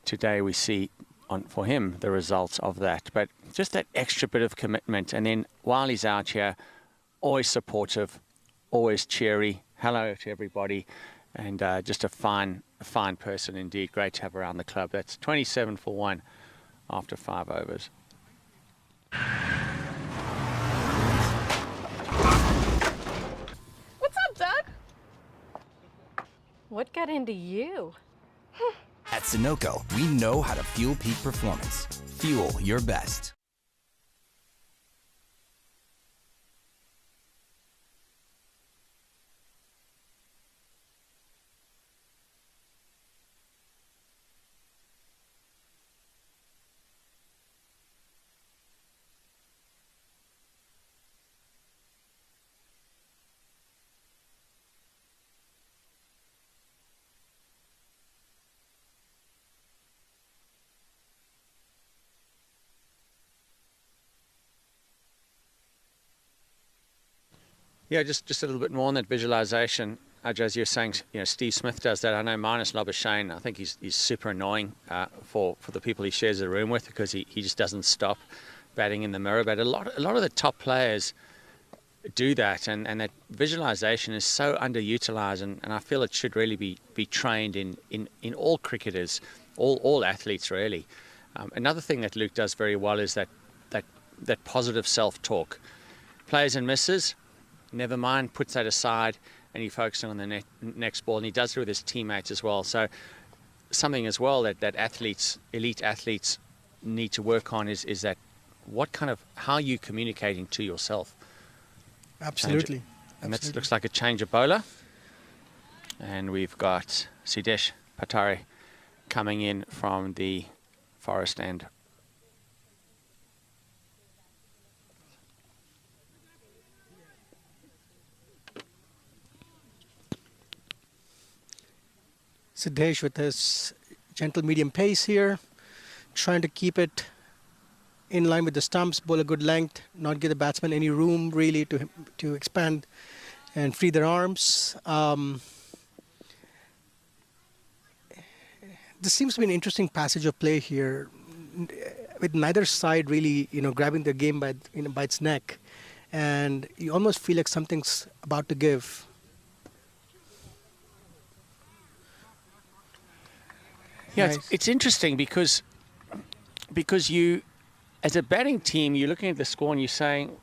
today we see for him the results of that. But just that extra bit of commitment, and then while he's out here, always supportive, always cheery. Hello to everybody, and just a fine person indeed. Great to have around the club. That's 27 for 1 after 5 overs. What's up, Doug? What got into you? At Sunoco, we know how to fuel peak performance. Fuel your best. Yeah, just a little bit more on that visualization. As you're saying, Steve Smith does that. I know minus Labuschagne, I think he's super annoying for the people he shares the room with, because he just doesn't stop batting in the mirror. But a lot of the top players do that, and that visualization is so underutilized, and I feel it should really be trained in all cricketers, all athletes really. Another thing that Luke does very well is that positive self-talk. Plays and misses, never mind, puts that aside, and he focuses on the next ball, and he does it with his teammates as well. So something as well that elite athletes need to work on is that how are you communicating to yourself? Absolutely. And that looks like a change of bowler. And we've got Sidesh Patare coming in from the Forest end. Sidesh with his gentle medium pace here, trying to keep it in line with the stumps, bowl a good length, not give the batsman any room really to expand and free their arms. This seems to be an interesting passage of play here, with neither side really, grabbing the game by its neck, and you almost feel like something's about to give. Yeah, Nice. it's interesting because you, as a batting team, you're looking at the score and you're saying,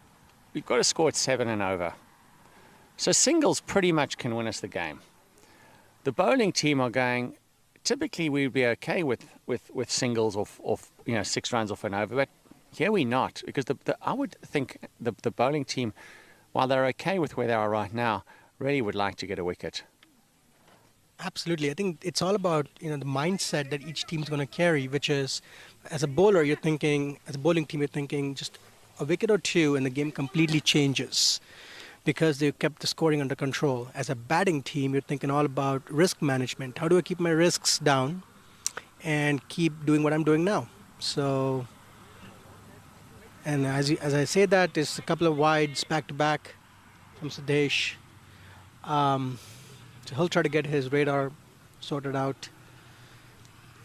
we've got to score at 7 and over. So singles pretty much can win us the game. The bowling team are going, typically we'd be okay with singles of 6 runs off and over, but here we're not, because I would think the bowling team, while they're okay with where they are right now, really would like to get a wicket. Absolutely. I think it's all about, the mindset that each team's going to carry, which is, as a bowler, you're thinking, as a bowling team, you're thinking just a wicket or two and the game completely changes because they've kept the scoring under control. As a batting team, you're thinking all about risk management. How do I keep my risks down and keep doing what I'm doing now? So, and as I say that, there's a couple of wides back to back from Sidesh. So he'll try to get his radar sorted out.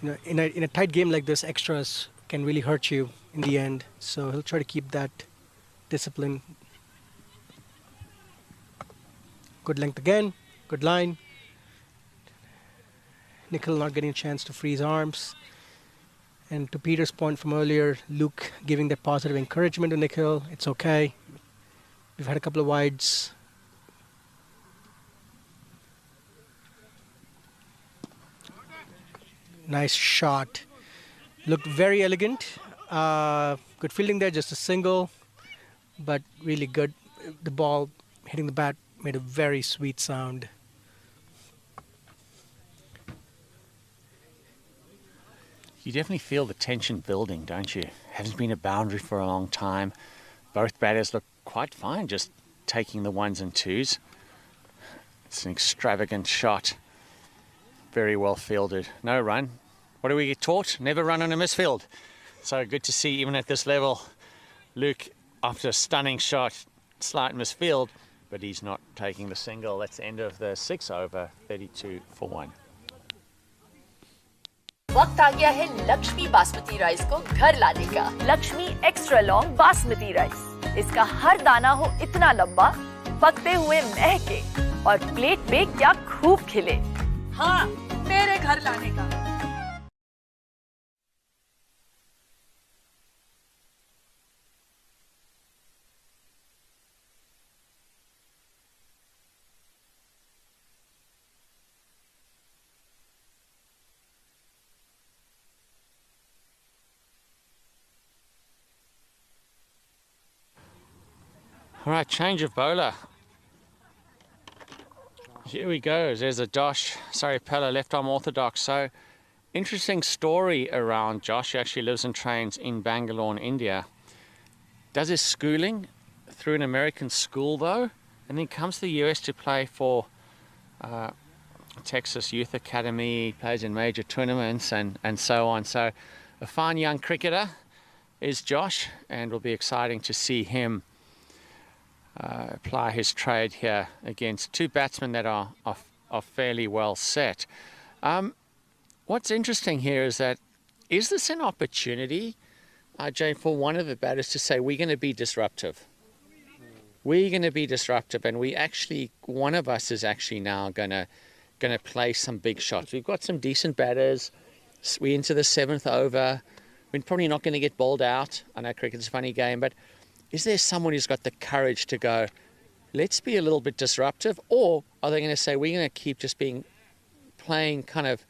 In a tight game like this, extras can really hurt you in the end. So he'll try to keep that discipline. Good length again, good line. Nikhil not getting a chance to free his arms. And to Peter's point from earlier, Luke giving that positive encouragement to Nikhil. It's okay. We've had a couple of wides. Nice shot. Looked very elegant. Good fielding there, just a single, but really good. The ball hitting the bat made a very sweet sound. You definitely feel the tension building, don't you? Hasn't been a boundary for a long time. Both batters look quite fine, just taking the 1s and 2s. It's an extravagant shot. Very well fielded. No run. What do we get taught? Never run on a misfield. So good to see, even at this level, Luke, after a stunning shot, slight misfield, but he's not taking the single. That's the end of the 6 over, 32 for 1. वक्त आ गया है Lakshmi basmati rice को घर लाने का। Lakshmi extra long basmati rice, इसका हर दाना हो इतना लंबा, पकते हुए महके और प्लेट पे क्या खूब खिले। हाँ, मेरे घर लाने का। All right, change of bowler. Here we go. There's a Josh. Sorry, Pella, left arm orthodox. So, interesting story around Josh. He actually lives and trains in Bangalore, in India. Does his schooling through an American school, though, and then comes to the US to play for Texas Youth Academy, plays in major tournaments and so on. So, a fine young cricketer is Josh, and it'll be exciting to see him apply his trade here against two batsmen that are fairly well set. What's interesting here is that, is this an opportunity, Jay, for one of the batters to say, we're going to be disruptive? We're going to be disruptive, and one of us is actually now going to play some big shots. We've got some decent batters. We're into the 7th over. We're probably not going to get bowled out. I know cricket's a funny game, but is there someone who's got the courage to go, let's be a little bit disruptive? Or are they going to say, we're going to keep just playing kind of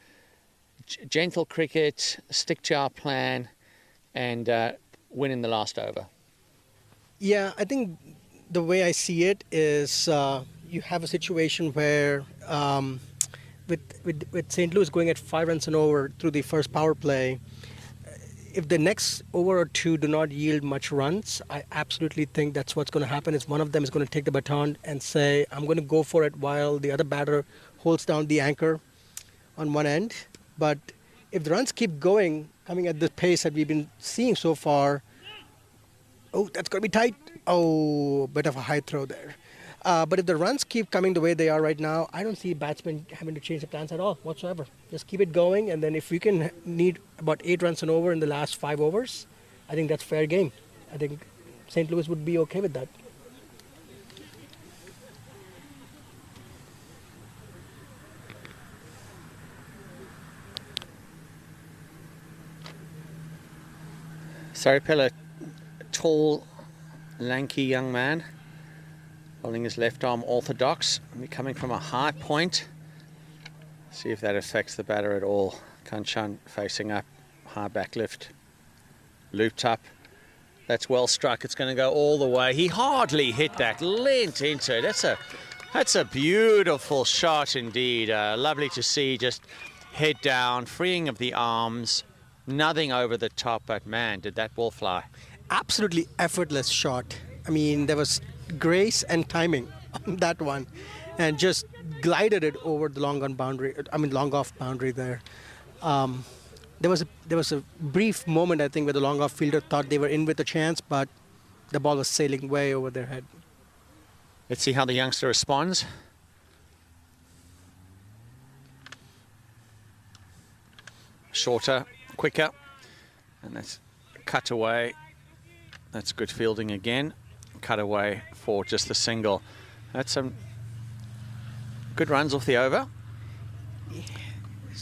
gentle cricket, stick to our plan, and win in the last over? Yeah, I think the way I see it is you have a situation where with St. Louis going at 5 runs and over through the first power play, if the next over or two do not yield much runs, I absolutely think that's what's going to happen. Is one of them is going to take the baton and say, I'm going to go for it, while the other batter holds down the anchor on one end. But if the runs keep coming at the pace that we've been seeing so far, oh, that's going to be tight. Oh, bit of a high throw there. But if the runs keep coming the way they are right now, I don't see batsmen having to change the plans at all whatsoever. Just keep it going, and then if we can need about 8 runs and over in the last 5 overs, I think that's fair game. I think St. Louis would be okay with that. Sorry, Pella, tall, lanky young man, holding his left arm orthodox, coming from a high point. See if that affects the batter at all. Kanchan facing up, high back lift, looped up. That's well struck. It's going to go all the way. He hardly hit that, leant into it. That's a beautiful shot indeed. Lovely to see, just head down, freeing of the arms, nothing over the top, but man, did that ball fly. Absolutely effortless shot. I mean, there was grace and timing on that one, and just glided it over the long off boundary there. There was a brief moment, I think, where the long off fielder thought they were in with a chance, but the ball was sailing way over their head. Let's see how the youngster responds. Shorter, quicker, and that's cut away. That's good fielding again. Cut away for just the single. That's some good runs off the over.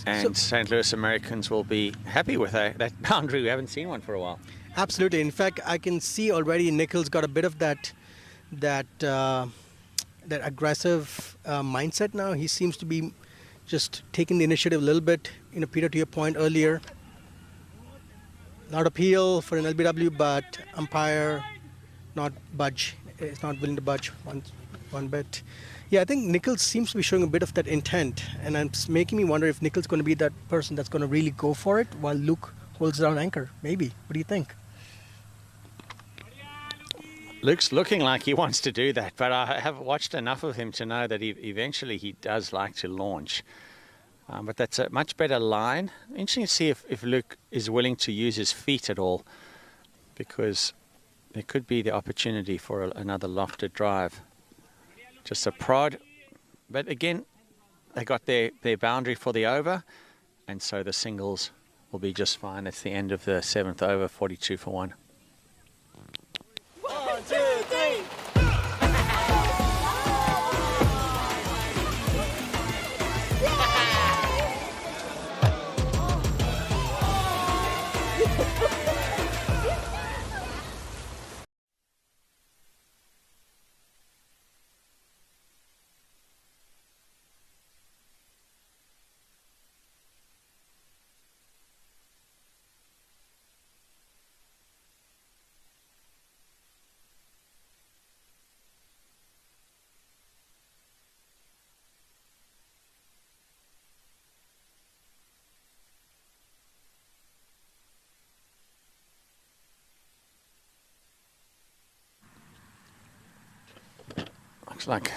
And St. Louis Americans will be happy with that boundary. We haven't seen one for a while. Absolutely. In fact, I can see already Nichols got a bit of that aggressive mindset now. He seems to be just taking the initiative a little bit. Peter, to your point earlier, not appeal for an LBW, but umpire not budge. It's not willing to budge one bit. Yeah, I think Nichols seems to be showing a bit of that intent, and it's making me wonder if Nichols is going to be that person that's going to really go for it while Luke holds down anchor. Maybe. What do you think? Luke's looking like he wants to do that, but I have watched enough of him to know that eventually he does like to launch. But that's a much better line. Interesting to see if Luke is willing to use his feet at all, because there could be the opportunity for another lofted drive. Just a prod. But again, they got their boundary for the over, and so the singles will be just fine. That's the end of the 7th over, 42 for 1. 1, 2, 3. Looks like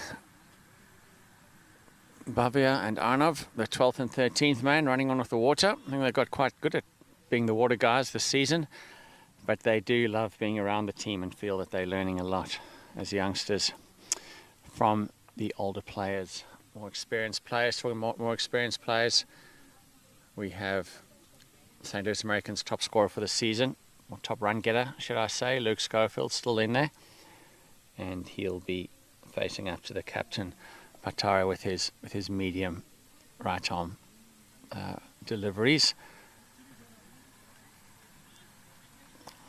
Bhavya and Arnav, the 12th and 13th man, running on with the water. I think they got quite good at being the water guys this season, but they do love being around the team and feel that they're learning a lot as youngsters from the older players. More experienced players, talking more experienced players. We have St. Louis Americans' top scorer for the season, or top run getter, should I say, Luke Schofield, still in there. And he'll be facing up to the captain, Patara, with his medium right arm deliveries.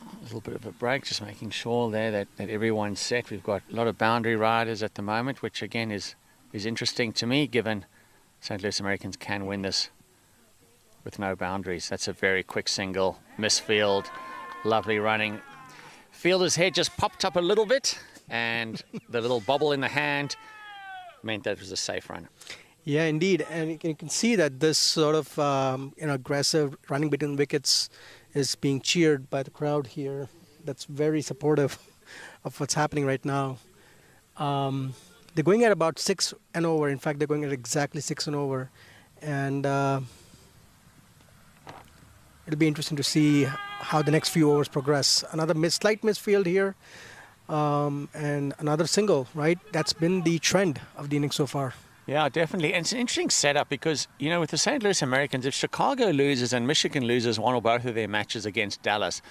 A little bit of a break, just making sure there that everyone's set. We've got a lot of boundary riders at the moment, which again is interesting to me, given St. Louis Americans can win this with no boundaries. That's a very quick single, misfield, lovely running. Fielder's head just popped up a little bit, and the little bobble in the hand meant that it was a safe run. Yeah, indeed. And you can see that this sort of aggressive running between wickets is being cheered by the crowd here. That's very supportive of what's happening right now. They're going at about 6 and over. In fact, they're going at exactly 6 and over. And it'll be interesting to see how the next few overs progress. Another slight misfield here. And another single, right? That's been the trend of the innings so far. Yeah, definitely. And it's an interesting setup because, you know, with the St. Louis Americans, if Chicago loses and Michigan loses one or both of their matches against Dallas,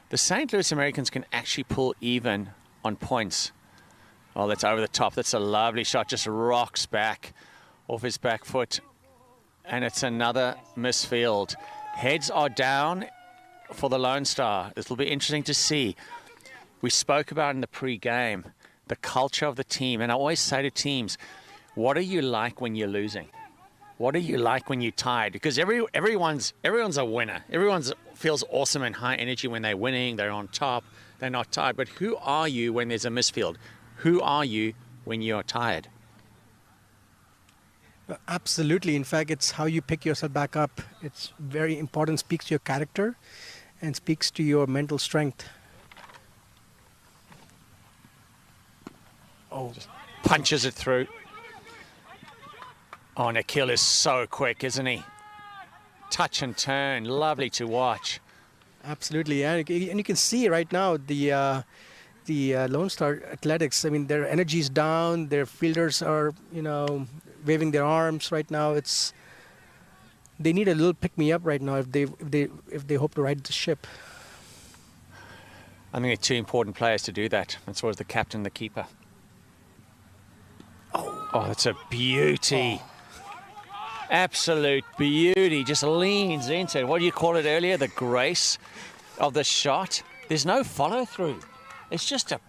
the St. Louis Americans can actually pull even on points. Oh, that's over the top. That's a lovely shot. Just rocks back off his back foot. And it's another misfield. Heads are down for the Lone Star. This will be interesting to see. We spoke about in the pre-game the culture of the team. And I always say to teams, what are you like when you're losing? What are you like when you're tired? Because everyone's a winner. Everyone feels awesome and high energy when they're winning. They're on top. They're not tired. But who are you when there's a misfield? Who are you when you're tired? Absolutely. In fact, it's how you pick yourself back up. It's very important. Speaks to your character and speaks to your mental strength. Oh, just punches it through. Oh, Nikhil is so quick, isn't he? Touch and turn, lovely to watch. Absolutely, and you can see right now the Lone Star Athletics. I mean, their energy's down. Their fielders are, waving their arms right now. They need a little pick me up right now if they hope to ride the ship. I think they're two important players to do that. And so is the captain, and the keeper. Oh, that's a beauty. Oh. Absolute beauty. Just leans into it. What do you call it earlier? The grace of the shot. There's no follow through. It's just a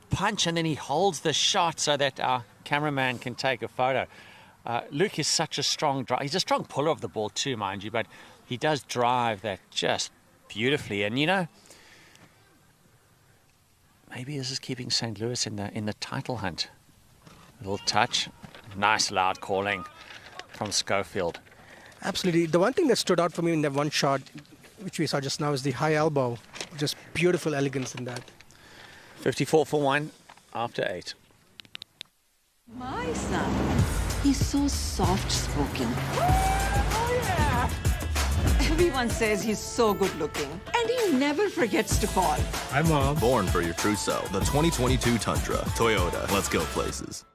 punch and then he holds the shot so that our cameraman can take a photo. Luke is such a strong driver. He's a strong puller of the ball too, mind you, but he does drive that just beautifully. And maybe this is keeping St. Louis in the title hunt. A little touch. Nice loud calling from Schofield. Absolutely. The one thing that stood out for me in that one shot, which we saw just now, is the high elbow. Just beautiful elegance in that. 54 for 1 after 8. My son, he's so soft-spoken. Oh, yeah. Everyone says he's so good-looking, and he never forgets to call. Hi, Mom. Born for your true self. The 2022 Tundra. Toyota. Let's go places.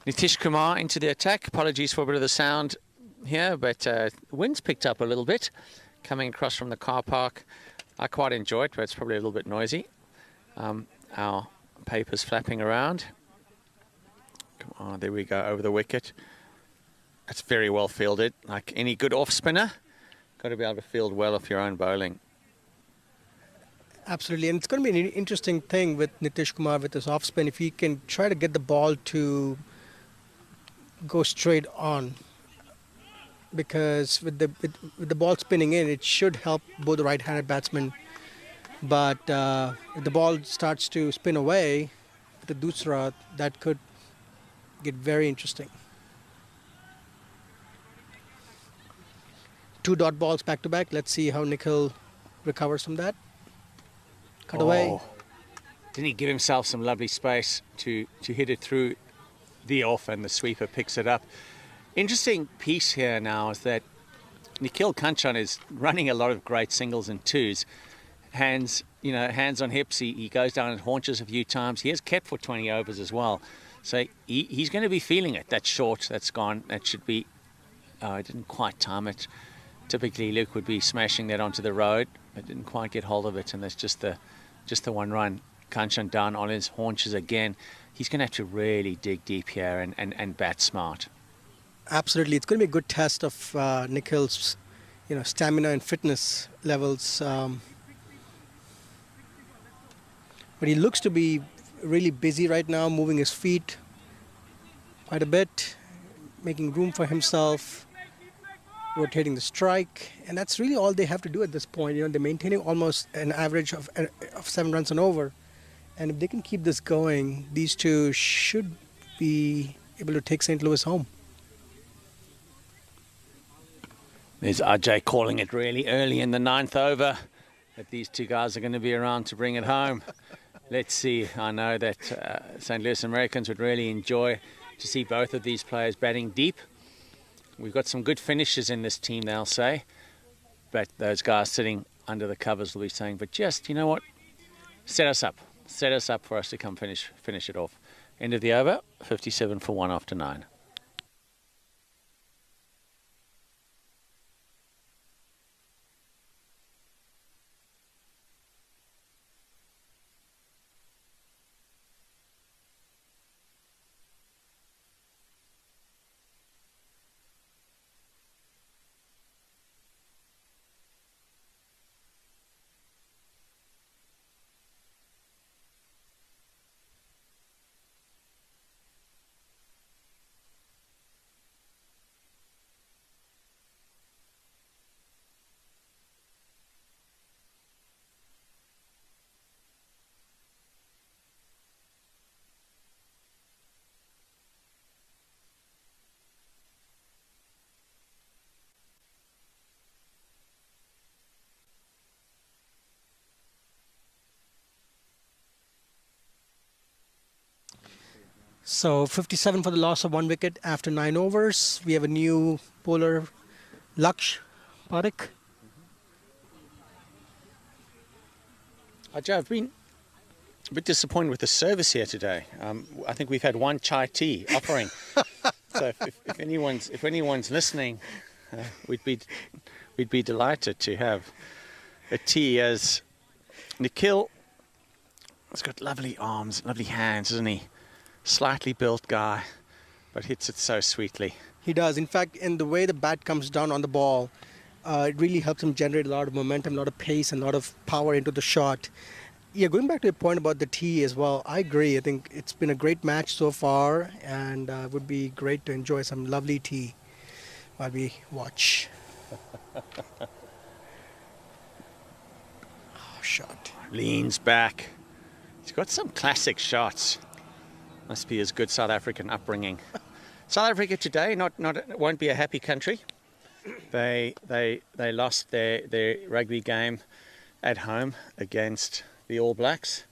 Nitish Kumar into the attack. Apologies for a bit of the sound here, but the wind's picked up a little bit coming across from the car park. I quite enjoy it, but it's probably a little bit noisy. Our papers flapping around. Come Oh, there we go, over the wicket. That's very well fielded. Like any good off spinner, got to be able to field well off your own bowling. Absolutely, and it's going to be an interesting thing with Nitish Kumar with his off spin. If he can try to get the ball to go straight on, because with the ball spinning in, it should help both the right-handed batsmen. But if the ball starts to spin away with the dusra, that could get very interesting. 2 dot balls back to back. Let's see how Nikhil recovers from that. Cut away. Didn't he give himself some lovely space to hit it through the off, and the sweeper picks it up. Interesting piece here now is that Nikhil Kanchan is running a lot of great singles and twos. Hands on hips. He goes down and haunches a few times. He has kept for 20 overs as well. So he's going to be feeling it. That short, that's gone. That should be... I didn't quite time it. Typically, Luke would be smashing that onto the road. I didn't quite get hold of it, and that's just the one run. Kanchan down on his haunches again. He's going to have to really dig deep here and bat smart. Absolutely. It's going to be a good test of Nikhil's stamina and fitness levels. But he looks to be really busy right now, moving his feet quite a bit, making room for himself, rotating the strike, and that's really all they have to do at this point. They're maintaining almost an average of 7 runs and over, and if they can keep this going, these two should be able to take St. Louis home. There's Ajay calling it really early in the 9th over that these two guys are going to be around to bring it home. Let's see. I know that St. Louis Americans would really enjoy to see both of these players batting deep. We've got some good finishes in this team, they'll say. But those guys sitting under the covers will be saying, but just, you know what? Set us up. Set us up for us to come finish it off. End of the over, 57 for 1 after 9. So 57 for the loss of 1 wicket after 9 overs. We have a new bowler, Laksh Parekh. Ajay, I've been a bit disappointed with the service here today. I think we've had 1 chai tea offering. So if anyone's listening, we'd be delighted to have a tea, as Nikhil has got lovely arms, lovely hands, isn't he? Slightly built guy, but hits it so sweetly. He does. In fact, in the way the bat comes down on the ball, it really helps him generate a lot of momentum, a lot of pace, and a lot of power into the shot. Yeah, going back to your point about the tea as well, I agree. I think it's been a great match so far, and it would be great to enjoy some lovely tea while we watch. Shot. Leans back. He's got some classic shots. Must be his good South African upbringing. South Africa today won't be a happy country. They lost their rugby game at home against the All Blacks.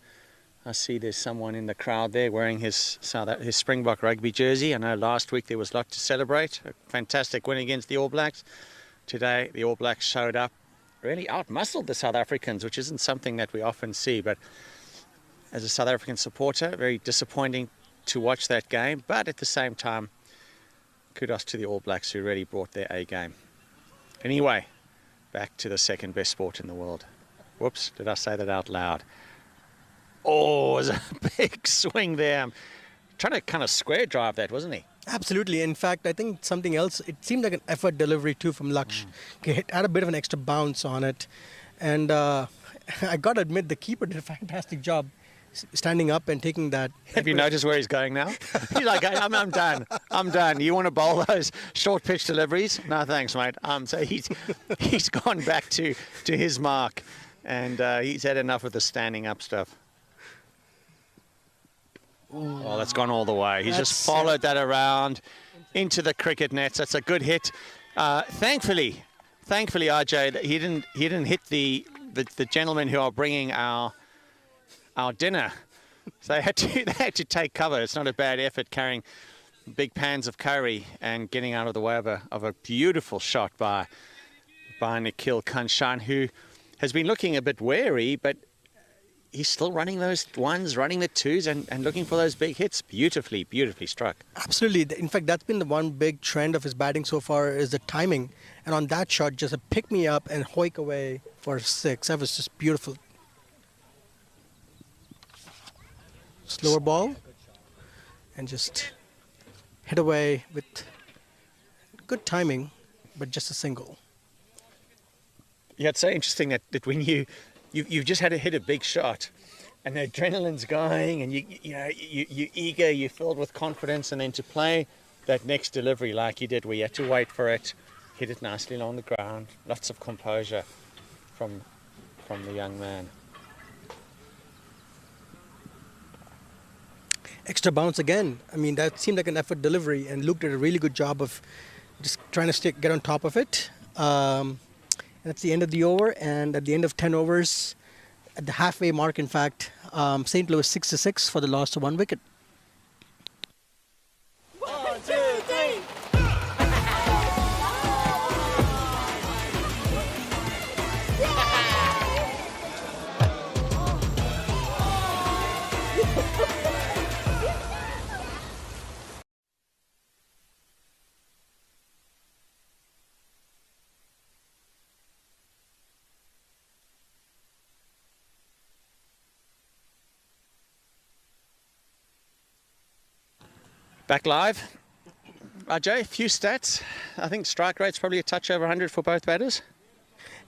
I see there's someone in the crowd there wearing his Springbok rugby jersey. I know last week there was a lot to celebrate. A fantastic win against the All Blacks. Today the All Blacks showed up, really outmuscled the South Africans, which isn't something that we often see. But as a South African supporter, very disappointing to watch that game, but at the same time, kudos to the All Blacks who really brought their A game. Anyway, back to the second best sport in the world. Whoops, did I say that out loud? Oh, it was a big swing there. I'm trying to kind of square drive that, wasn't he? Absolutely. In fact, I think something else, it seemed like an effort delivery too from Laksh. He had a bit of an extra bounce on it. And I got to admit, the keeper did a fantastic job standing up and taking that. Have you noticed where he's going now? He's like, I'm done. I'm done. You want to bowl those short pitch deliveries? No, thanks, mate. So he's gone back to his mark, and he's had enough of the standing up stuff. Ooh. Oh, that's gone all the way. He's just followed that around into the cricket nets. That's a good hit. Thankfully, RJ, that he didn't hit the gentlemen who are bringing our dinner. So they had to take cover. It's not a bad effort carrying big pans of curry and getting out of the way of a beautiful shot by Nikhil Kanchan, who has been looking a bit wary, but he's still running those ones, running the twos, and looking for those big hits. Beautifully struck. Absolutely. In fact, that's been the one big trend of his batting so far is the timing. And on that shot, just a pick me up and hoik away for 6. That was just beautiful. Slower ball and just hit away with good timing, but just a single. Yeah, it's so interesting that when you've just had to hit a big shot and the adrenaline's going and you're eager, you're filled with confidence, and then to play that next delivery like you did, where you had to wait for it, hit it nicely along the ground, lots of composure from the young man. Extra bounce again. I mean, that seemed like an effort delivery, and Luke did a really good job of just trying to get on top of it. That's the end of the over, and at the end of 10 overs, at the halfway mark, in fact, St. Louis 6-6 for the loss of 1 wicket. 1, 2, 3. Back live. Ajay, a few stats. I think strike rate's probably a touch over 100 for both batters.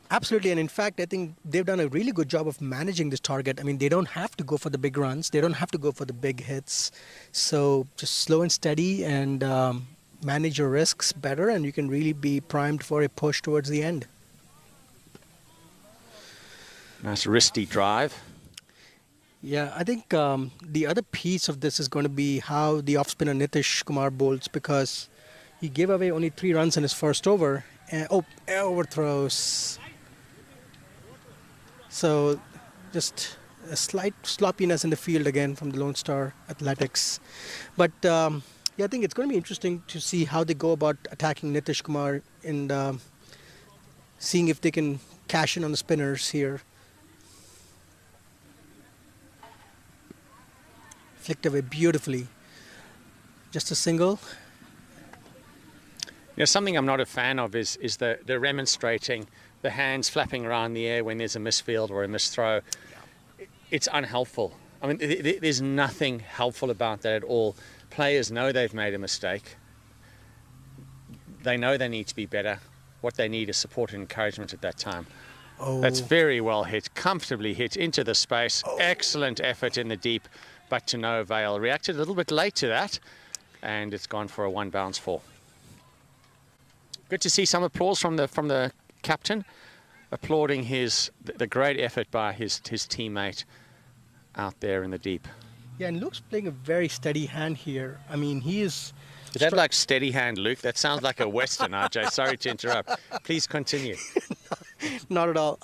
Absolutely, and in fact, I think they've done a really good job of managing this target. I mean, they don't have to go for the big runs. They don't have to go for the big hits. So just slow and steady and manage your risks better, and you can really be primed for a push towards the end. Nice wristy drive. Yeah, I think the other piece of this is going to be how the off-spinner Nitish Kumar bowls, because he gave away only 3 runs in his first over. And, overthrows. So just a slight sloppiness in the field again from the Lone Star Athletics. But yeah, I think it's going to be interesting to see how they go about attacking Nitish Kumar and seeing if they can cash in on the spinners here. Flicked away beautifully. Just a single. You know, something I'm not a fan of is the remonstrating, the hands flapping around the air when there's a misfield or a misthrow. It's unhelpful. I mean, there's nothing helpful about that at all. Players know they've made a mistake. They know they need to be better. What they need is support and encouragement at that time. Oh. That's very well hit, comfortably hit into the space. Oh. Excellent effort in the deep, but to no avail. Reacted a little bit late to that, and it's gone for a 1 bounce 4. Good to see some applause from the captain, applauding the great effort by his teammate out there in the deep. Yeah, and Luke's playing a very steady hand here. I mean, he is... Is that like steady hand, Luke? That sounds like a Western, RJ. Sorry to interrupt. Please continue. Not at all.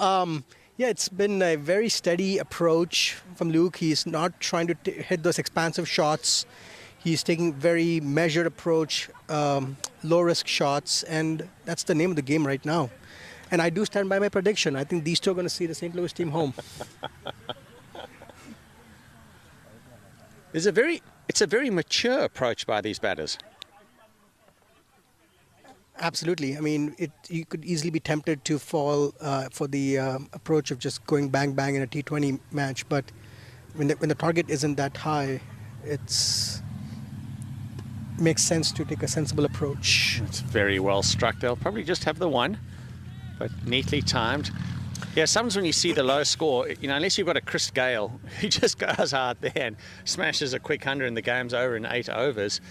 Yeah, it's been a very steady approach from Luke. He's not trying to hit those expansive shots. He's taking very measured approach, low-risk shots, and that's the name of the game right now. And I do stand by my prediction. I think these two are going to see the St. Louis team home. It's a very mature approach by these batters. Absolutely. I mean, you could easily be tempted to fall for the approach of just going bang bang in a T20 match, but when the target isn't that high, it's makes sense to take a sensible approach. It's very well struck. They'll probably just have the one, but neatly timed. Yeah, sometimes when you see the low score, unless you've got a Chris Gale, he just goes hard there and smashes a quick 100 and the game's over in 8 overs.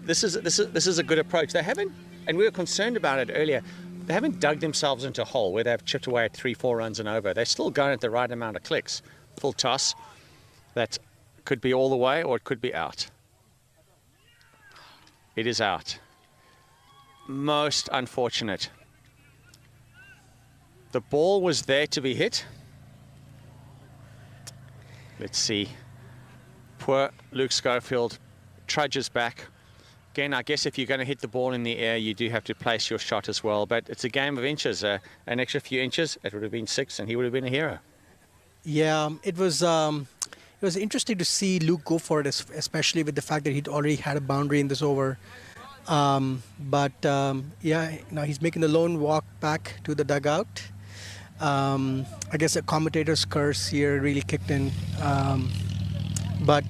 This is a good approach. They haven't, and we were concerned about it earlier, they haven't dug themselves into a hole where they've chipped away at 3-4 runs and over. They're still going at the right amount of clicks. Full toss. That could be all the way or it could be out. It is out. Most unfortunate. The ball was there to be hit. Let's see. Poor Luke Schofield trudges back. Again, I guess if you're going to hit the ball in the air, you do have to place your shot as well. But it's a game of inches. An extra few inches, it would have been 6, and he would have been a hero. Yeah, it was interesting to see Luke go for it, especially with the fact that he'd already had a boundary in this over. Yeah, now he's making the lone walk back to the dugout. I guess a commentator's curse here really kicked in. But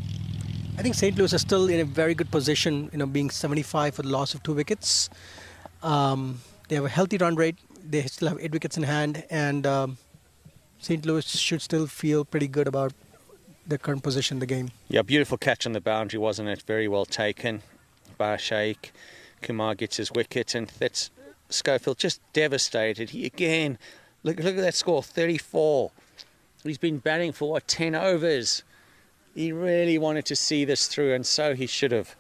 I think St. Louis is still in a very good position, being 75 for the loss of 2 wickets. They have a healthy run rate. They still have 8 wickets in hand, and St. Louis should still feel pretty good about their current position in the game. Yeah, beautiful catch on the boundary, wasn't it? Very well taken by Sheikh. Kumar gets his wicket, and that's Schofield just devastated. He again, look at that score, 34. He's been batting for 10 overs. He really wanted to see this through, and so he should have.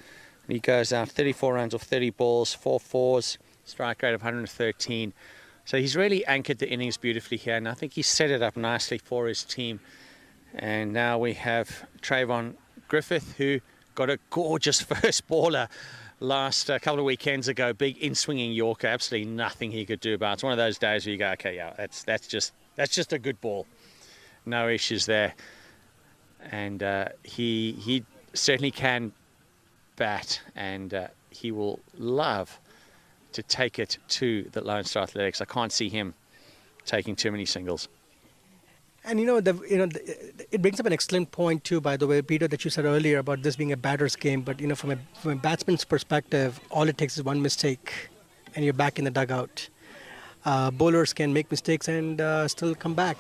And he goes out 34 runs off 30 balls, 4 fours, strike rate of 113. So he's really anchored the innings beautifully here, and I think he set it up nicely for his team. And now we have Trayvon Griffith, who got a gorgeous first baller last couple of weekends ago. Big in-swinging Yorker, absolutely nothing he could do about it. It's one of those days where you go, okay, yeah, that's just a good ball. No issues there. And he certainly can bat, and he will love to take it to the Lone Star Athletics. I can't see him taking too many singles. And it brings up an excellent point too, by the way, Peter, that you said earlier about this being a batter's game. But from a batsman's perspective, all it takes is one mistake, and you're back in the dugout. Bowlers can make mistakes and still come back.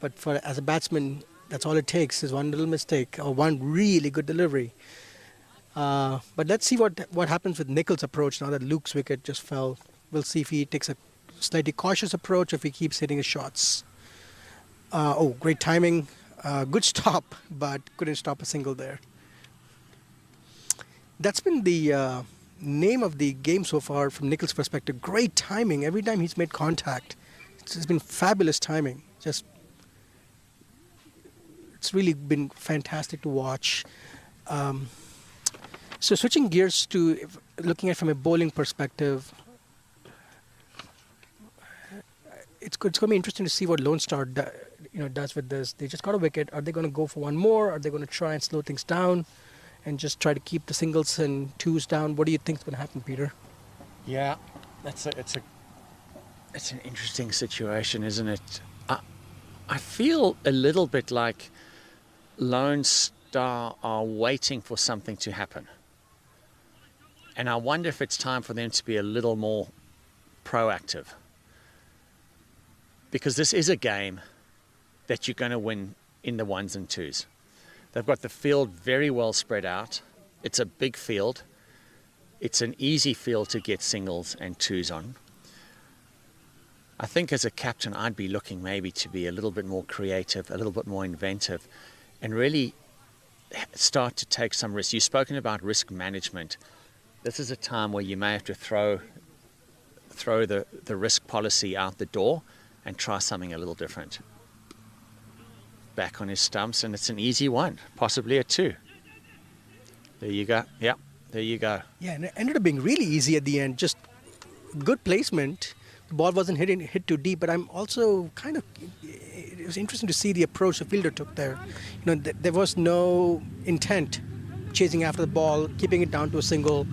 But as a batsman, that's all it takes is one little mistake or one really good delivery. But let's see what happens with Nicholls' approach now that Luke's wicket just fell. We'll see if he takes a slightly cautious approach, if he keeps hitting his shots. Great timing. Good stop, but couldn't stop a single there. That's been the name of the game so far from Nicholls' perspective. Great timing. Every time he's made contact, it's been fabulous timing. It's really been fantastic to watch. So switching gears to looking at it from a bowling perspective, it's going to be interesting to see what Lone Star does with this. They just got a wicket. Are they going to go for one more? Are they going to try and slow things down and just try to keep the singles and twos down? What do you think is going to happen, Peter? Yeah, it's an interesting situation, isn't it? I feel a little bit like Lone Star are waiting for something to happen. And I wonder if it's time for them to be a little more proactive. Because this is a game that you're going to win in the 1s and 2s. They've got the field very well spread out. It's a big field. It's an easy field to get singles and 2s on. I think as a captain, I'd be looking maybe to be a little bit more creative, a little bit more inventive, and really start to take some risks. You've spoken about risk management. This is a time where you may have to throw the risk policy out the door and try something a little different. Back on his stumps, and it's an easy one, possibly a 2. There you go. Yep, there you go. Yeah, and it ended up being really easy at the end. Just good placement. The ball wasn't hit too deep, but I'm also it was interesting to see the approach the fielder took there. There was no intent chasing after the ball, keeping it down to a single.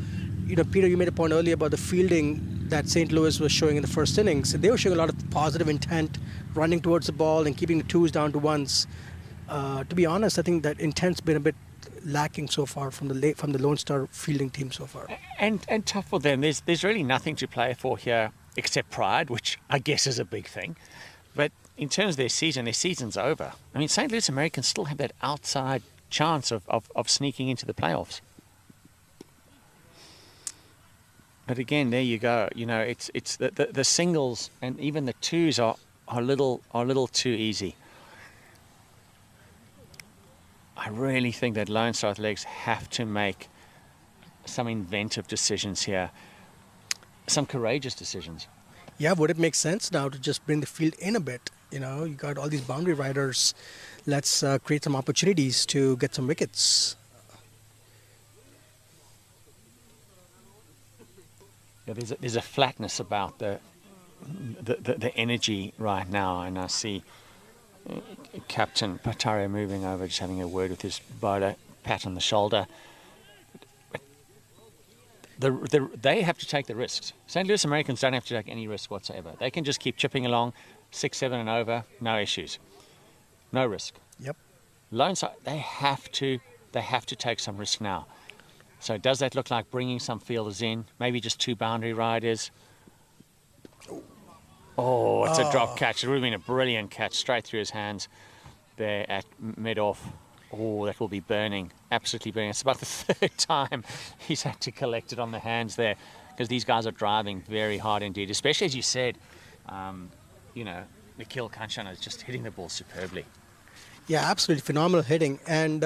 Peter, you made a point earlier about the fielding that St. Louis was showing in the first innings. They were showing a lot of positive intent, running towards the ball and keeping the 2s down to 1s. To be honest, I think that intent's been a bit lacking so far from the Lone Star fielding team so far. And tough for them. There's really nothing to play for here except pride, which I guess is a big thing. But in terms of their season's over. I mean, St. Louis Americans still have that outside chance of sneaking into the playoffs. But again, there you go. You know, it's the singles and even the twos are a little too easy. I really think that Lone Star Athletics have to make some inventive decisions here, some courageous decisions. Yeah, would it make sense now to just bring the field in a bit? You know, you got all these boundary riders. Let's create some opportunities to get some wickets. Yeah, there's a flatness about the energy right now, and I see Captain Pataria moving over, just having a word with his bowler, pat on the shoulder. They have to take the risks. St. Louis Americans don't have to take any risk whatsoever. They can just keep chipping along, 6, 7 and over, no issues, no risk. Yep. Lone Star, they have to take some risk now. So does that look like bringing some fielders in? Maybe just 2 boundary riders. Oh, it's a drop catch. It would have been a brilliant catch straight through his hands there at mid-off. Oh, that will be burning, absolutely burning. It's about the 3rd time he's had to collect it on the hands there, because these guys are driving very hard indeed, especially as you said, you know, Nikhil Kanchan is just hitting the ball superbly. Yeah, absolutely phenomenal hitting. And,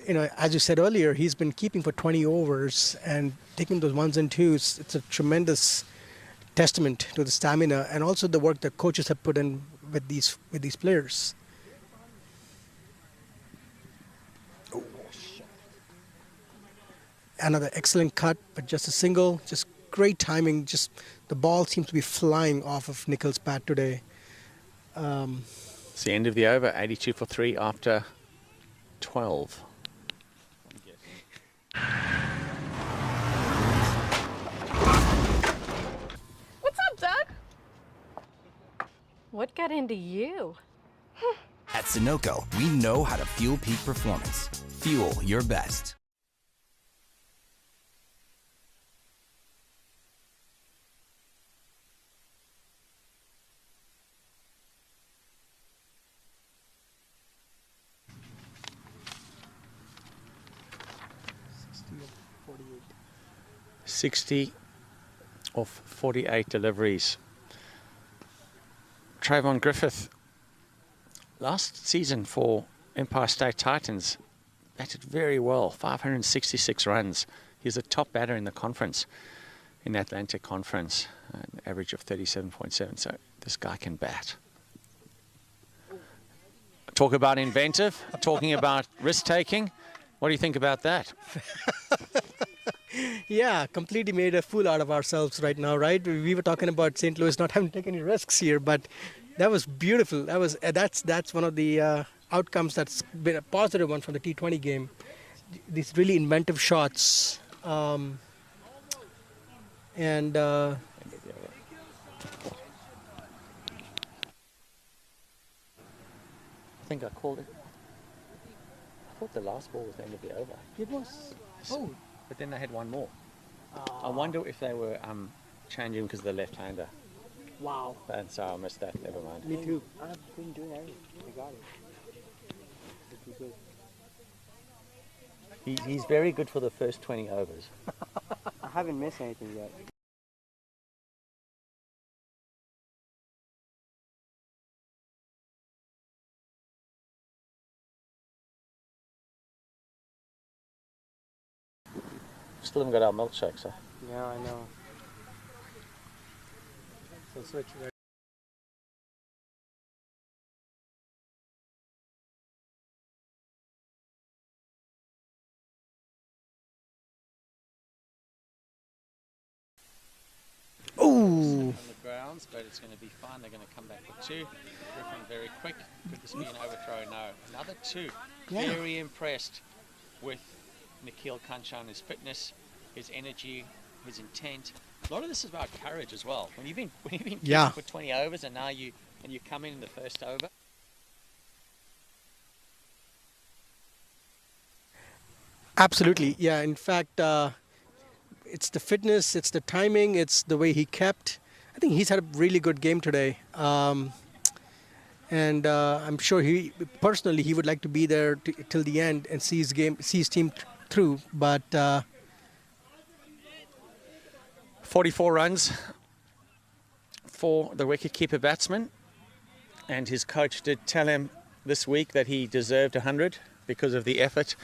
you know, as you said earlier, he's been keeping for 20 overs and taking those 1s and 2s. It's a tremendous testament to the stamina and also the work that coaches have put in with these players. Another excellent cut, but just a single, just great timing. Just the ball seems to be flying off of Nikhil's bat today. It's the end of the over, 82 for 3 after 12. What's up, Doug? What got into you? At Sunoco, we know how to fuel peak performance. Fuel your best. of 48. 60 of 48 deliveries. Trayvon Griffith, last season for Empire State Titans, batted very well, 566 runs. He's a top batter in the conference, in the Atlantic Conference, an average of 37.7, so this guy can bat. Talk about inventive, talking about risk-taking. What do you think about that? Yeah, completely made a fool out of ourselves right now, right? We were talking about St. Louis not having to take any risks here, but that was beautiful. That's one of the outcomes that's been a positive one from the T20 game. These really inventive shots, I think I called it. I thought the last ball was the end of the over. It was. Oh. But then they had one more. I wonder if they were changing because of the left-hander. Wow. And so I missed that. Never mind. Me too. I've been doing everything. I got it. He's very good for the first 20 overs. I haven't missed anything yet. Still haven't got our milkshakes, huh? Yeah, I know. So switch right. On the grounds, but it's going to be fine. They're going to come back with 2. Griffin very quick. Could this be an overthrow? No. Another 2. Yeah. Very impressed with Nikhil Kanchan, his fitness, his energy, his intent. A lot of this is about courage as well. When you've been keeping for 20 overs and now you come in the first over. Absolutely, yeah. In fact, it's the fitness, it's the timing, it's the way he kept. I think he's had a really good game today. And I'm sure he would like to be there till the end and see his team through. But 44 runs for the wicketkeeper batsman, and his coach did tell him this week that he deserved 100 because of the effort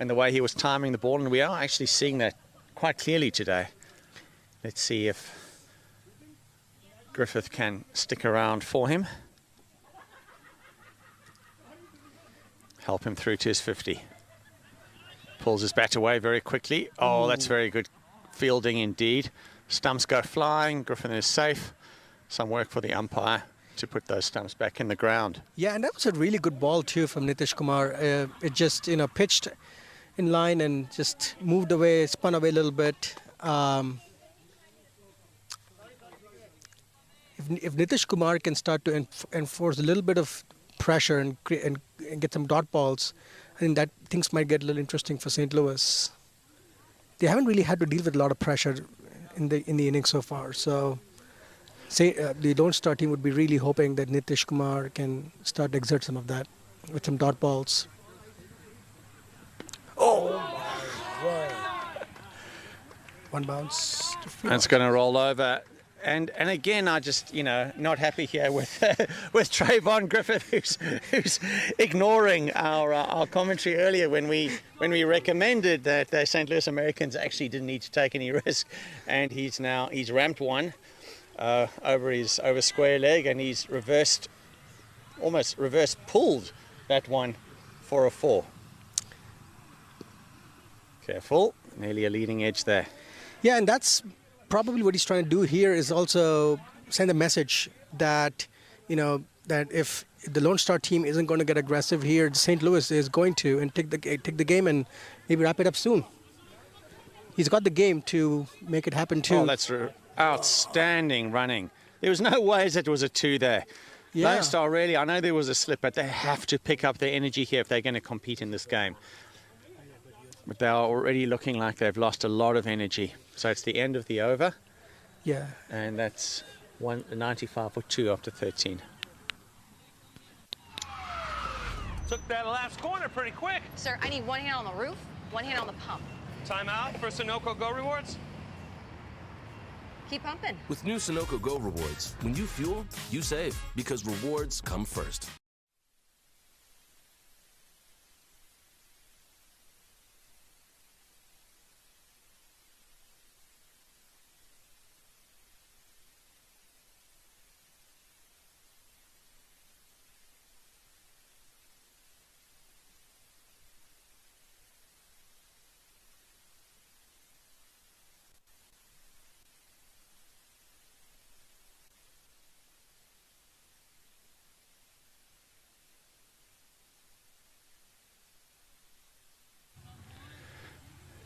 and the way he was timing the ball, and we are actually seeing that quite clearly today. Let's see if Griffith can stick around for him. Help him through to his 50. Pulls his bat away very quickly. Oh, that's very good fielding indeed. Stumps go flying. Griffith is safe. Some work for the umpire to put those stumps back in the ground. yeah, and that was a really good ball too from Nitish Kumar. It just pitched in line and just moved away, spun away a little bit. If Nitish Kumar can start to enforce a little bit of pressure and get some dot balls, I think that things might get a little interesting for St. Louis. They haven't really had to deal with a lot of pressure in the innings so far. So, the Lone Star team would be really hoping that Nitish Kumar can start to exert some of that with some dot balls. Oh, one bounce. That's going to roll over. And again, I just, not happy here with with Trayvon Griffith, who's ignoring our commentary earlier when we recommended that the St. Louis Americans actually didn't need to take any risk, and he's ramped one over square leg, and he's almost reverse pulled that one for a 4. Careful, nearly a leading edge there. Yeah, and that's probably what he's trying to do here is also send a message that, that if the Lone Star team isn't going to get aggressive here, St. Louis is going to and take the game and maybe wrap it up soon. He's got the game to make it happen too. Oh, that's outstanding running. There was no ways that it was a 2 there. Yeah. Lone Star really, I know there was a slip, but they have to pick up their energy here if they're going to compete in this game. But they are already looking like they've lost a lot of energy. So it's the end of the over. Yeah. And that's 95 for 2 after 13. Took that last corner pretty quick. Sir, I need one hand on the roof, one hand on the pump. Timeout for Sunoco Go Rewards. Keep pumping. With new Sunoco Go Rewards, when you fuel, you save, because rewards come first.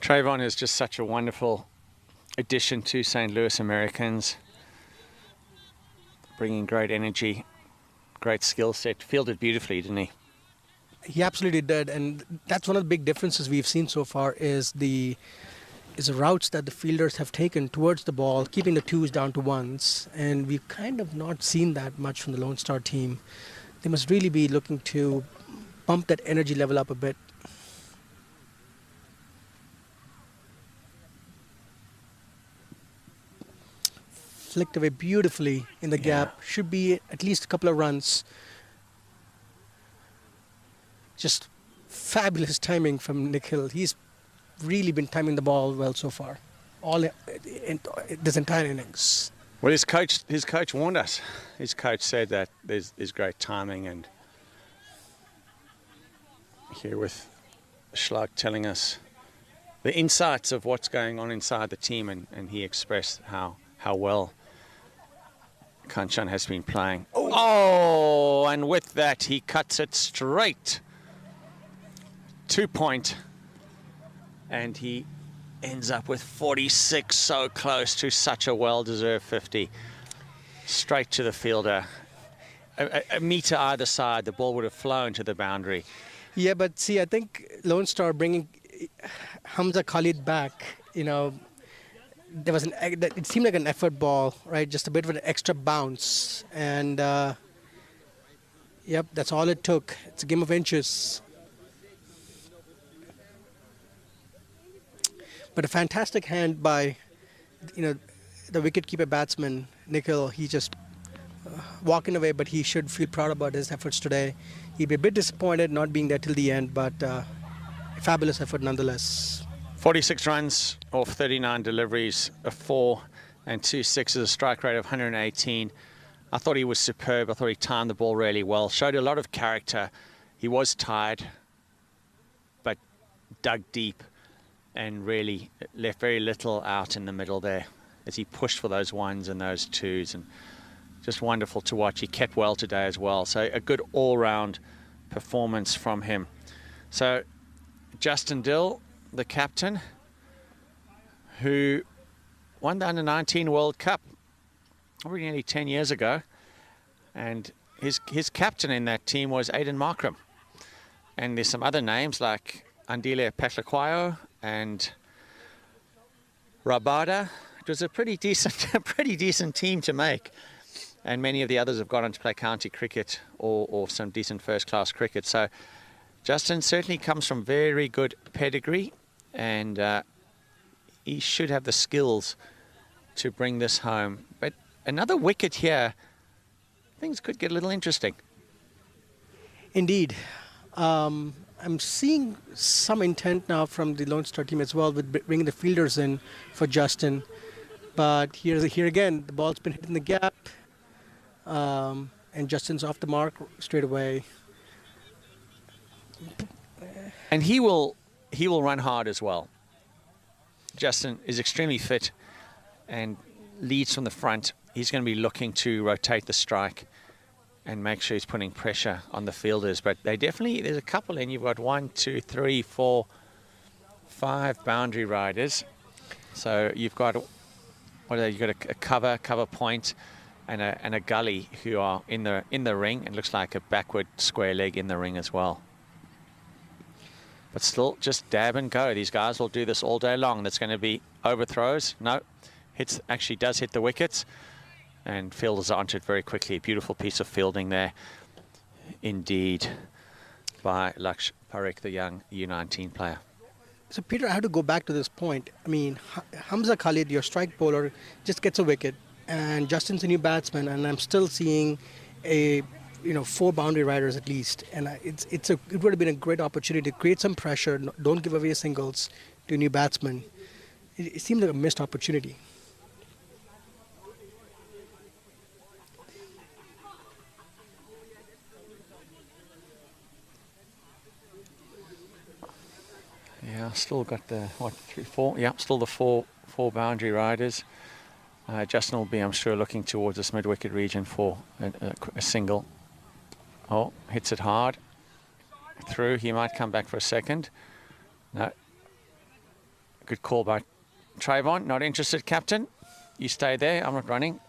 Trayvon is just such a wonderful addition to St. Louis Americans, bringing great energy, great skill set. Fielded beautifully, didn't he? He absolutely did, and that's one of the big differences we've seen so far is the routes that the fielders have taken towards the ball, keeping the 2s down to 1s, and we've kind of not seen that much from the Lone Star team. They must really be looking to pump that energy level up a bit. Flicked away beautifully in the gap. Should be at least a couple of runs. Just fabulous timing from Nikhil. He's really been timing the ball well so far, in this entire innings. Well, his coach warned us. His coach said that there's great timing, and here with Schlag telling us the insights of what's going on inside the team, and he expressed how well Kanchan has been playing. Oh, and with that, he cuts it straight. 2-point. And he ends up with 46, so close to such a well-deserved 50. Straight to the fielder. A meter either side, the ball would have flown to the boundary. Yeah, but see, I think Lone Star bringing Hamza Khalid back, there was it seemed like an effort ball, right? Just a bit of an extra bounce. And, yep, that's all it took. It's a game of inches. But a fantastic hand by, the wicketkeeper batsman, Nikhil. He just walking away, but he should feel proud about his efforts today. He'd be a bit disappointed not being there till the end, but a fabulous effort nonetheless. 46 runs off 39 deliveries, a 4 and 2 sixes, a strike rate of 118. I thought he was superb. I thought he timed the ball really well. Showed a lot of character. He was tired, but dug deep and really left very little out in the middle there as he pushed for those ones and those twos, and just wonderful to watch. He kept well today as well. So a good all-round performance from him. So Justin Dill, the captain, who won the Under-19 World Cup probably nearly 10 years ago. And his captain in that team was Aidan Markram. And there's some other names like Andile Petlakwayo and Rabada. It was a pretty decent team to make. And many of the others have gone on to play county cricket or some decent first-class cricket. So Justin certainly comes from very good pedigree, and he should have the skills to bring this home. But another wicket here, things could get a little interesting. Indeed. I'm seeing some intent now from the Lone Star team as well with bringing the fielders in for Justin. But here again, the ball's been hit in the gap, and Justin's off the mark straight away. And he will run hard as well. Justin is extremely fit and leads from the front. He's going to be looking to rotate the strike and make sure he's putting pressure on the fielders. But there's a couple in. You've got 1, 2, 3, 4, 5 boundary riders. So you've got you've got a cover point and a gully who are in the ring. It looks like a backward square leg in the ring as well. But still, just dab and go. These guys will do this all day long. That's going to be overthrows. No, actually does hit the wickets. And fielders answered very quickly. Beautiful piece of fielding there, indeed, by Laksh Parikh, the young U19 player. So, Peter, I have to go back to this point. I mean, Hamza Khalid, your strike bowler, just gets a wicket, and Justin's a new batsman, and I'm still seeing 4 boundary riders at least. And it would have been a great opportunity to create some pressure. Don't give away singles to a new batsman. It seemed like a missed opportunity. Yeah, still got the 3, 4. Yeah, still the four boundary riders. Justin will be, I'm sure, looking towards this mid-wicket region for a single. Oh, hits it hard. Through. He might come back for a second. No. Good call by Trayvon. Not interested, captain. You stay there. I'm not running.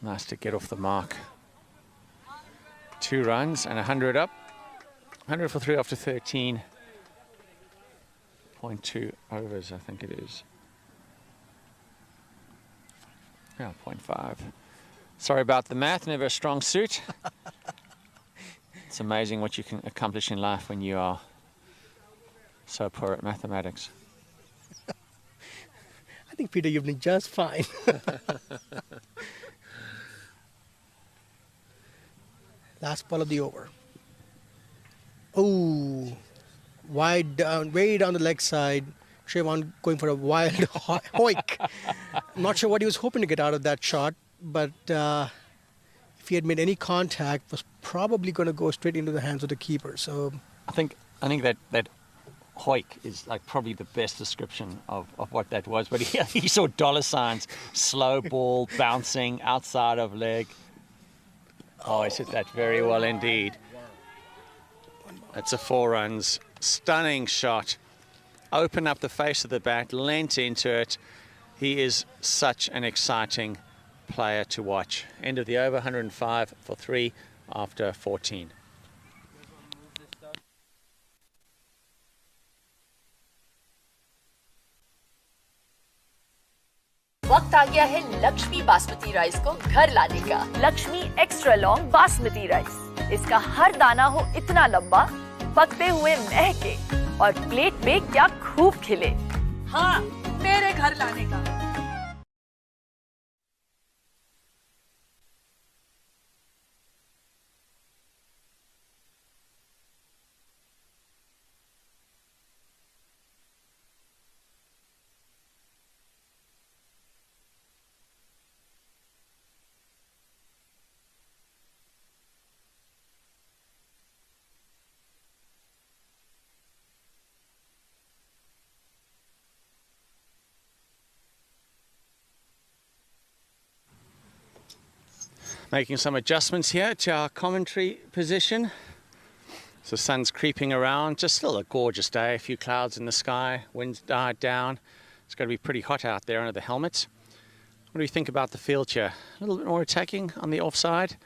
Nice to get off the mark. 2 runs and 100 up. 100 for 3 after 13.2 overs, I think it is. Yeah, 0.5. Sorry about the math, never a strong suit. It's amazing what you can accomplish in life when you are so poor at mathematics. I think, Peter, you've been just fine. Last ball of the over. Oh, wide down, way down the leg side. Trayvon going for a wild hoik. I'm not sure what he was hoping to get out of that shot, but if he had made any contact, was probably going to go straight into the hands of the keeper. So I think that hoik is like probably the best description of what that was. But he saw dollar signs, slow ball, bouncing outside of leg. Oh, he hit that very well indeed. That's a 4 runs. Stunning shot. Open up the face of the bat, leant into it. He is such an exciting player to watch. End of the over, 105 for 3 after 14. वक्त आ गया है Lakshmi basmati rice को घर लाने का। Lakshmi extra long basmati rice, इसका हर दाना हो इतना लंबा, पकते हुए महके और प्लेट पे क्या खूब खिले। हाँ, मेरे घर लाने का। Making some adjustments here to our commentary position. So the sun's creeping around, just still a gorgeous day, a few clouds in the sky, wind's died down. It's going to be pretty hot out there under the helmets. What do you think about the field here? A little bit more attacking on the offside.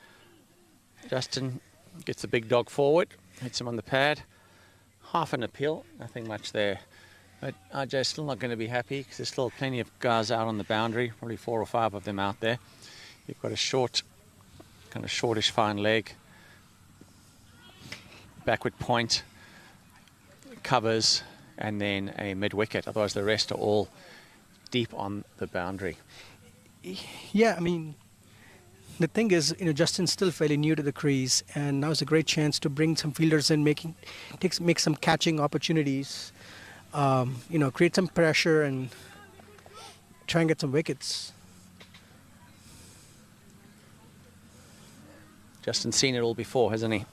Justin gets the big dog forward, hits him on the pad. Half an appeal, nothing much there. But RJ's still not going to be happy because there's still plenty of guys out on the boundary, probably 4 or 5 of them out there. You've got a short, kind of shortish fine leg, backward point, covers, and then a mid-wicket. Otherwise the rest are all deep on the boundary. Yeah, I mean, the thing is, Justin's still fairly new to the crease, and now is a great chance to bring some fielders in, make some catching opportunities, create some pressure and try and get some wickets. Justin's seen it all before, hasn't he?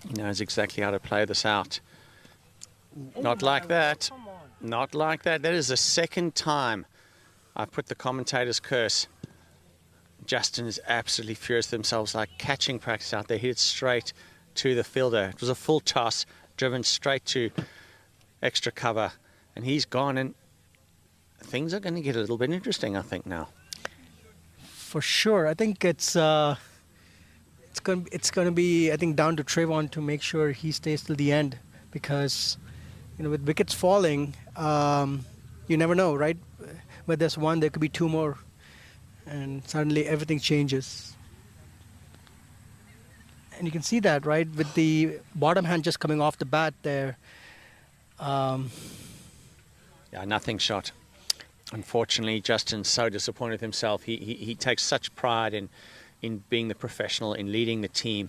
He knows exactly how to play this out. Not like that. Not like that. That is the second time I've put the commentator's curse. Justin is absolutely furious with themselves, like catching practice out there. Hit it straight to the fielder. It was a full toss, driven straight to extra cover, and he's gone, and things are going to get a little bit interesting, I think, now. For sure. I think it's going to be, I think, down to Trayvon to make sure he stays till the end, because with wickets falling, you never know, right? Where there's one, there could be 2 more, and suddenly everything changes. And you can see that, right, with the bottom hand just coming off the bat there. Yeah, nothing shot. Unfortunately, Justin's so disappointed with himself. He takes such pride in being the professional, in leading the team,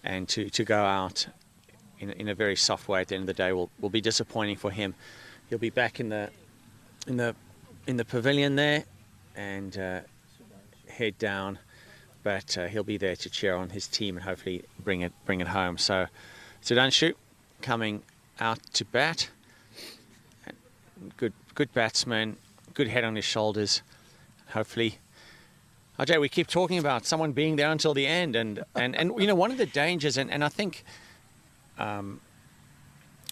and to go out in a very soft way at the end of the day will be disappointing for him. He'll be back in the pavilion there and head down, but he'll be there to cheer on his team and hopefully bring it home. So Sudhanshu coming out to bat. Good batsman, good head on his shoulders. Hopefully, Ajay, we keep talking about someone being there until the end, and one of the dangers, and I think,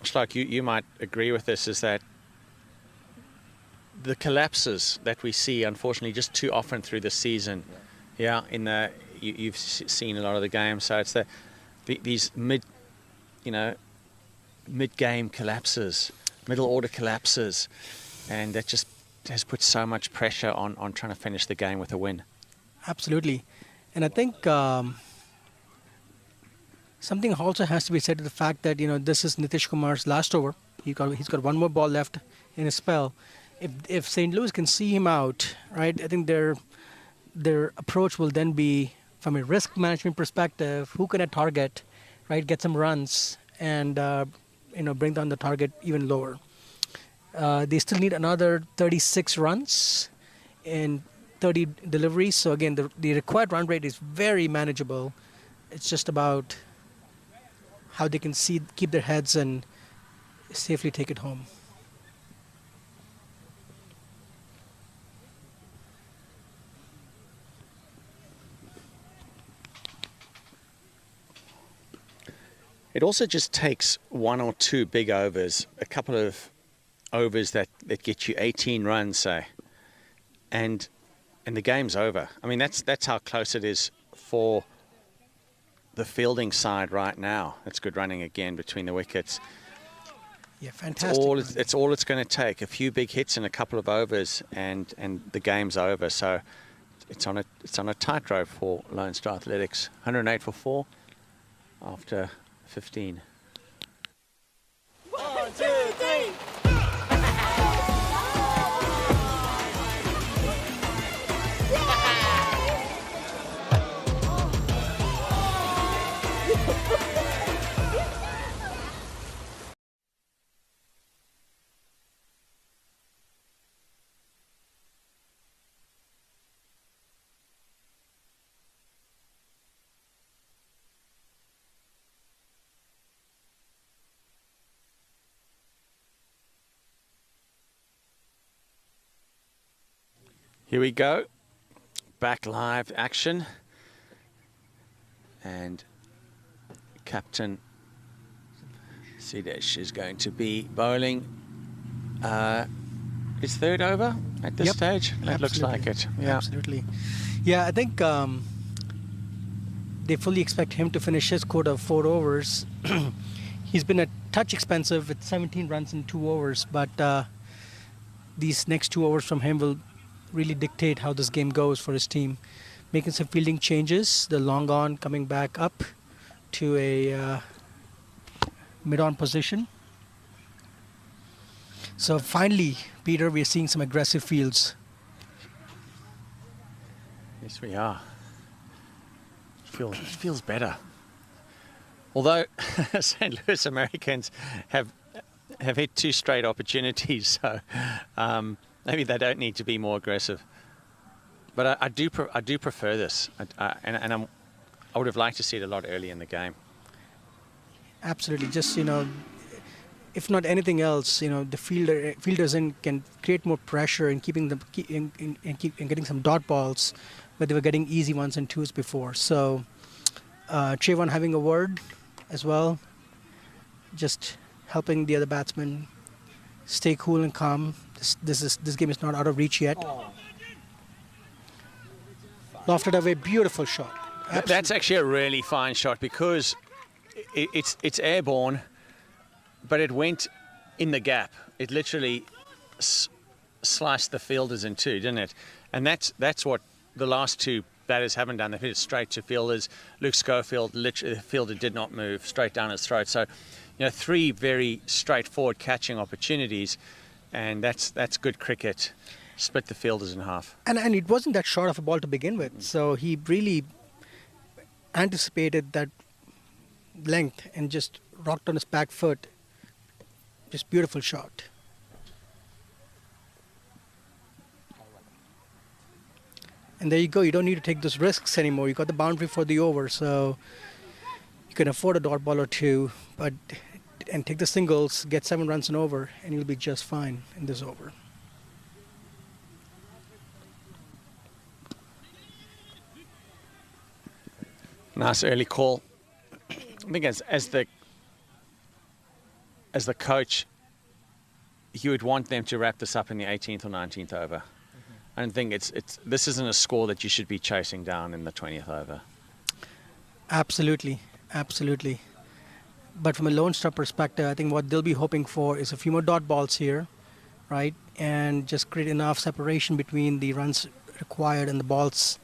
Shlok, you might agree with this, is that the collapses that we see, unfortunately, just too often through the season. Yeah, you've seen a lot of the games, so it's these mid-game collapses, middle order collapses, and that just has put so much pressure on trying to finish the game with a win. Absolutely. And I think something also has to be said to the fact that, this is Nitish Kumar's last over. He's got 1 more ball left in his spell. If St. Louis can see him out, right, I think their approach will then be, from a risk management perspective, who can I target, right, get some runs, and bring down the target even lower. They still need another 36 runs in 30 deliveries. So again, the required run rate is very manageable. It's just about how they can keep their heads and safely take it home. It also just takes 1 or 2 big overs, a couple of overs that get you 18 runs, say, and the game's over. I mean, that's how close it is for the fielding side right now. That's good running again between the wickets. Yeah, fantastic. It's all it's going to take. A few big hits in a couple of overs, and the game's over. So it's on a tightrope for Lone Star Athletics. 108 for 4 after 15. 1, 2, 3. Here we go. Back live action. And Captain Sidesh is going to be bowling his third over at this stage. That looks like it. Yeah. Absolutely. Yeah, I think they fully expect him to finish his quota of 4 overs. He's been a touch expensive with 17 runs in 2 overs, but these next 2 overs from him will really dictate how this game goes for his team. Making some fielding changes, the long on coming back up to a mid-on position. So finally, Peter, we're seeing some aggressive fields. Yes, we are. It feels better. Although St. Louis Americans have hit 2 straight opportunities, so maybe they don't need to be more aggressive. But I do prefer this, I would have liked to see it a lot earlier in the game. Absolutely, just if not anything else, the fielders can create more pressure in keeping them in getting some dot balls, where they were getting easy 1s and 2s before. So Trayvon having a word as well, just helping the other batsmen stay cool and calm. This game is not out of reach yet. Lofted away, beautiful shot. Absolutely. That's actually a really fine shot because it's airborne, but it went in the gap. It literally sliced the fielders in 2, didn't it? And that's what the last 2 batters haven't done. They've hit it straight to fielders. Luke Schofield, literally, the fielder did not move, straight down his throat. So, 3 very straightforward catching opportunities, and that's good cricket. Split the fielders in half. And it wasn't that short of a ball to begin with, so he really anticipated that length and just rocked on his back foot. Just beautiful shot. And there you go. You don't need to take those risks anymore. You got the boundary for the over, so you can afford a dot ball or 2, and take the singles, get 7 runs and over, and you'll be just fine in this over. Nice early call. I think as the coach, you would want them to wrap this up in the 18th or 19th over. I don't think this isn't a score that you should be chasing down in the 20th over. Absolutely, absolutely. But from a Lone Star perspective, I think what they'll be hoping for is a few more dot balls here, right? And just create enough separation between the runs required and the balls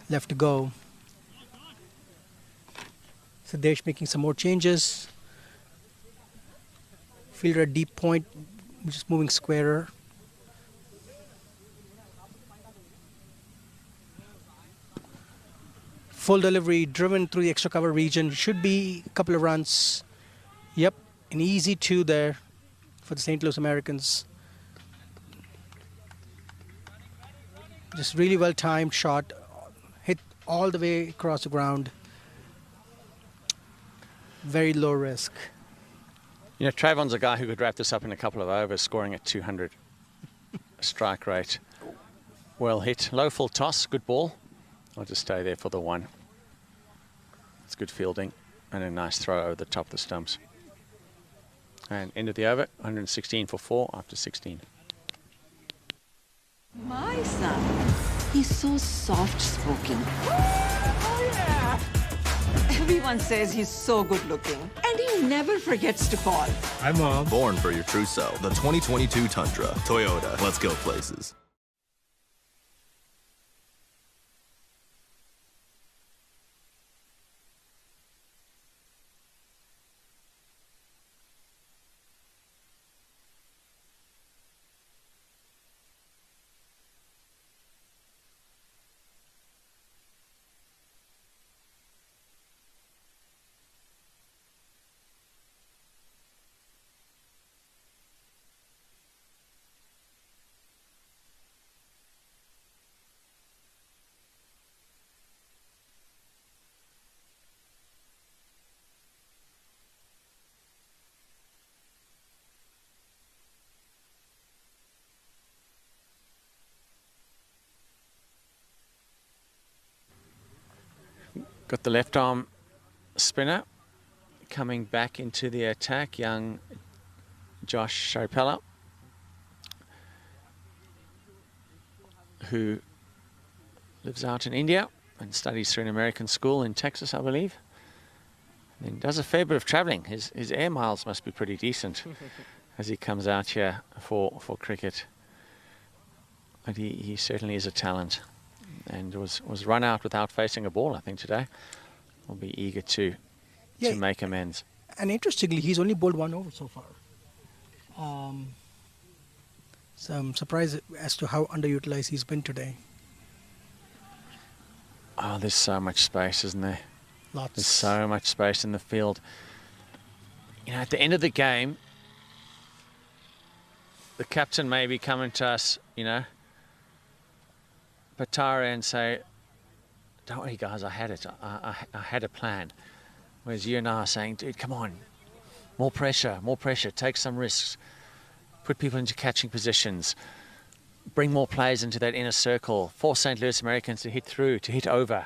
left to go. Sidesh making some more changes. Fielder at deep point, just moving squarer. Full delivery, driven through the extra cover region. Should be a couple of runs. Yep, an easy 2 there for the St. Louis Americans. Just really well timed shot. Hit all the way across the ground. Very low risk. Trayvon's a guy who could wrap this up in a couple of overs, scoring at 200 strike rate. Well hit. Low full toss, good ball. I'll just stay there for the 1. It's good fielding and a nice throw over the top of the stumps. And end of the over, 116 for 4 after 16. My son, he's so soft-spoken. Oh, yeah. Everyone Everyone says he's so good looking. And he never forgets to call. Hi, Mom. Born for your true self. The 2022 Tundra. Toyota. Let's go places. Got the left arm spinner coming back into the attack, young Josh Sharpella, who lives out in India and studies through an American school in Texas, I believe. And does a fair bit of travelling. His air miles must be pretty decent as he comes out here for cricket. But he certainly is a talent, and was run out without facing a ball, I think, today. Will be eager to make amends. And interestingly, he's only bowled 1 over so far. So I'm surprised as to how underutilized he's been today. Oh, there's so much space, isn't there? Lots. There's so much space in the field. You know, at the end of the game, the captain may be coming to us, you know, Patara, and say, don't worry, guys, I had it. I had a plan. Whereas you and I are saying, dude, come on. More pressure, take some risks. Put people into catching positions. Bring more players into that inner circle. Force St. Louis Americans to hit through, to hit over.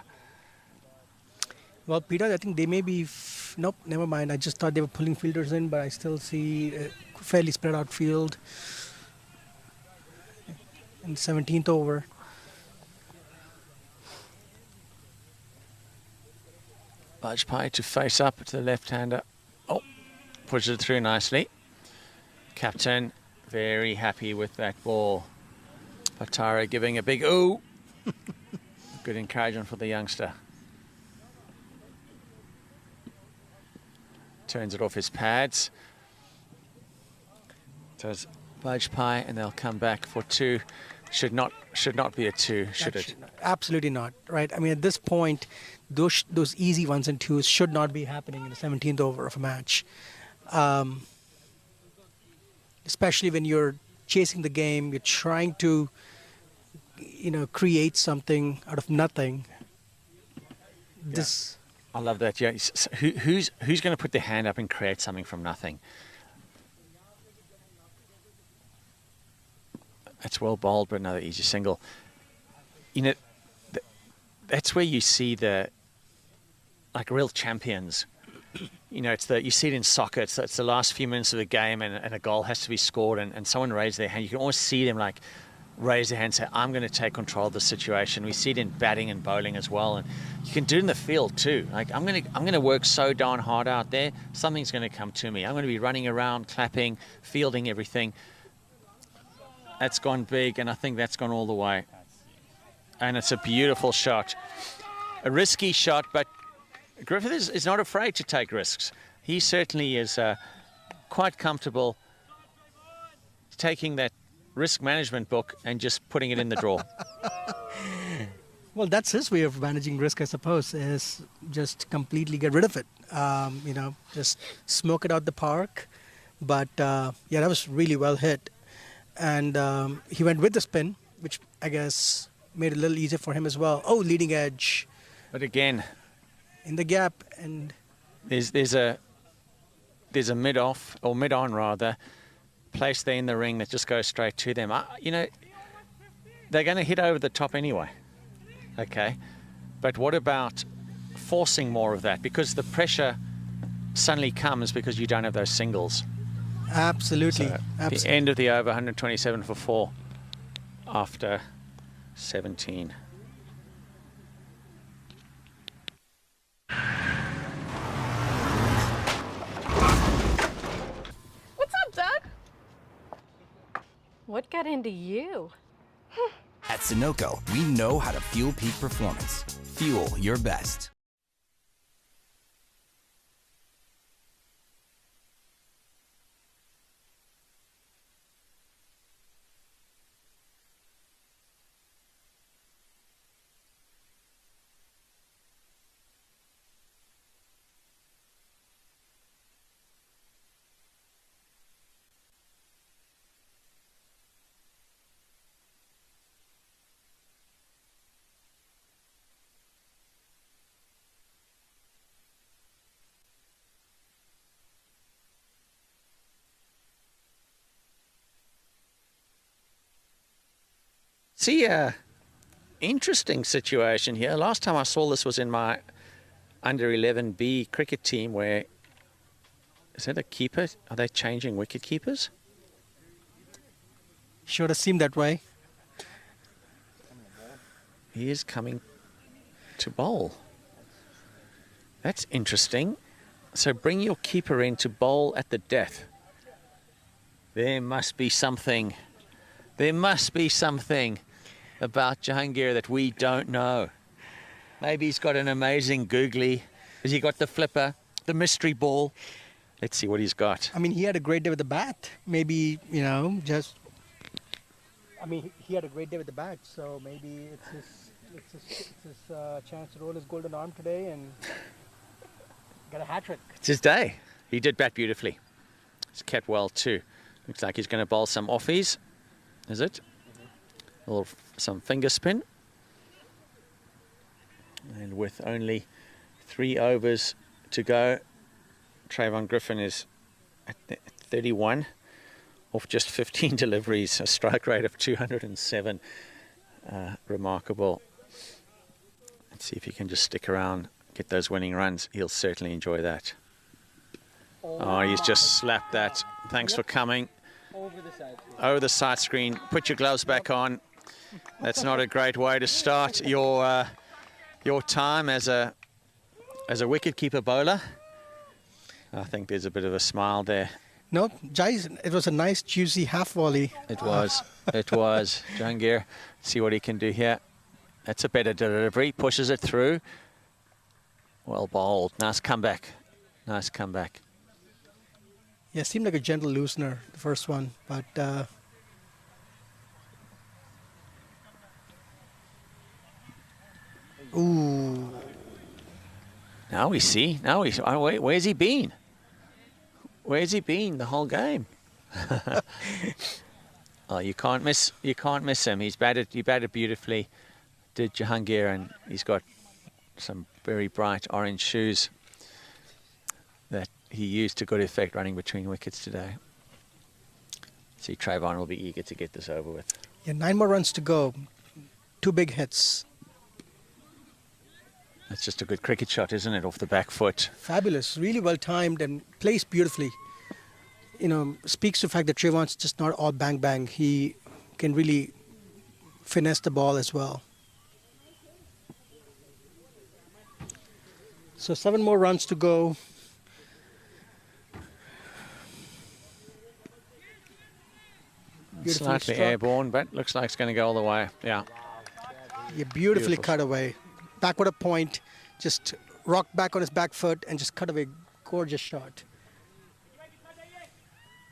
Well, Peter, I think they may be... nope, never mind. I just thought they were pulling fielders in, but I still see a fairly spread out field. In the 17th over. Bajpai to face up to the left-hander. Oh, pushes it through nicely. Captain very happy with that ball. Patara giving a big ooh. Good encouragement for the youngster. Turns it off his pads. Does Bajpai, and they'll come back for 2. Should not be a 2, should it? Absolutely not, right? I mean, at this point, those easy 1s and 2s should not be happening in the 17th over of a match. Especially when you're chasing the game, you're trying to, you know, create something out of nothing. This, I love that. Yeah, who's going to put their hand up and create something from nothing? That's well bowled, but another easy single. You know, that's where you see the, like, real champions. You know, you see it in soccer. It's the last few minutes of the game, and a goal has to be scored, and someone raised their hand. You can always see them, like, raise their hand and say, I'm going to take control of the situation. We see it in batting and bowling as well, and you can do it in the field too. Like, I'm going to work so darn hard out there, something's going to come to me. I'm going to be running around, clapping, fielding everything. That's gone big, and I think that's gone all the way. And it's a beautiful shot. A risky shot, but Griffith is not afraid to take risks. He certainly is quite comfortable taking that risk management book and just putting it in the drawer. well, that's his way of managing risk, I suppose, is just completely get rid of it. You know, just smoke it out the park. But yeah, that was really well hit. And he went with the spin, which I guess made it a little easier for him as well. Oh, leading edge. But again, in the gap, and there's a mid-off, or mid-on rather, place there in the ring that just goes straight to them. You know, they're going to hit over the top anyway. Okay, but what about forcing more of that? Because the pressure suddenly comes because you don't have those singles. Absolutely. So the end of the over, 127 for 4 after 17. What got into you? At Sunoco, we know how to fuel peak performance. Fuel your best. See, interesting situation here. Last time I saw this was in my under 11B cricket team where, is that a keeper? Are they changing wicket keepers? Sure does seem that way. He is coming to bowl. That's interesting. So bring your keeper in to bowl at the death. There must be something. There must be something about Jahangir that we don't know. Maybe he's got an amazing googly. Has he got the flipper, the mystery ball? Let's see what he's got. I mean, he had a great day with the bat. Maybe, you know, just... I mean, he had a great day with the bat, so maybe it's his chance to roll his golden arm today and get a hat trick. It's his day. He did bat beautifully. He's kept well too. Looks like he's going to bowl some offies. Is it? A little, some finger spin. And with only 3 overs to go, Trayvon Griffin is at 31 off just 15 deliveries, a strike rate of 207. Remarkable. Let's see if he can just stick around, get those winning runs. He'll certainly enjoy that. Oh, he's just slapped that. Thanks for coming. Over the side screen. Put your gloves back on. That's not a great way to start your time as a wicketkeeper bowler. I think there's a bit of a smile there. No, Jais, it was a nice, juicy half volley. It was. It was. Jahangir, see what he can do here. That's a better delivery. Pushes it through. Well bowled. Nice comeback. Nice comeback. Yeah, seemed like a gentle loosener, the first one, but ooh. Now we see. Now we. Oh, wait, where's he been? Where's he been the whole game? Oh, you can't miss. You can't miss him. He's batted. He batted beautifully. Did Jahangir, and he's got some very bright orange shoes that he used to good effect running between wickets today. See, Trayvon will be eager to get this over with. Yeah, 9 more runs to go. 2 big hits. That's just a good cricket shot, isn't it? Off the back foot. Fabulous. Really well timed and placed beautifully. You know, speaks to the fact that Trayvon's just not all bang bang. He can really finesse the ball as well. So 7 more runs to go. Slightly airborne, but looks like it's going to go all the way. Yeah. Yeah, beautifully cut away. Backward a point, just rocked back on his back foot and just cut away. Gorgeous shot.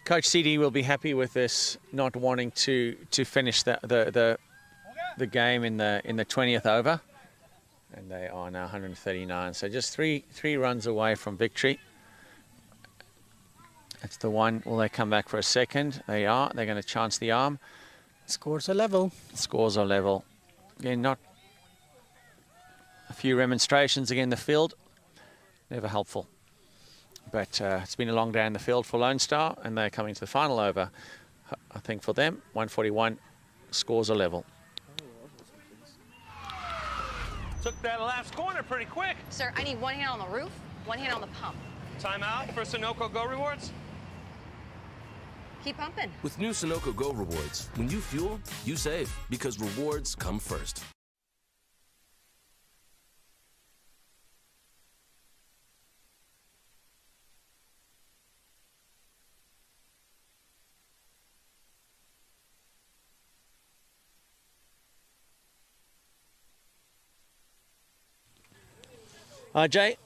Coach CD will be happy with this, not wanting to finish the game in the 20th over, and they are now 139. So just three runs away from victory. That's the one. Will they come back for a second? They are. They're going to chance the arm. Scores are level. Scores are level. Again, not a few remonstrations again. The field, never helpful. But it's been a long day in the field for Lone Star, and they're coming to the final over. I think for them, 141, scores are level. Took that last corner pretty quick. Sir, I need 1 hand on the roof, 1 hand on the pump. Timeout for Sunoco Go Rewards. Keep pumping. With new Sunoco Go Rewards, when you fuel, you save, because rewards come first. Jay,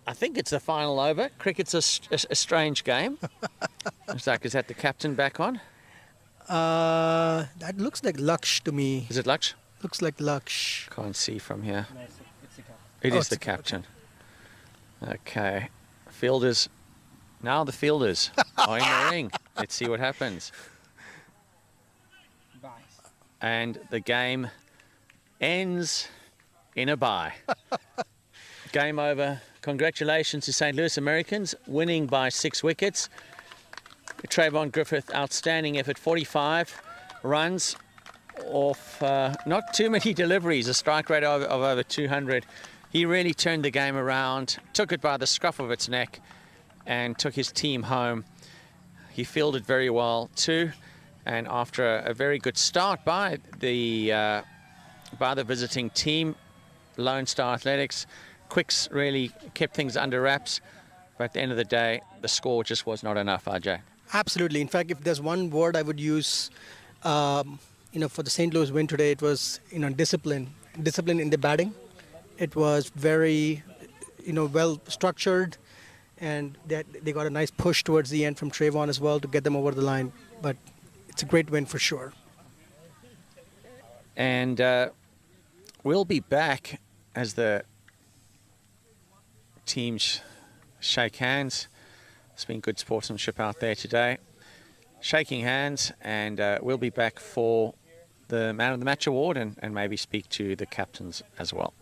I think it's the final over. Cricket's a strange game. Zach, is that the captain back on? That looks like Laksh to me. Is it Laksh? Looks like Laksh. Can't see from here. No, it's the captain. It is the captain. Okay. Fielders. Now the fielders are in the ring. Let's see what happens. Bye. And the game ends in a bye. Game over. Congratulations to St. Louis Americans, winning by 6 wickets. Trayvon Griffith, outstanding effort, 45 runs off not too many deliveries, a strike rate of over 200. He really turned the game around, took it by the scruff of its neck, and took his team home. He fielded very well too, and after a very good start by the visiting team, Lone Star Athletics, Quicks really kept things under wraps, but at the end of the day, the score just was not enough, RJ. Absolutely. In fact, if there's one word I would use, for the St. Louis win today, it was, discipline. Discipline in the batting. It was very, well structured, and they got a nice push towards the end from Trayvon as well to get them over the line. But it's a great win for sure. And we'll be back as the teams shake hands. There's been good sportsmanship out there today. Shaking hands, and we'll be back for the Man of the Match award and maybe speak to the captains as well.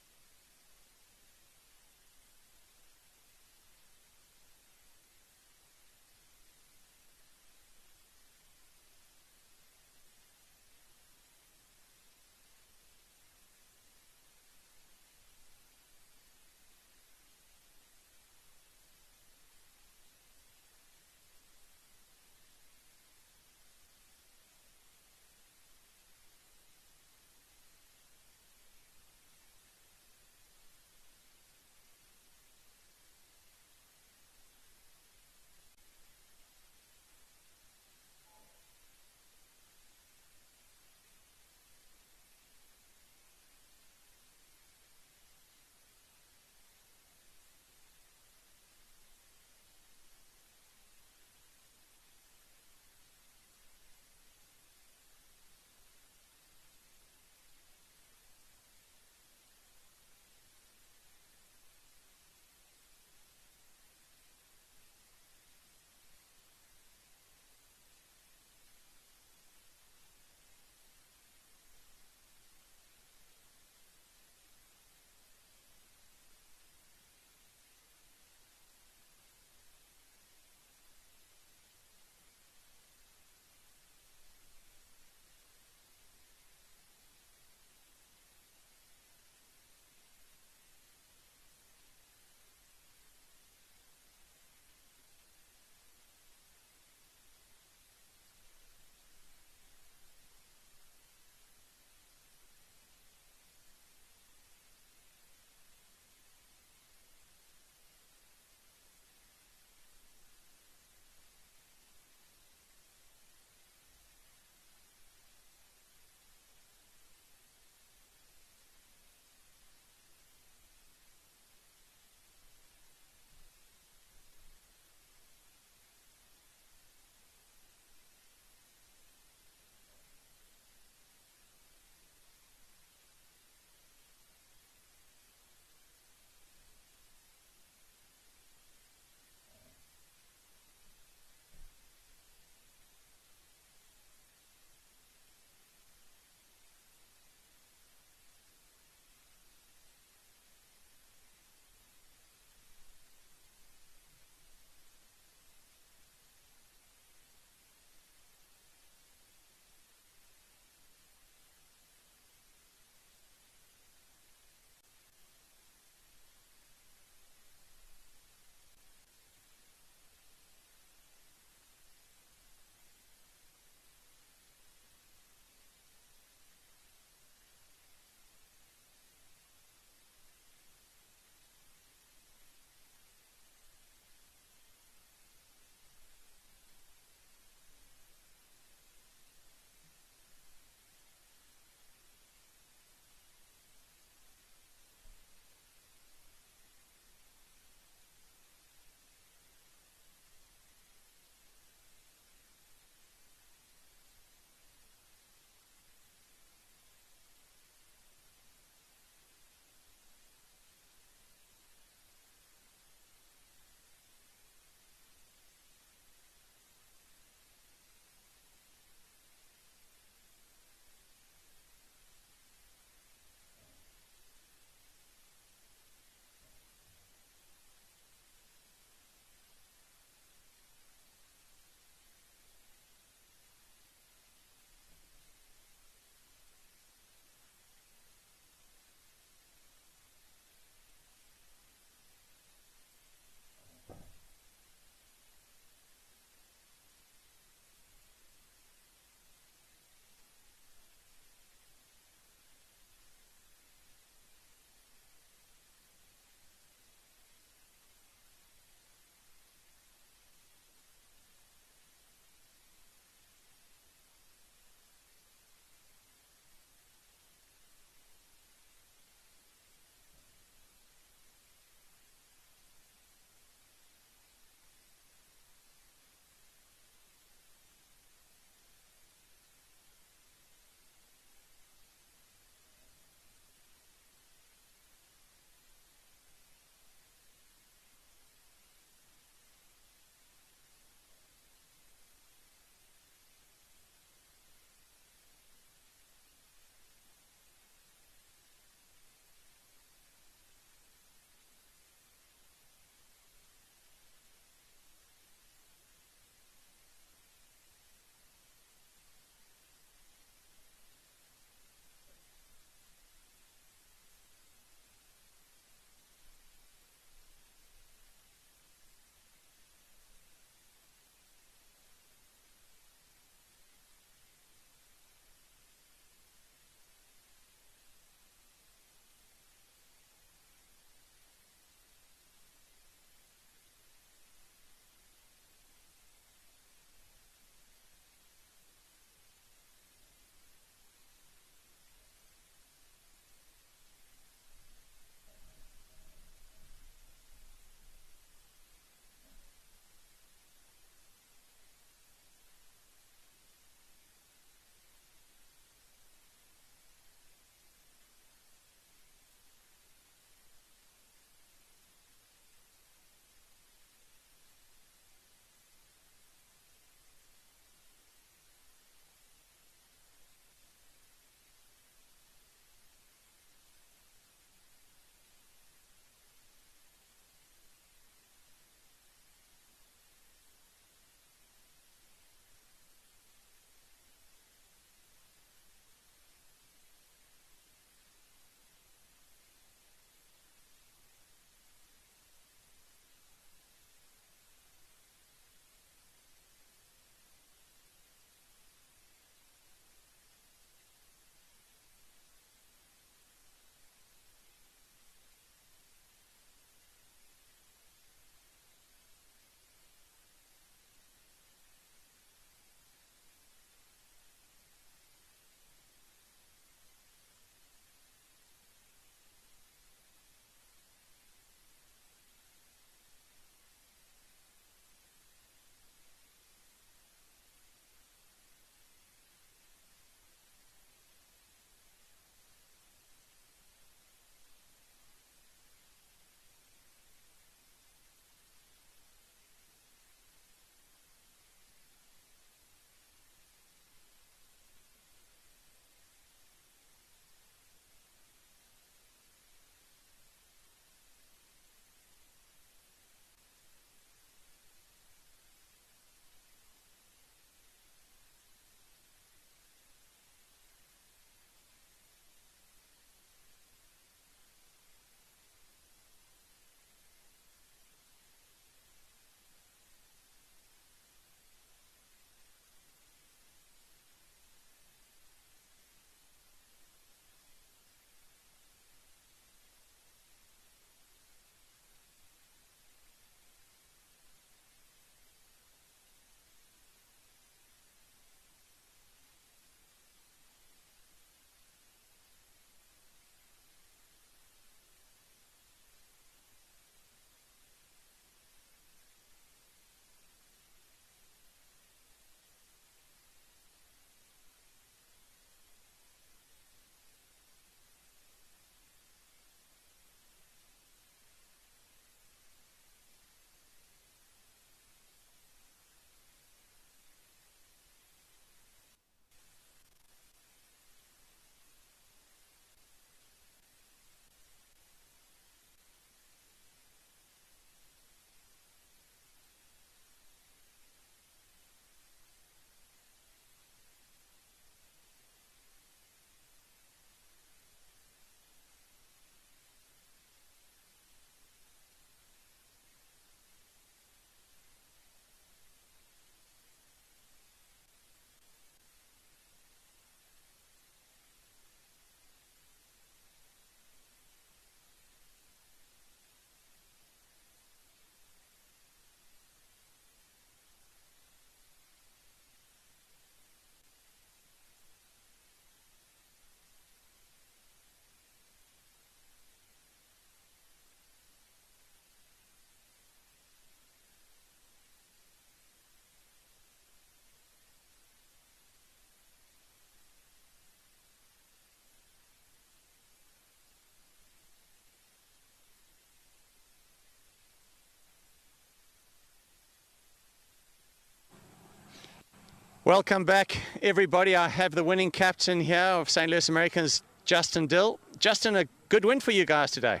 Welcome back, everybody. I have the winning captain here of St. Louis Americans, Justin Dill. Justin, a good win for you guys today.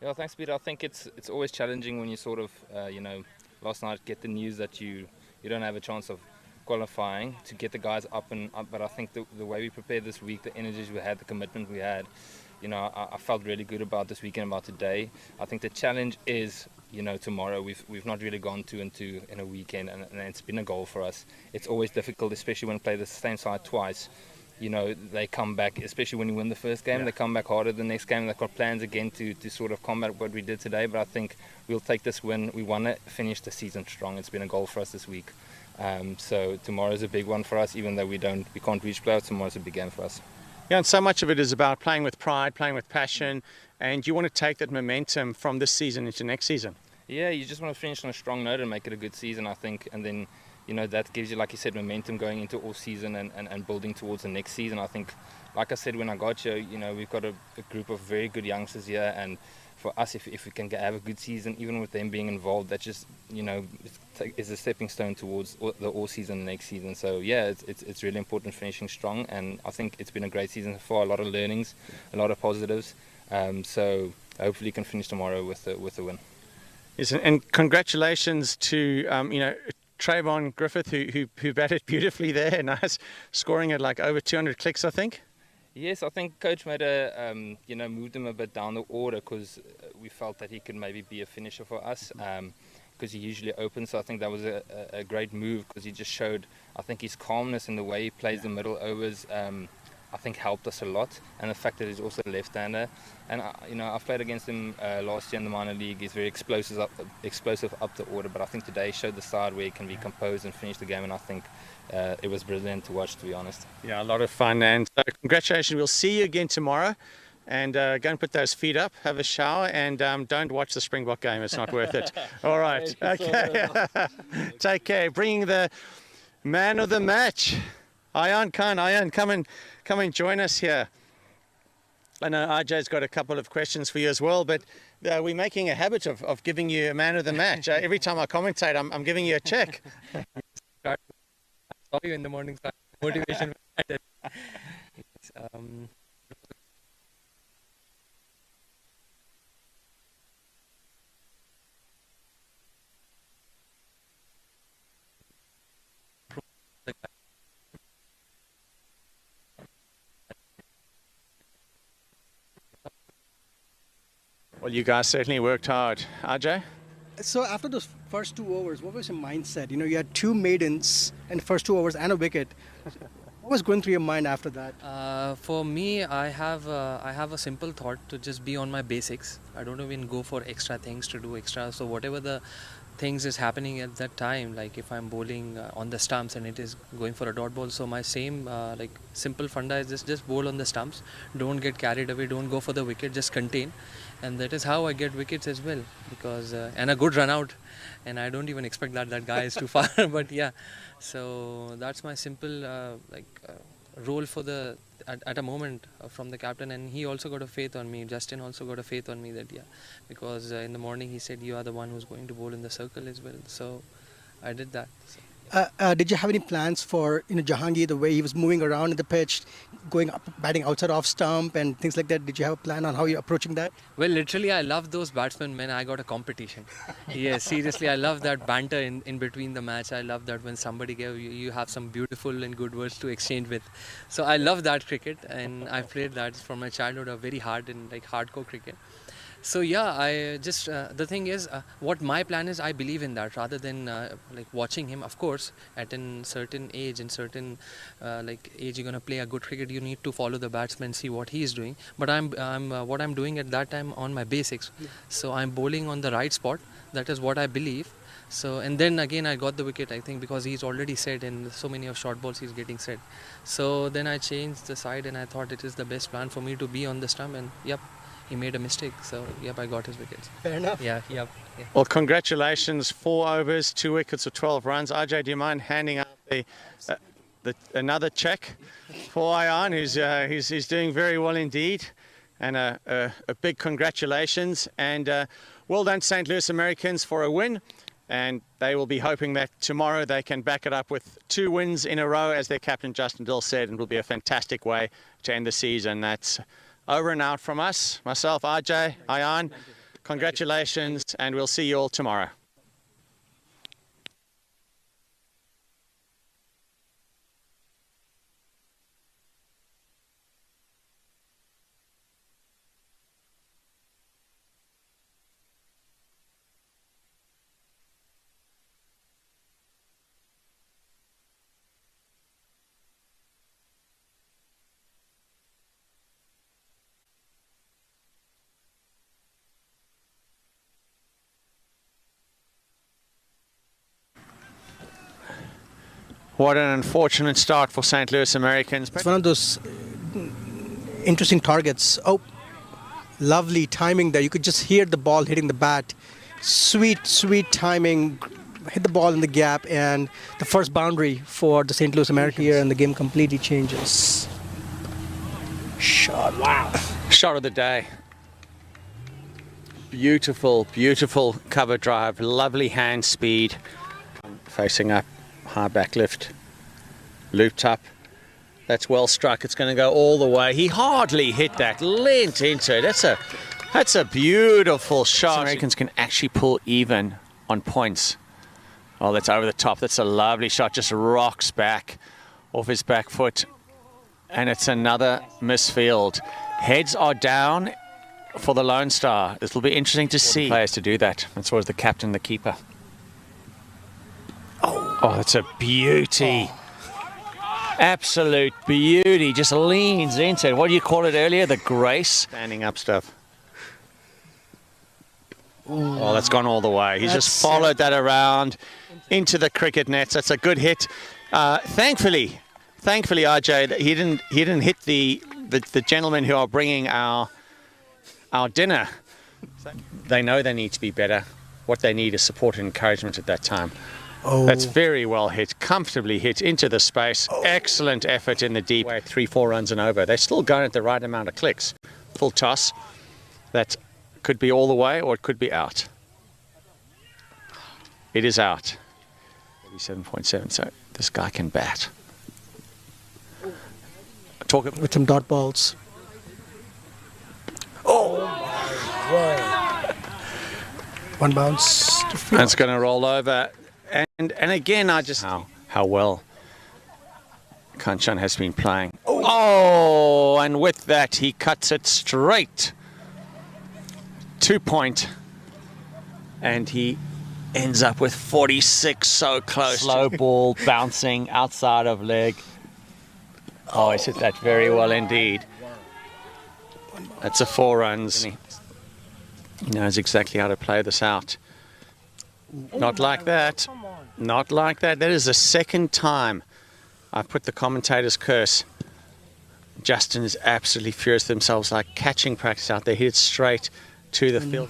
Yeah, thanks, Peter. I think it's always challenging when you sort of, last night get the news that you don't have a chance of qualifying to get the guys up and up. But I think the way we prepared this week, the energies we had, the commitment we had, I felt really good about this weekend, about today. I think the challenge is, tomorrow. We've not really gone into in a weekend, and it's been a goal for us. It's always difficult, especially when we play the same side twice. They come back, especially when you win the first game, they come back harder the next game. They've got plans again to sort of combat what we did today, but I think we'll take this win. We want to finish the season strong. It's been a goal for us this week. So tomorrow's a big one for us, even though we can't reach playoffs. Tomorrow's a big game for us. Yeah, and so much of it is about playing with pride, playing with passion, and you want to take that momentum from this season into next season. Yeah, you just want to finish on a strong note and make it a good season, I think, and then that gives you, like you said, momentum going into all season and building towards the next season. I think, like I said when I got here, we've got a group of very good youngsters here, and for us, if we can have a good season, even with them being involved, that just, is a stepping stone towards the all season next season. So yeah, it's really important finishing strong, and I think it's been a great season so far, a lot of learnings, a lot of positives. So hopefully you can finish tomorrow with a win. Yes, and congratulations to Trayvon Griffith, who batted beautifully there. Nice, scoring at like over 200 clicks, I think. Yes, I think Coach made moved him a bit down the order because we felt that he could maybe be a finisher for us because he usually opens. So I think that was a great move because he just showed, I think, his calmness in the way he plays the middle overs. I think helped us a lot, and the fact that he's also a left-hander. And I've played against him last year in the minor league. He's very explosive up the order, but I think today he showed the side where he can be composed and finish the game, and I think it was brilliant to watch, to be honest. Yeah, a lot of fun, and congratulations. We'll see you again tomorrow, and go and put those feet up, have a shower, and don't watch the Springbok game. It's not worth it. All right, okay. Take care. Bringing the man of the match, Ayan Khan. Ayan, come and join us here. I know RJ's got a couple of questions for you as well, but we're making a habit of giving you a man of the match. Every time I commentate, I'm giving you a check. I saw you in the morning, motivation. Well, you guys certainly worked hard. RJ? So after those first 2 overs, what was your mindset? You had 2 maidens in the first 2 overs and a wicket. What was going through your mind after that? For me, I have a simple thought to just be on my basics. I don't even go for extra things to do extra. So whatever the things is happening at that time, like if I'm bowling on the stumps and it is going for a dot ball, so my same simple funda is just bowl on the stumps. Don't get carried away. Don't go for the wicket. Just contain. And that is how I get wickets as well, because and a good run out, and I don't even expect that guy is too far. But yeah, so that's my simple role for at a moment from the captain, and he also got a faith on me. Justin also got a faith on me that because in the morning he said you are the one who's going to bowl in the circle as well. So I did that. So. Did you have any plans for Jahangir, the way he was moving around in the pitch, going up, batting outside off stump and things like that? Did you have a plan on how you're approaching that? Well, literally, I love those batsmen, man. I got a competition. Yes, seriously, I love that banter in between the match. I love that when somebody you have some beautiful and good words to exchange with. So I love that cricket, and I played that from my childhood, a very hard and hardcore cricket. So yeah, I just the thing is, what my plan is, I believe in that rather than watching him. Of course, at a certain age and certain age, you're gonna play a good cricket. You need to follow the batsman, see what he is doing. But what I'm doing at that time on my basics. Yeah. So I'm bowling on the right spot. That is what I believe. So and then again I got the wicket, I think, because he's already set and so many of short balls he's getting set. So then I changed the side and I thought it is the best plan for me to be on the stump, and yep. He made a mistake, so yep, I got his wickets. Fair enough. Yeah. Well, congratulations, 4 overs, 2 wickets for 12 runs. RJ, do you mind handing out another check for Ayan, who's doing very well indeed, and a big congratulations, and well done St. Louis Americans for a win. And they will be hoping that tomorrow they can back it up with 2 wins in a row, as their captain Justin Dill said, and it will be a fantastic way to end the season. That's over and out from us, myself, RJ, Ayan. Congratulations, and we'll see you all tomorrow. What an unfortunate start for St. Louis Americans. It's one of those interesting targets. Oh, lovely timing there. You could just hear the ball hitting the bat. Sweet, sweet timing. Hit the ball in the gap, and the first boundary for the St. Louis Americans here, and the game completely changes. Shot. Wow. Shot of the day. Beautiful, beautiful cover drive. Lovely hand speed. Facing up. High back lift, looped up. That's well struck. It's going to go all the way. He hardly hit that. Leant into it. That's a beautiful shot. Americans can actually pull even on points. Oh, that's over the top. That's a lovely shot. Just rocks back off his back foot, and it's another misfield. Heads are down for the Lone Star. This will be interesting to see players to do that. And so is the captain, the keeper. Oh, that's a beauty. Absolute beauty. Just leans into it. What do you call it earlier? The grace? Standing up stuff. Oh, that's gone all the way. He's just followed that around into the cricket nets. That's a good hit. Thankfully, RJ, that he didn't hit the gentlemen who are bringing our dinner. They know they need to be better. What they need is support and encouragement at that time. Oh. That's very well hit, comfortably hit into the space. Oh. Excellent effort in the deep. 3-4 runs and over. They're still going at the right amount of clicks. Full toss. That could be all the way or it could be out. It is out. 37.7. So this guy can bat. Talk with some dot balls. Oh! One bounce. That's going to roll over. And again, I just how well Kanchan has been playing. Oh, and with that, he cuts it straight. 2 point. And he ends up with 46, so close. Slow ball bouncing outside of leg. Oh, he's hit that very well indeed. That's a 4 runs. He knows exactly how to play this out. Not like that. Not like that. That is the second time I've put the commentator's curse. Justin is absolutely furious with themselves, like catching practice out there. Hit it straight to the field.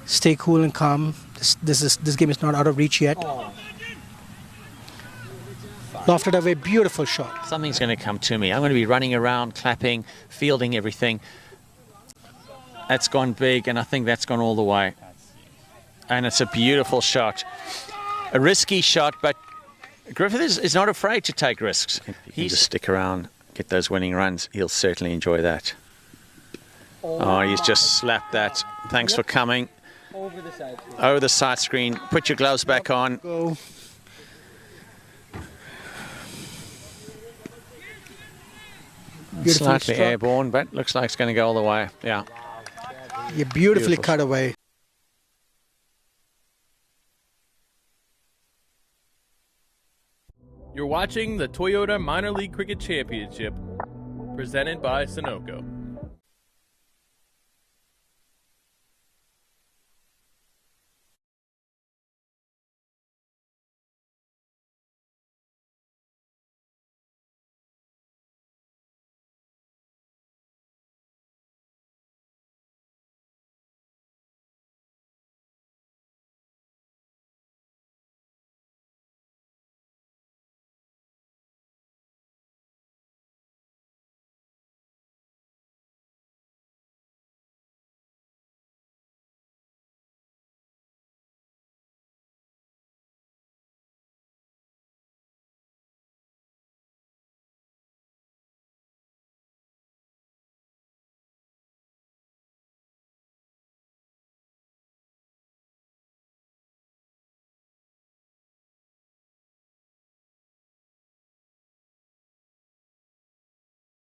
Stay cool and calm. This game is not out of reach yet. Lofted away, beautiful shot. Something's going to come to me. I'm going to be running around, clapping, fielding everything. That's gone big, and I think that's gone all the way. And it's a beautiful shot. A risky shot, but Griffith is not afraid to take risks. He just stick around, get those winning runs. He'll certainly enjoy that. Oh, he's just slapped that. Thanks for coming. Over the side screen. Over the side screen. Put your gloves back on. Go. Slightly airborne, but looks like it's going to go all the way. Yeah. You beautifully cut away. You're watching the Toyota Minor League Cricket Championship, presented by Sunoco.